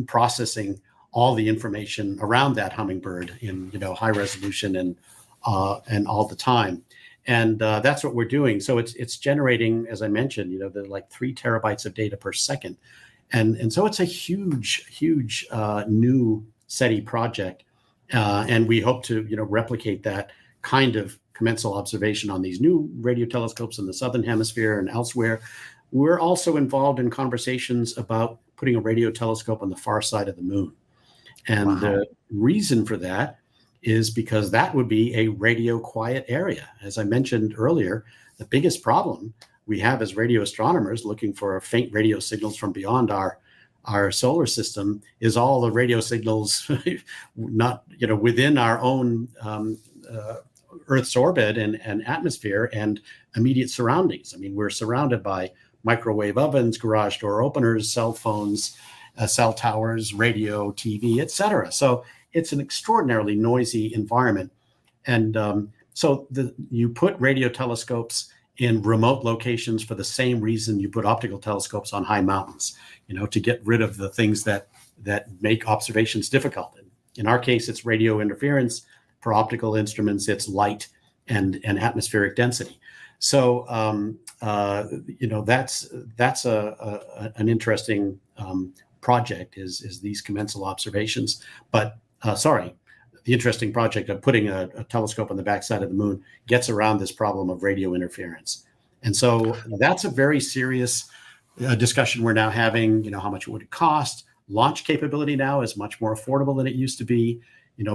processing all the information around that hummingbird in high resolution and all the time. And that's what we're doing. So it's generating, as I mentioned, the like 3 terabytes of data per second, and so it's a huge new SETI project, and we hope to replicate that kind of commensal observation on these new radio telescopes in the Southern Hemisphere and elsewhere. We're also involved in conversations about putting a radio telescope on the far side of the moon. And the reason for that is because that would be a radio quiet area. As I mentioned earlier, the biggest problem we have as radio astronomers looking for faint radio signals from beyond our solar system is all the radio signals not within our own Earth's orbit and atmosphere and immediate surroundings. I mean, we're surrounded by microwave ovens, garage door openers, cell phones, cell towers, radio, TV, etc. So it's an extraordinarily noisy environment. And so you put radio telescopes in remote locations for the same reason you put optical telescopes on high mountains, to get rid of the things that make observations difficult. In our case, it's radio interference. For optical instruments, it's light and atmospheric density. So that's an interesting project is these commensal observations. But the interesting project of putting a telescope on the backside of the moon gets around this problem of radio interference. And so that's a very serious discussion we're now having. How much would it cost? Launch capability now is much more affordable than it used to be.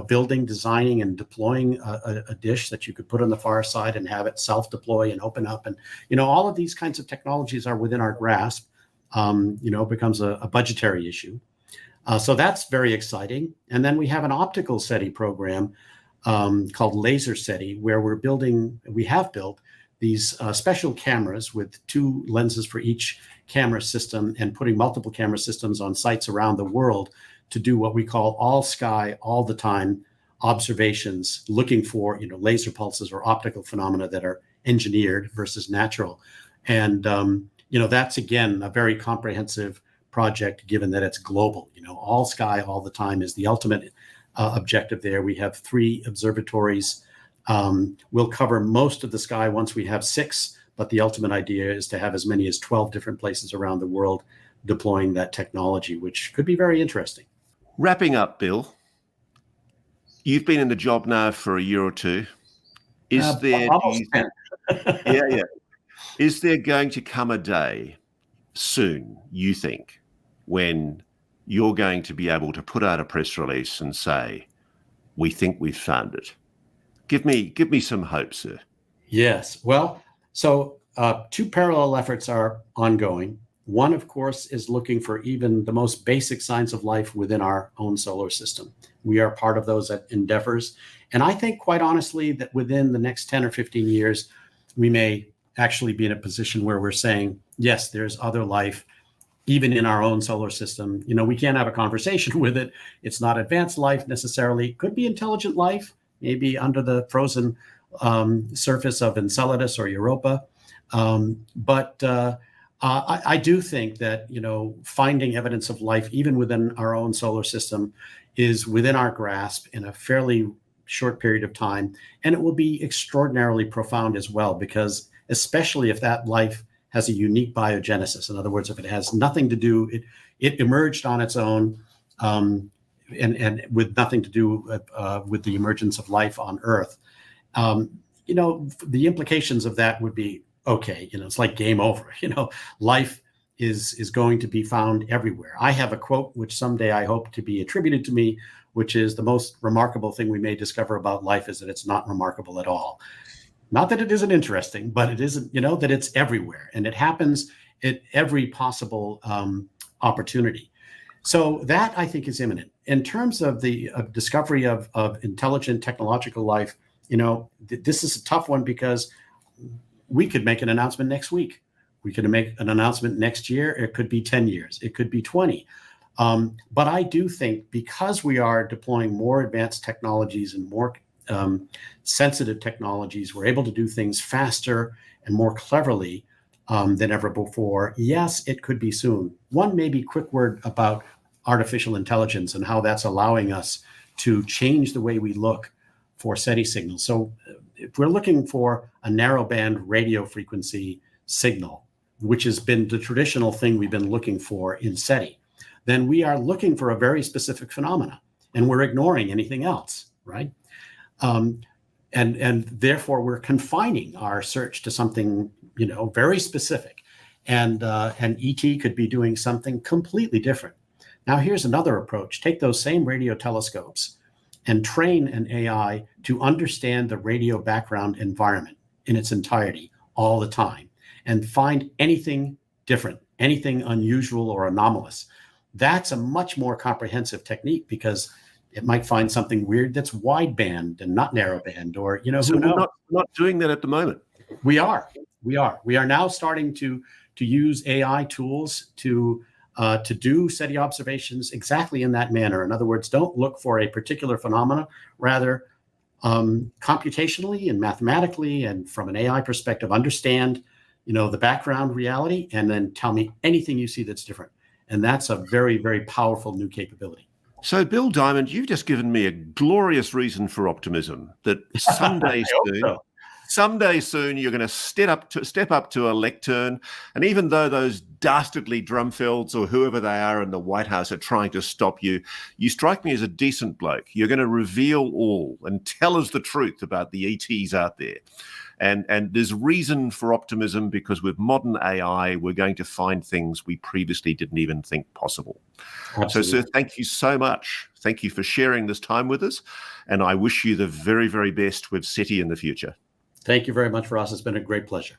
Building, designing, and deploying a dish that you could put on the far side and have it self-deploy and open up. And, all of these kinds of technologies are within our grasp. It becomes a budgetary issue. So that's very exciting. And then we have an optical SETI program called Laser SETI, where we have built these special cameras with 2 lenses for each camera system and putting multiple camera systems on sites around the world to do what we call all sky, all the time observations, looking for laser pulses or optical phenomena that are engineered versus natural. And that's again a very comprehensive project, given that it's global. All sky, all the time is the ultimate objective there. We have 3 observatories. We'll cover most of the sky once we have 6, but the ultimate idea is to have as many as 12 different places around the world deploying that technology, which could be very interesting. Wrapping up, Bill, you've been in the job now for a year or two. Is there Is there going to come a day soon, you think, when you're going to be able to put out a press release and say, we think we've found it? Give me some hope, sir. Yes. Well, so 2 parallel efforts are ongoing. One, of course, is looking for even the most basic signs of life within our own solar system. We are part of those endeavors. And I think, quite honestly, that within the next 10 or 15 years, we may actually be in a position where we're saying, yes, there's other life, even in our own solar system. We can't have a conversation with it. It's not advanced life necessarily. Could be intelligent life, maybe under the frozen surface of Enceladus or Europa. But I do think that, finding evidence of life, even within our own solar system, is within our grasp in a fairly short period of time. And it will be extraordinarily profound as well, because especially if that life has a unique biogenesis. In other words, if it has nothing to do, it emerged on its own, and with nothing to do with the emergence of life on Earth. The implications of that would be, okay, it's like game over. Life is going to be found everywhere. I have a quote, which someday I hope to be attributed to me, which is, the most remarkable thing we may discover about life is that it's not remarkable at all. Not that it isn't interesting, but it isn't, that it's everywhere, and it happens at every possible opportunity. So that, I think, is imminent. In terms of the discovery of intelligent technological life, this is a tough one, because we could make an announcement next week. We could make an announcement next year. It could be 10 years. It could be 20. But I do think, because we are deploying more advanced technologies and more sensitive technologies, we're able to do things faster and more cleverly than ever before. Yes, it could be soon. One maybe quick word about artificial intelligence and how that's allowing us to change the way we look for SETI signals. So if we're looking for a narrowband radio frequency signal, which has been the traditional thing we've been looking for in SETI, then we are looking for a very specific phenomena, and we're ignoring anything else, right? And therefore we're confining our search to something, very specific. And ET could be doing something completely different. Now, here's another approach. Take those same radio telescopes and train an AI to understand the radio background environment in its entirety all the time, and find anything different, anything unusual or anomalous. That's a much more comprehensive technique, because it might find something weird that's wideband and not narrowband, or, So who knows? we're not doing that at the moment. We are now starting to use AI tools to do SETI observations exactly in that manner. In other words, don't look for a particular phenomena, rather computationally and mathematically and from an AI perspective, understand, the background reality, and then tell me anything you see that's different. And that's a very, very powerful new capability. So, Bill Diamond, you've just given me a glorious reason for optimism that someday soon you're going to step up to a lectern, and even though those dastardly Drumfields or whoever they are in the White House are trying to stop you, you strike me as a decent bloke. You're going to reveal all and tell us the truth about the ETs out there. And there's reason for optimism, because with modern AI, we're going to find things we previously didn't even think possible. Absolutely. So, sir, thank you so much. Thank you for sharing this time with us. And I wish you the very, very best with SETI in the future. Thank you very much, Ross. It's been a great pleasure.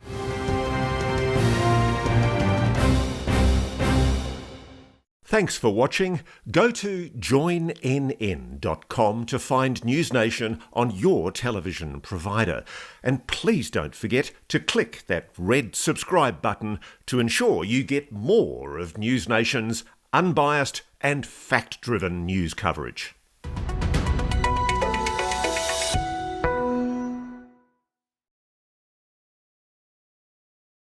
Thanks for watching. Go to joinnn.com to find NewsNation on your television provider. And please don't forget to click that red subscribe button to ensure you get more of NewsNation's unbiased and fact-driven news coverage.